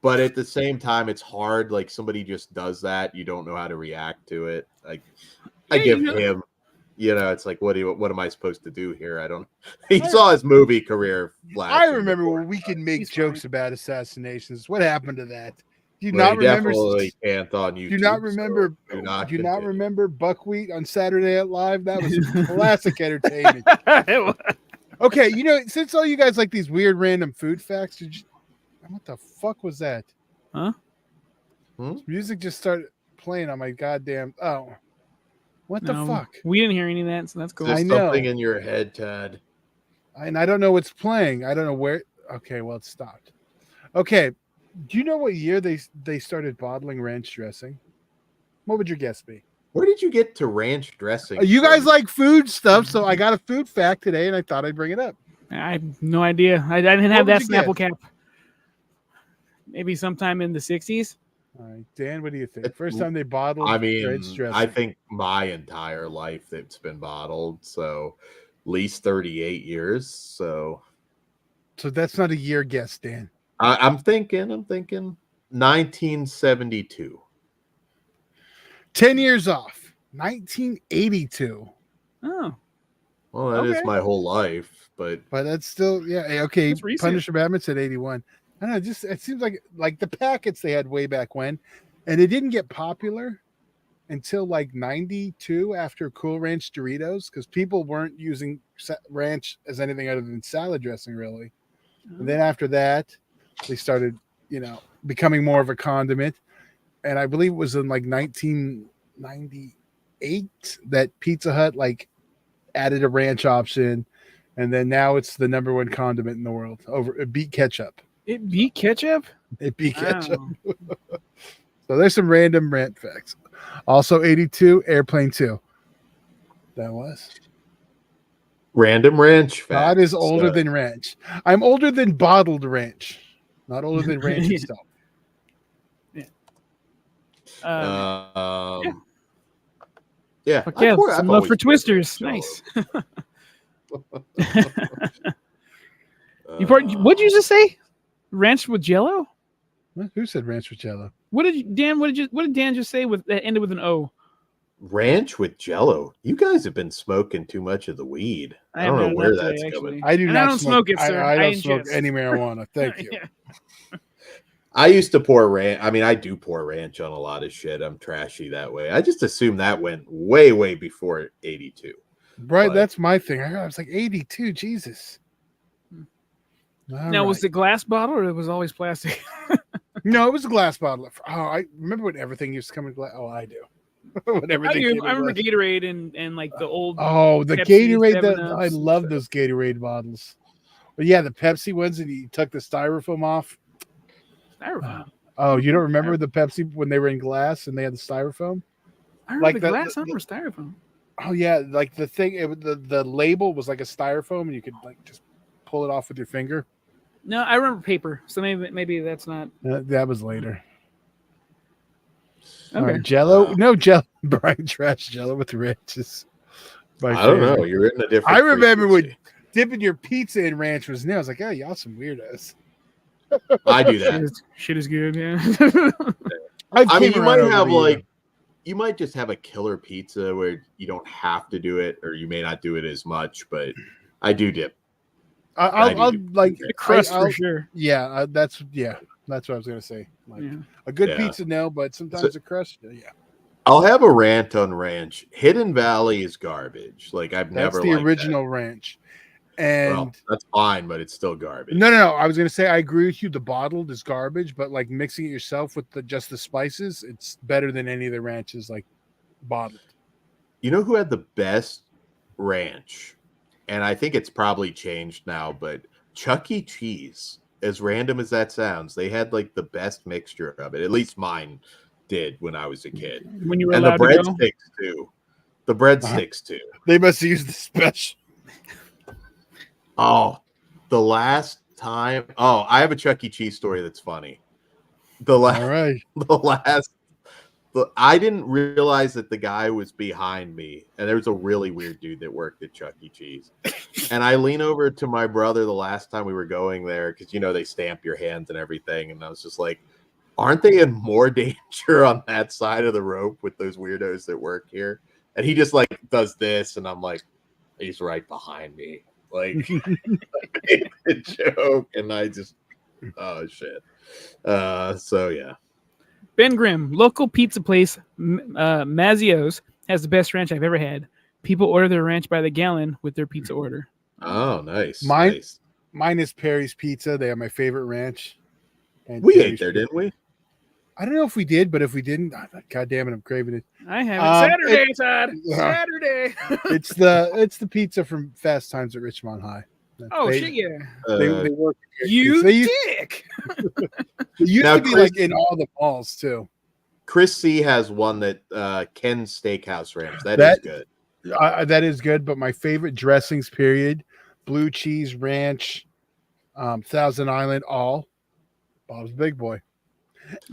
but at the same time it's hard. Like somebody just does that, you don't know how to react to it. Like I give him, it's like what am I supposed to do here? I don't. He saw his movie career. I remember when we can make jokes about assassinations. What happened to that? Do you not remember? Can't on YouTube, do you not remember? Do you not remember Buckwheat on Saturday Night Live? That was classic entertainment. Okay, since all you guys like these weird random food facts, what the fuck was that? Huh? Music just started playing on my goddamn. Oh, what the fuck? We didn't hear any of that, so that's cool. There's something in your head, Ted. And I don't know what's playing. I don't know where. Okay, well, it stopped. Okay. Do you know what year they started bottling ranch dressing? What would your guess be? Where did you get to ranch dressing? You guys like food stuff, so I got a food fact today, and I thought I'd bring it up. I have no idea. I didn't have that Snapple cap. Maybe sometime in the 60s. All right, Dan, what do you think? First time they bottled ranch dressing. I think my entire life it's been bottled, so at least 38 years. So that's not a year guess, Dan. I'm thinking 1972. 10 years off. 1982. Oh. Well, that is my whole life, but that's still okay. Punisher Batman said 81. I don't know, it seems like the packets they had way back when, and it didn't get popular until like 92 after Cool Ranch Doritos, because people weren't using ranch as anything other than salad dressing, really. And then after that, they started, becoming more of a condiment. And I believe it was in like 1998 that Pizza Hut added a ranch option. And then now it's the number one condiment in the world. It beat ketchup. It beat ketchup? It beat ketchup. So there's some random rant facts. Also 82, Airplane 2. That was. Random ranch facts. God is older than ranch. I'm older than bottled ranch. Not older than ranch itself. Yeah. Some love for Twisters. Nice. What'd you just say? Ranch with Jello? Who said ranch with Jello? What did Dan just say that ended with an O? Ranch with Jello. You guys have been smoking too much of the weed. I don't know where that's coming. I don't smoke it, sir. I don't smoke any marijuana. Thank you. I used to pour ranch. I mean, I do pour ranch on a lot of shit. I'm trashy that way. I just assumed that went way, way before 82. Right, but that's my thing. I was like 82. Jesus. Now, was it glass bottle or it was always plastic? No, it was a glass bottle. Oh, I remember when everything used to come in glass. Oh, I do. I remember Gatorade and like the old. Oh, the Pepsi, Gatorade. I love those Gatorade bottles. But yeah, the Pepsi ones, and you took the styrofoam off. Styrofoam. Oh, you don't remember the Pepsi when they were in glass and they had the styrofoam? I remember the glass on styrofoam. Oh yeah, like the thing. The label was like a styrofoam, and you could just pull it off with your finger. No, I remember paper. So maybe that's not. That was later. Okay. All right, Jello. No Jello. Brian trash Jello with ranches. I don't know. You're in a different. I remember when frequency. dipping your pizza in ranch was new. I was like, oh, y'all some weirdos. I do that. Shit is good. Yeah. I mean, you might have like, you might just have a killer pizza where you don't have to do it, or you may not do it as much. But I do dip. I'll like The crust for sure. Yeah, that's what I was gonna say. Like a good pizza, no, but sometimes the crust, yeah. I'll have a rant on ranch. Hidden Valley is garbage. Like I've never. That's the original ranch, and well, that's fine, but it's still garbage. No. I was gonna say I agree with you. The bottled is garbage, but like mixing it yourself with just the spices, it's better than any of the ranches like bottled. You know who had the best ranch? And I think it's probably changed now, but Chuck E. Cheese, as random as that sounds, they had like the best mixture of it. At least mine did when I was a kid. When you were and the allowed to go? breadsticks too. The breadsticks too. They must have used the special. Oh, the last time. Oh, I have a Chuck E. Cheese story that's funny. All right. I didn't realize that the guy was behind me, and there was a really weird dude that worked at Chuck E. Cheese. And I lean over to my brother the last time we were going there because, you know, they stamp your hands and everything. And I was just like, aren't they in more danger on that side of the rope with those weirdos that work here? And he just like does this, and I'm like, he's right behind me. Like, I made the joke, and I just, oh shit. So yeah. Ben Grimm, local pizza place, Mazzio's, has the best ranch I've ever had. People order their ranch by the gallon with their pizza order. Oh, nice. Mine is Perry's Pizza. They are my favorite ranch. And we ate there, didn't we? I don't know if we did, but if we didn't, God damn it, I'm craving it. I have it Saturday, Todd. Saturday. It's the pizza from Fast Times at Richmond High. Shit, yeah. They work. You dick. It used to be like in all the malls too. Chris C has one that Ken's Steakhouse Ranch. That is good. That is good, but my favorite dressings, period, blue cheese ranch, Thousand Island, all Bob's Big Boy,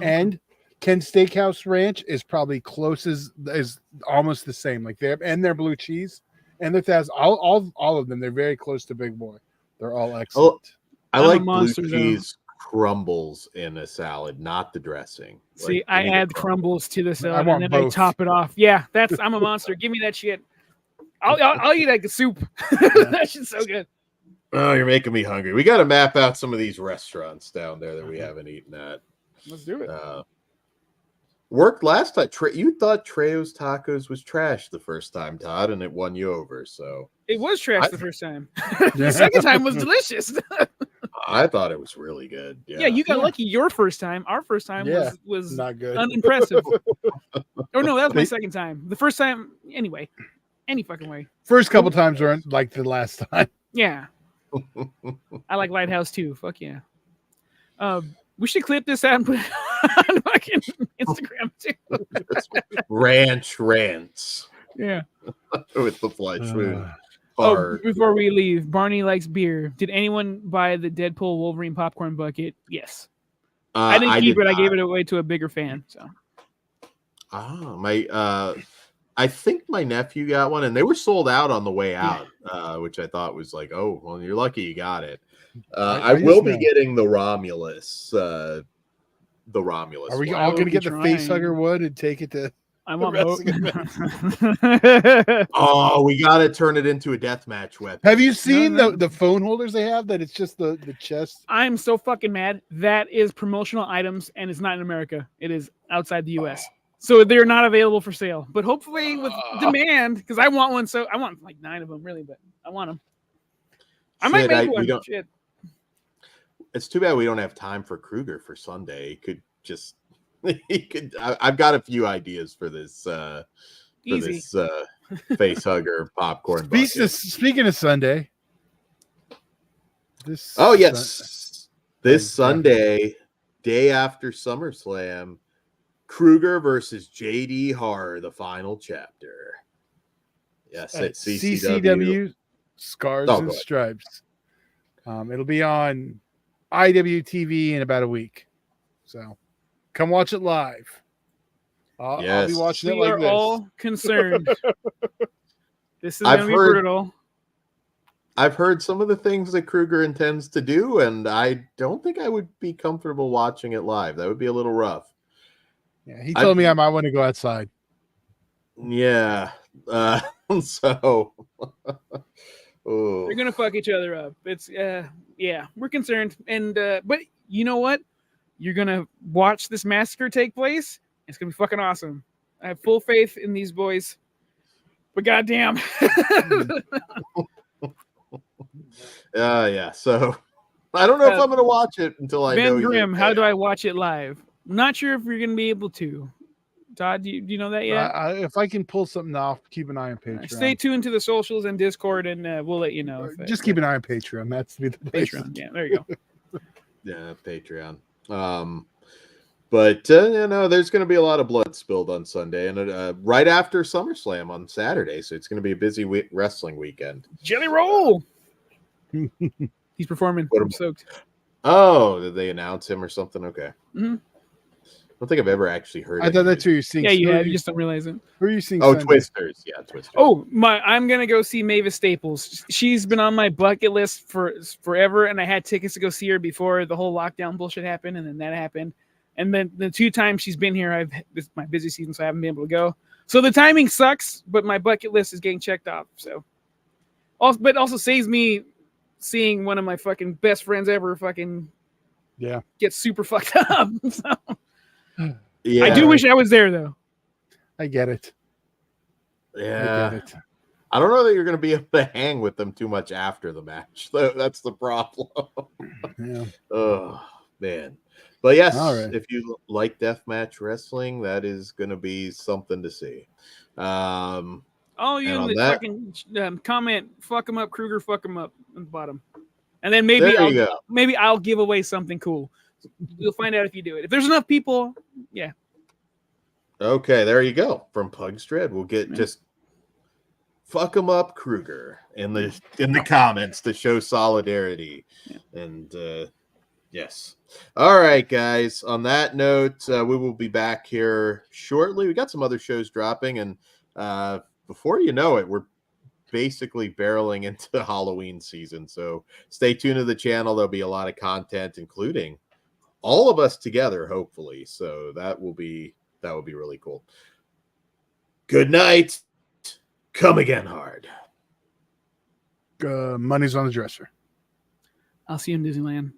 and Ken's Steakhouse Ranch is probably closest, is almost the same. Like their blue cheese and their Thousand, all of them, they're very close to Big Boy. They're all excellent. Oh, I like blue cheese crumbles in a salad, not the dressing. See, like, I add crumbles to the salad and then both. I top it off. Yeah, I'm a monster. Give me that shit. I'll eat like a soup. That shit's so good. Oh, you're making me hungry. We got to map out some of these restaurants down there that we haven't eaten at. Let's do it. Worked last time. You thought Trejo's Tacos was trash the first time, Todd, and it won you over. So it was trash the first time. The second time was delicious. I thought it was really good. Yeah, you got lucky. Your first time. Our first time was not good. Unimpressive. Oh no, that was my second time. The first time, anyway, any fucking way. First couple times weren't like the last time. Yeah. I like Lighthouse too. Fuck yeah. We should clip this out and put it on fucking Instagram too. Ranch rants. Yeah. With the flesh wound. Before we leave, Barney likes beer. Did anyone buy the Deadpool Wolverine popcorn bucket? Yes. I didn't keep it. I gave it away to a bigger fan. So. I think my nephew got one, and they were sold out on the way out, which I thought was like, oh, well, you're lucky you got it. I will be getting the Romulus. Are we all going to get the facehugger wood and take it to? I want Oh, we got to turn it into a deathmatch weapon. Have you seen the phone holders they have? That it's just the chest. I'm so fucking mad. That is promotional items, and it's not in America. It is outside the U.S. So they're not available for sale. But hopefully with demand, because I want one. So I want like 9 of them, really, but I want them. I might make one. Shit. It's too bad we don't have time for Kruger for Sunday. He could just, I've got a few ideas for this, face hugger popcorn bucket. Speaking of Sunday. This Sunday, day after SummerSlam, Kruger versus JD Horror, the final chapter. Yes, at CCW Scars and Stripes. It'll be on IWTV in about a week. So come watch it live. I'll be watching it like this. We are all concerned. This is going to be brutal. I've heard some of the things that Kruger intends to do, and I don't think I would be comfortable watching it live. That would be a little rough. Yeah, he told me I might want to go outside. Yeah. So they're gonna fuck each other up. It's yeah, we're concerned. And but you know what? You're gonna watch this massacre take place. It's gonna be fucking awesome. I have full faith in these boys. But goddamn. Yeah. So I don't know if I'm gonna watch it until I know. Ben Grimm, how do I watch it live? Not sure if you're gonna be able to. Todd, do you know that yet? If I can pull something off, keep an eye on Patreon. Stay tuned to the socials and Discord, and we'll let you know. Just keep an eye on Patreon. That's the place. Patreon. Yeah, there you go. Yeah, Patreon. But there's going to be a lot of blood spilled on Sunday, and right after SummerSlam on Saturday, so it's going to be a busy wrestling weekend. Jelly Roll. He's performing. I'm soaked. Oh, did they announce him or something? Okay. Mm-hmm. I don't think I've ever actually heard. I thought that's who you're seeing. Yeah, you have. You just don't realize it. Who are you seeing? Oh, Sunday? Twisters. Yeah, Twisters. Oh, I'm gonna go see Mavis Staples. She's been on my bucket list for forever, and I had tickets to go see her before the whole lockdown bullshit happened, and then that happened. And then the 2 times she's been here, this is my busy season, so I haven't been able to go. So the timing sucks, but my bucket list is getting checked off. So, also saves me seeing one of my fucking best friends ever fucking get super fucked up. So. Yeah. I do wish I was there, though. I get it. Yeah. I don't know that you're going to be able to hang with them too much after the match. That's the problem. Yeah. Oh, man. But yes, right. If you like deathmatch wrestling, that is going to be something to see. You in the fucking comment, fuck him up, Kruger, fuck him up on the bottom. And then maybe I'll give away something cool. You'll find out if you do it. If there's enough people, yeah. Okay, there you go. From Pug's Dread, we'll get just fuck him up, Kruger, in the comments to show solidarity. Yeah. And yes. All right, guys. On that note, we will be back here shortly. We got some other shows dropping, and before you know it, we're basically barreling into Halloween season. So stay tuned to the channel. There'll be a lot of content, including all of us together, hopefully. So that will be really cool. Good night. Come again hard. Money's on the dresser. I'll see you in Disneyland.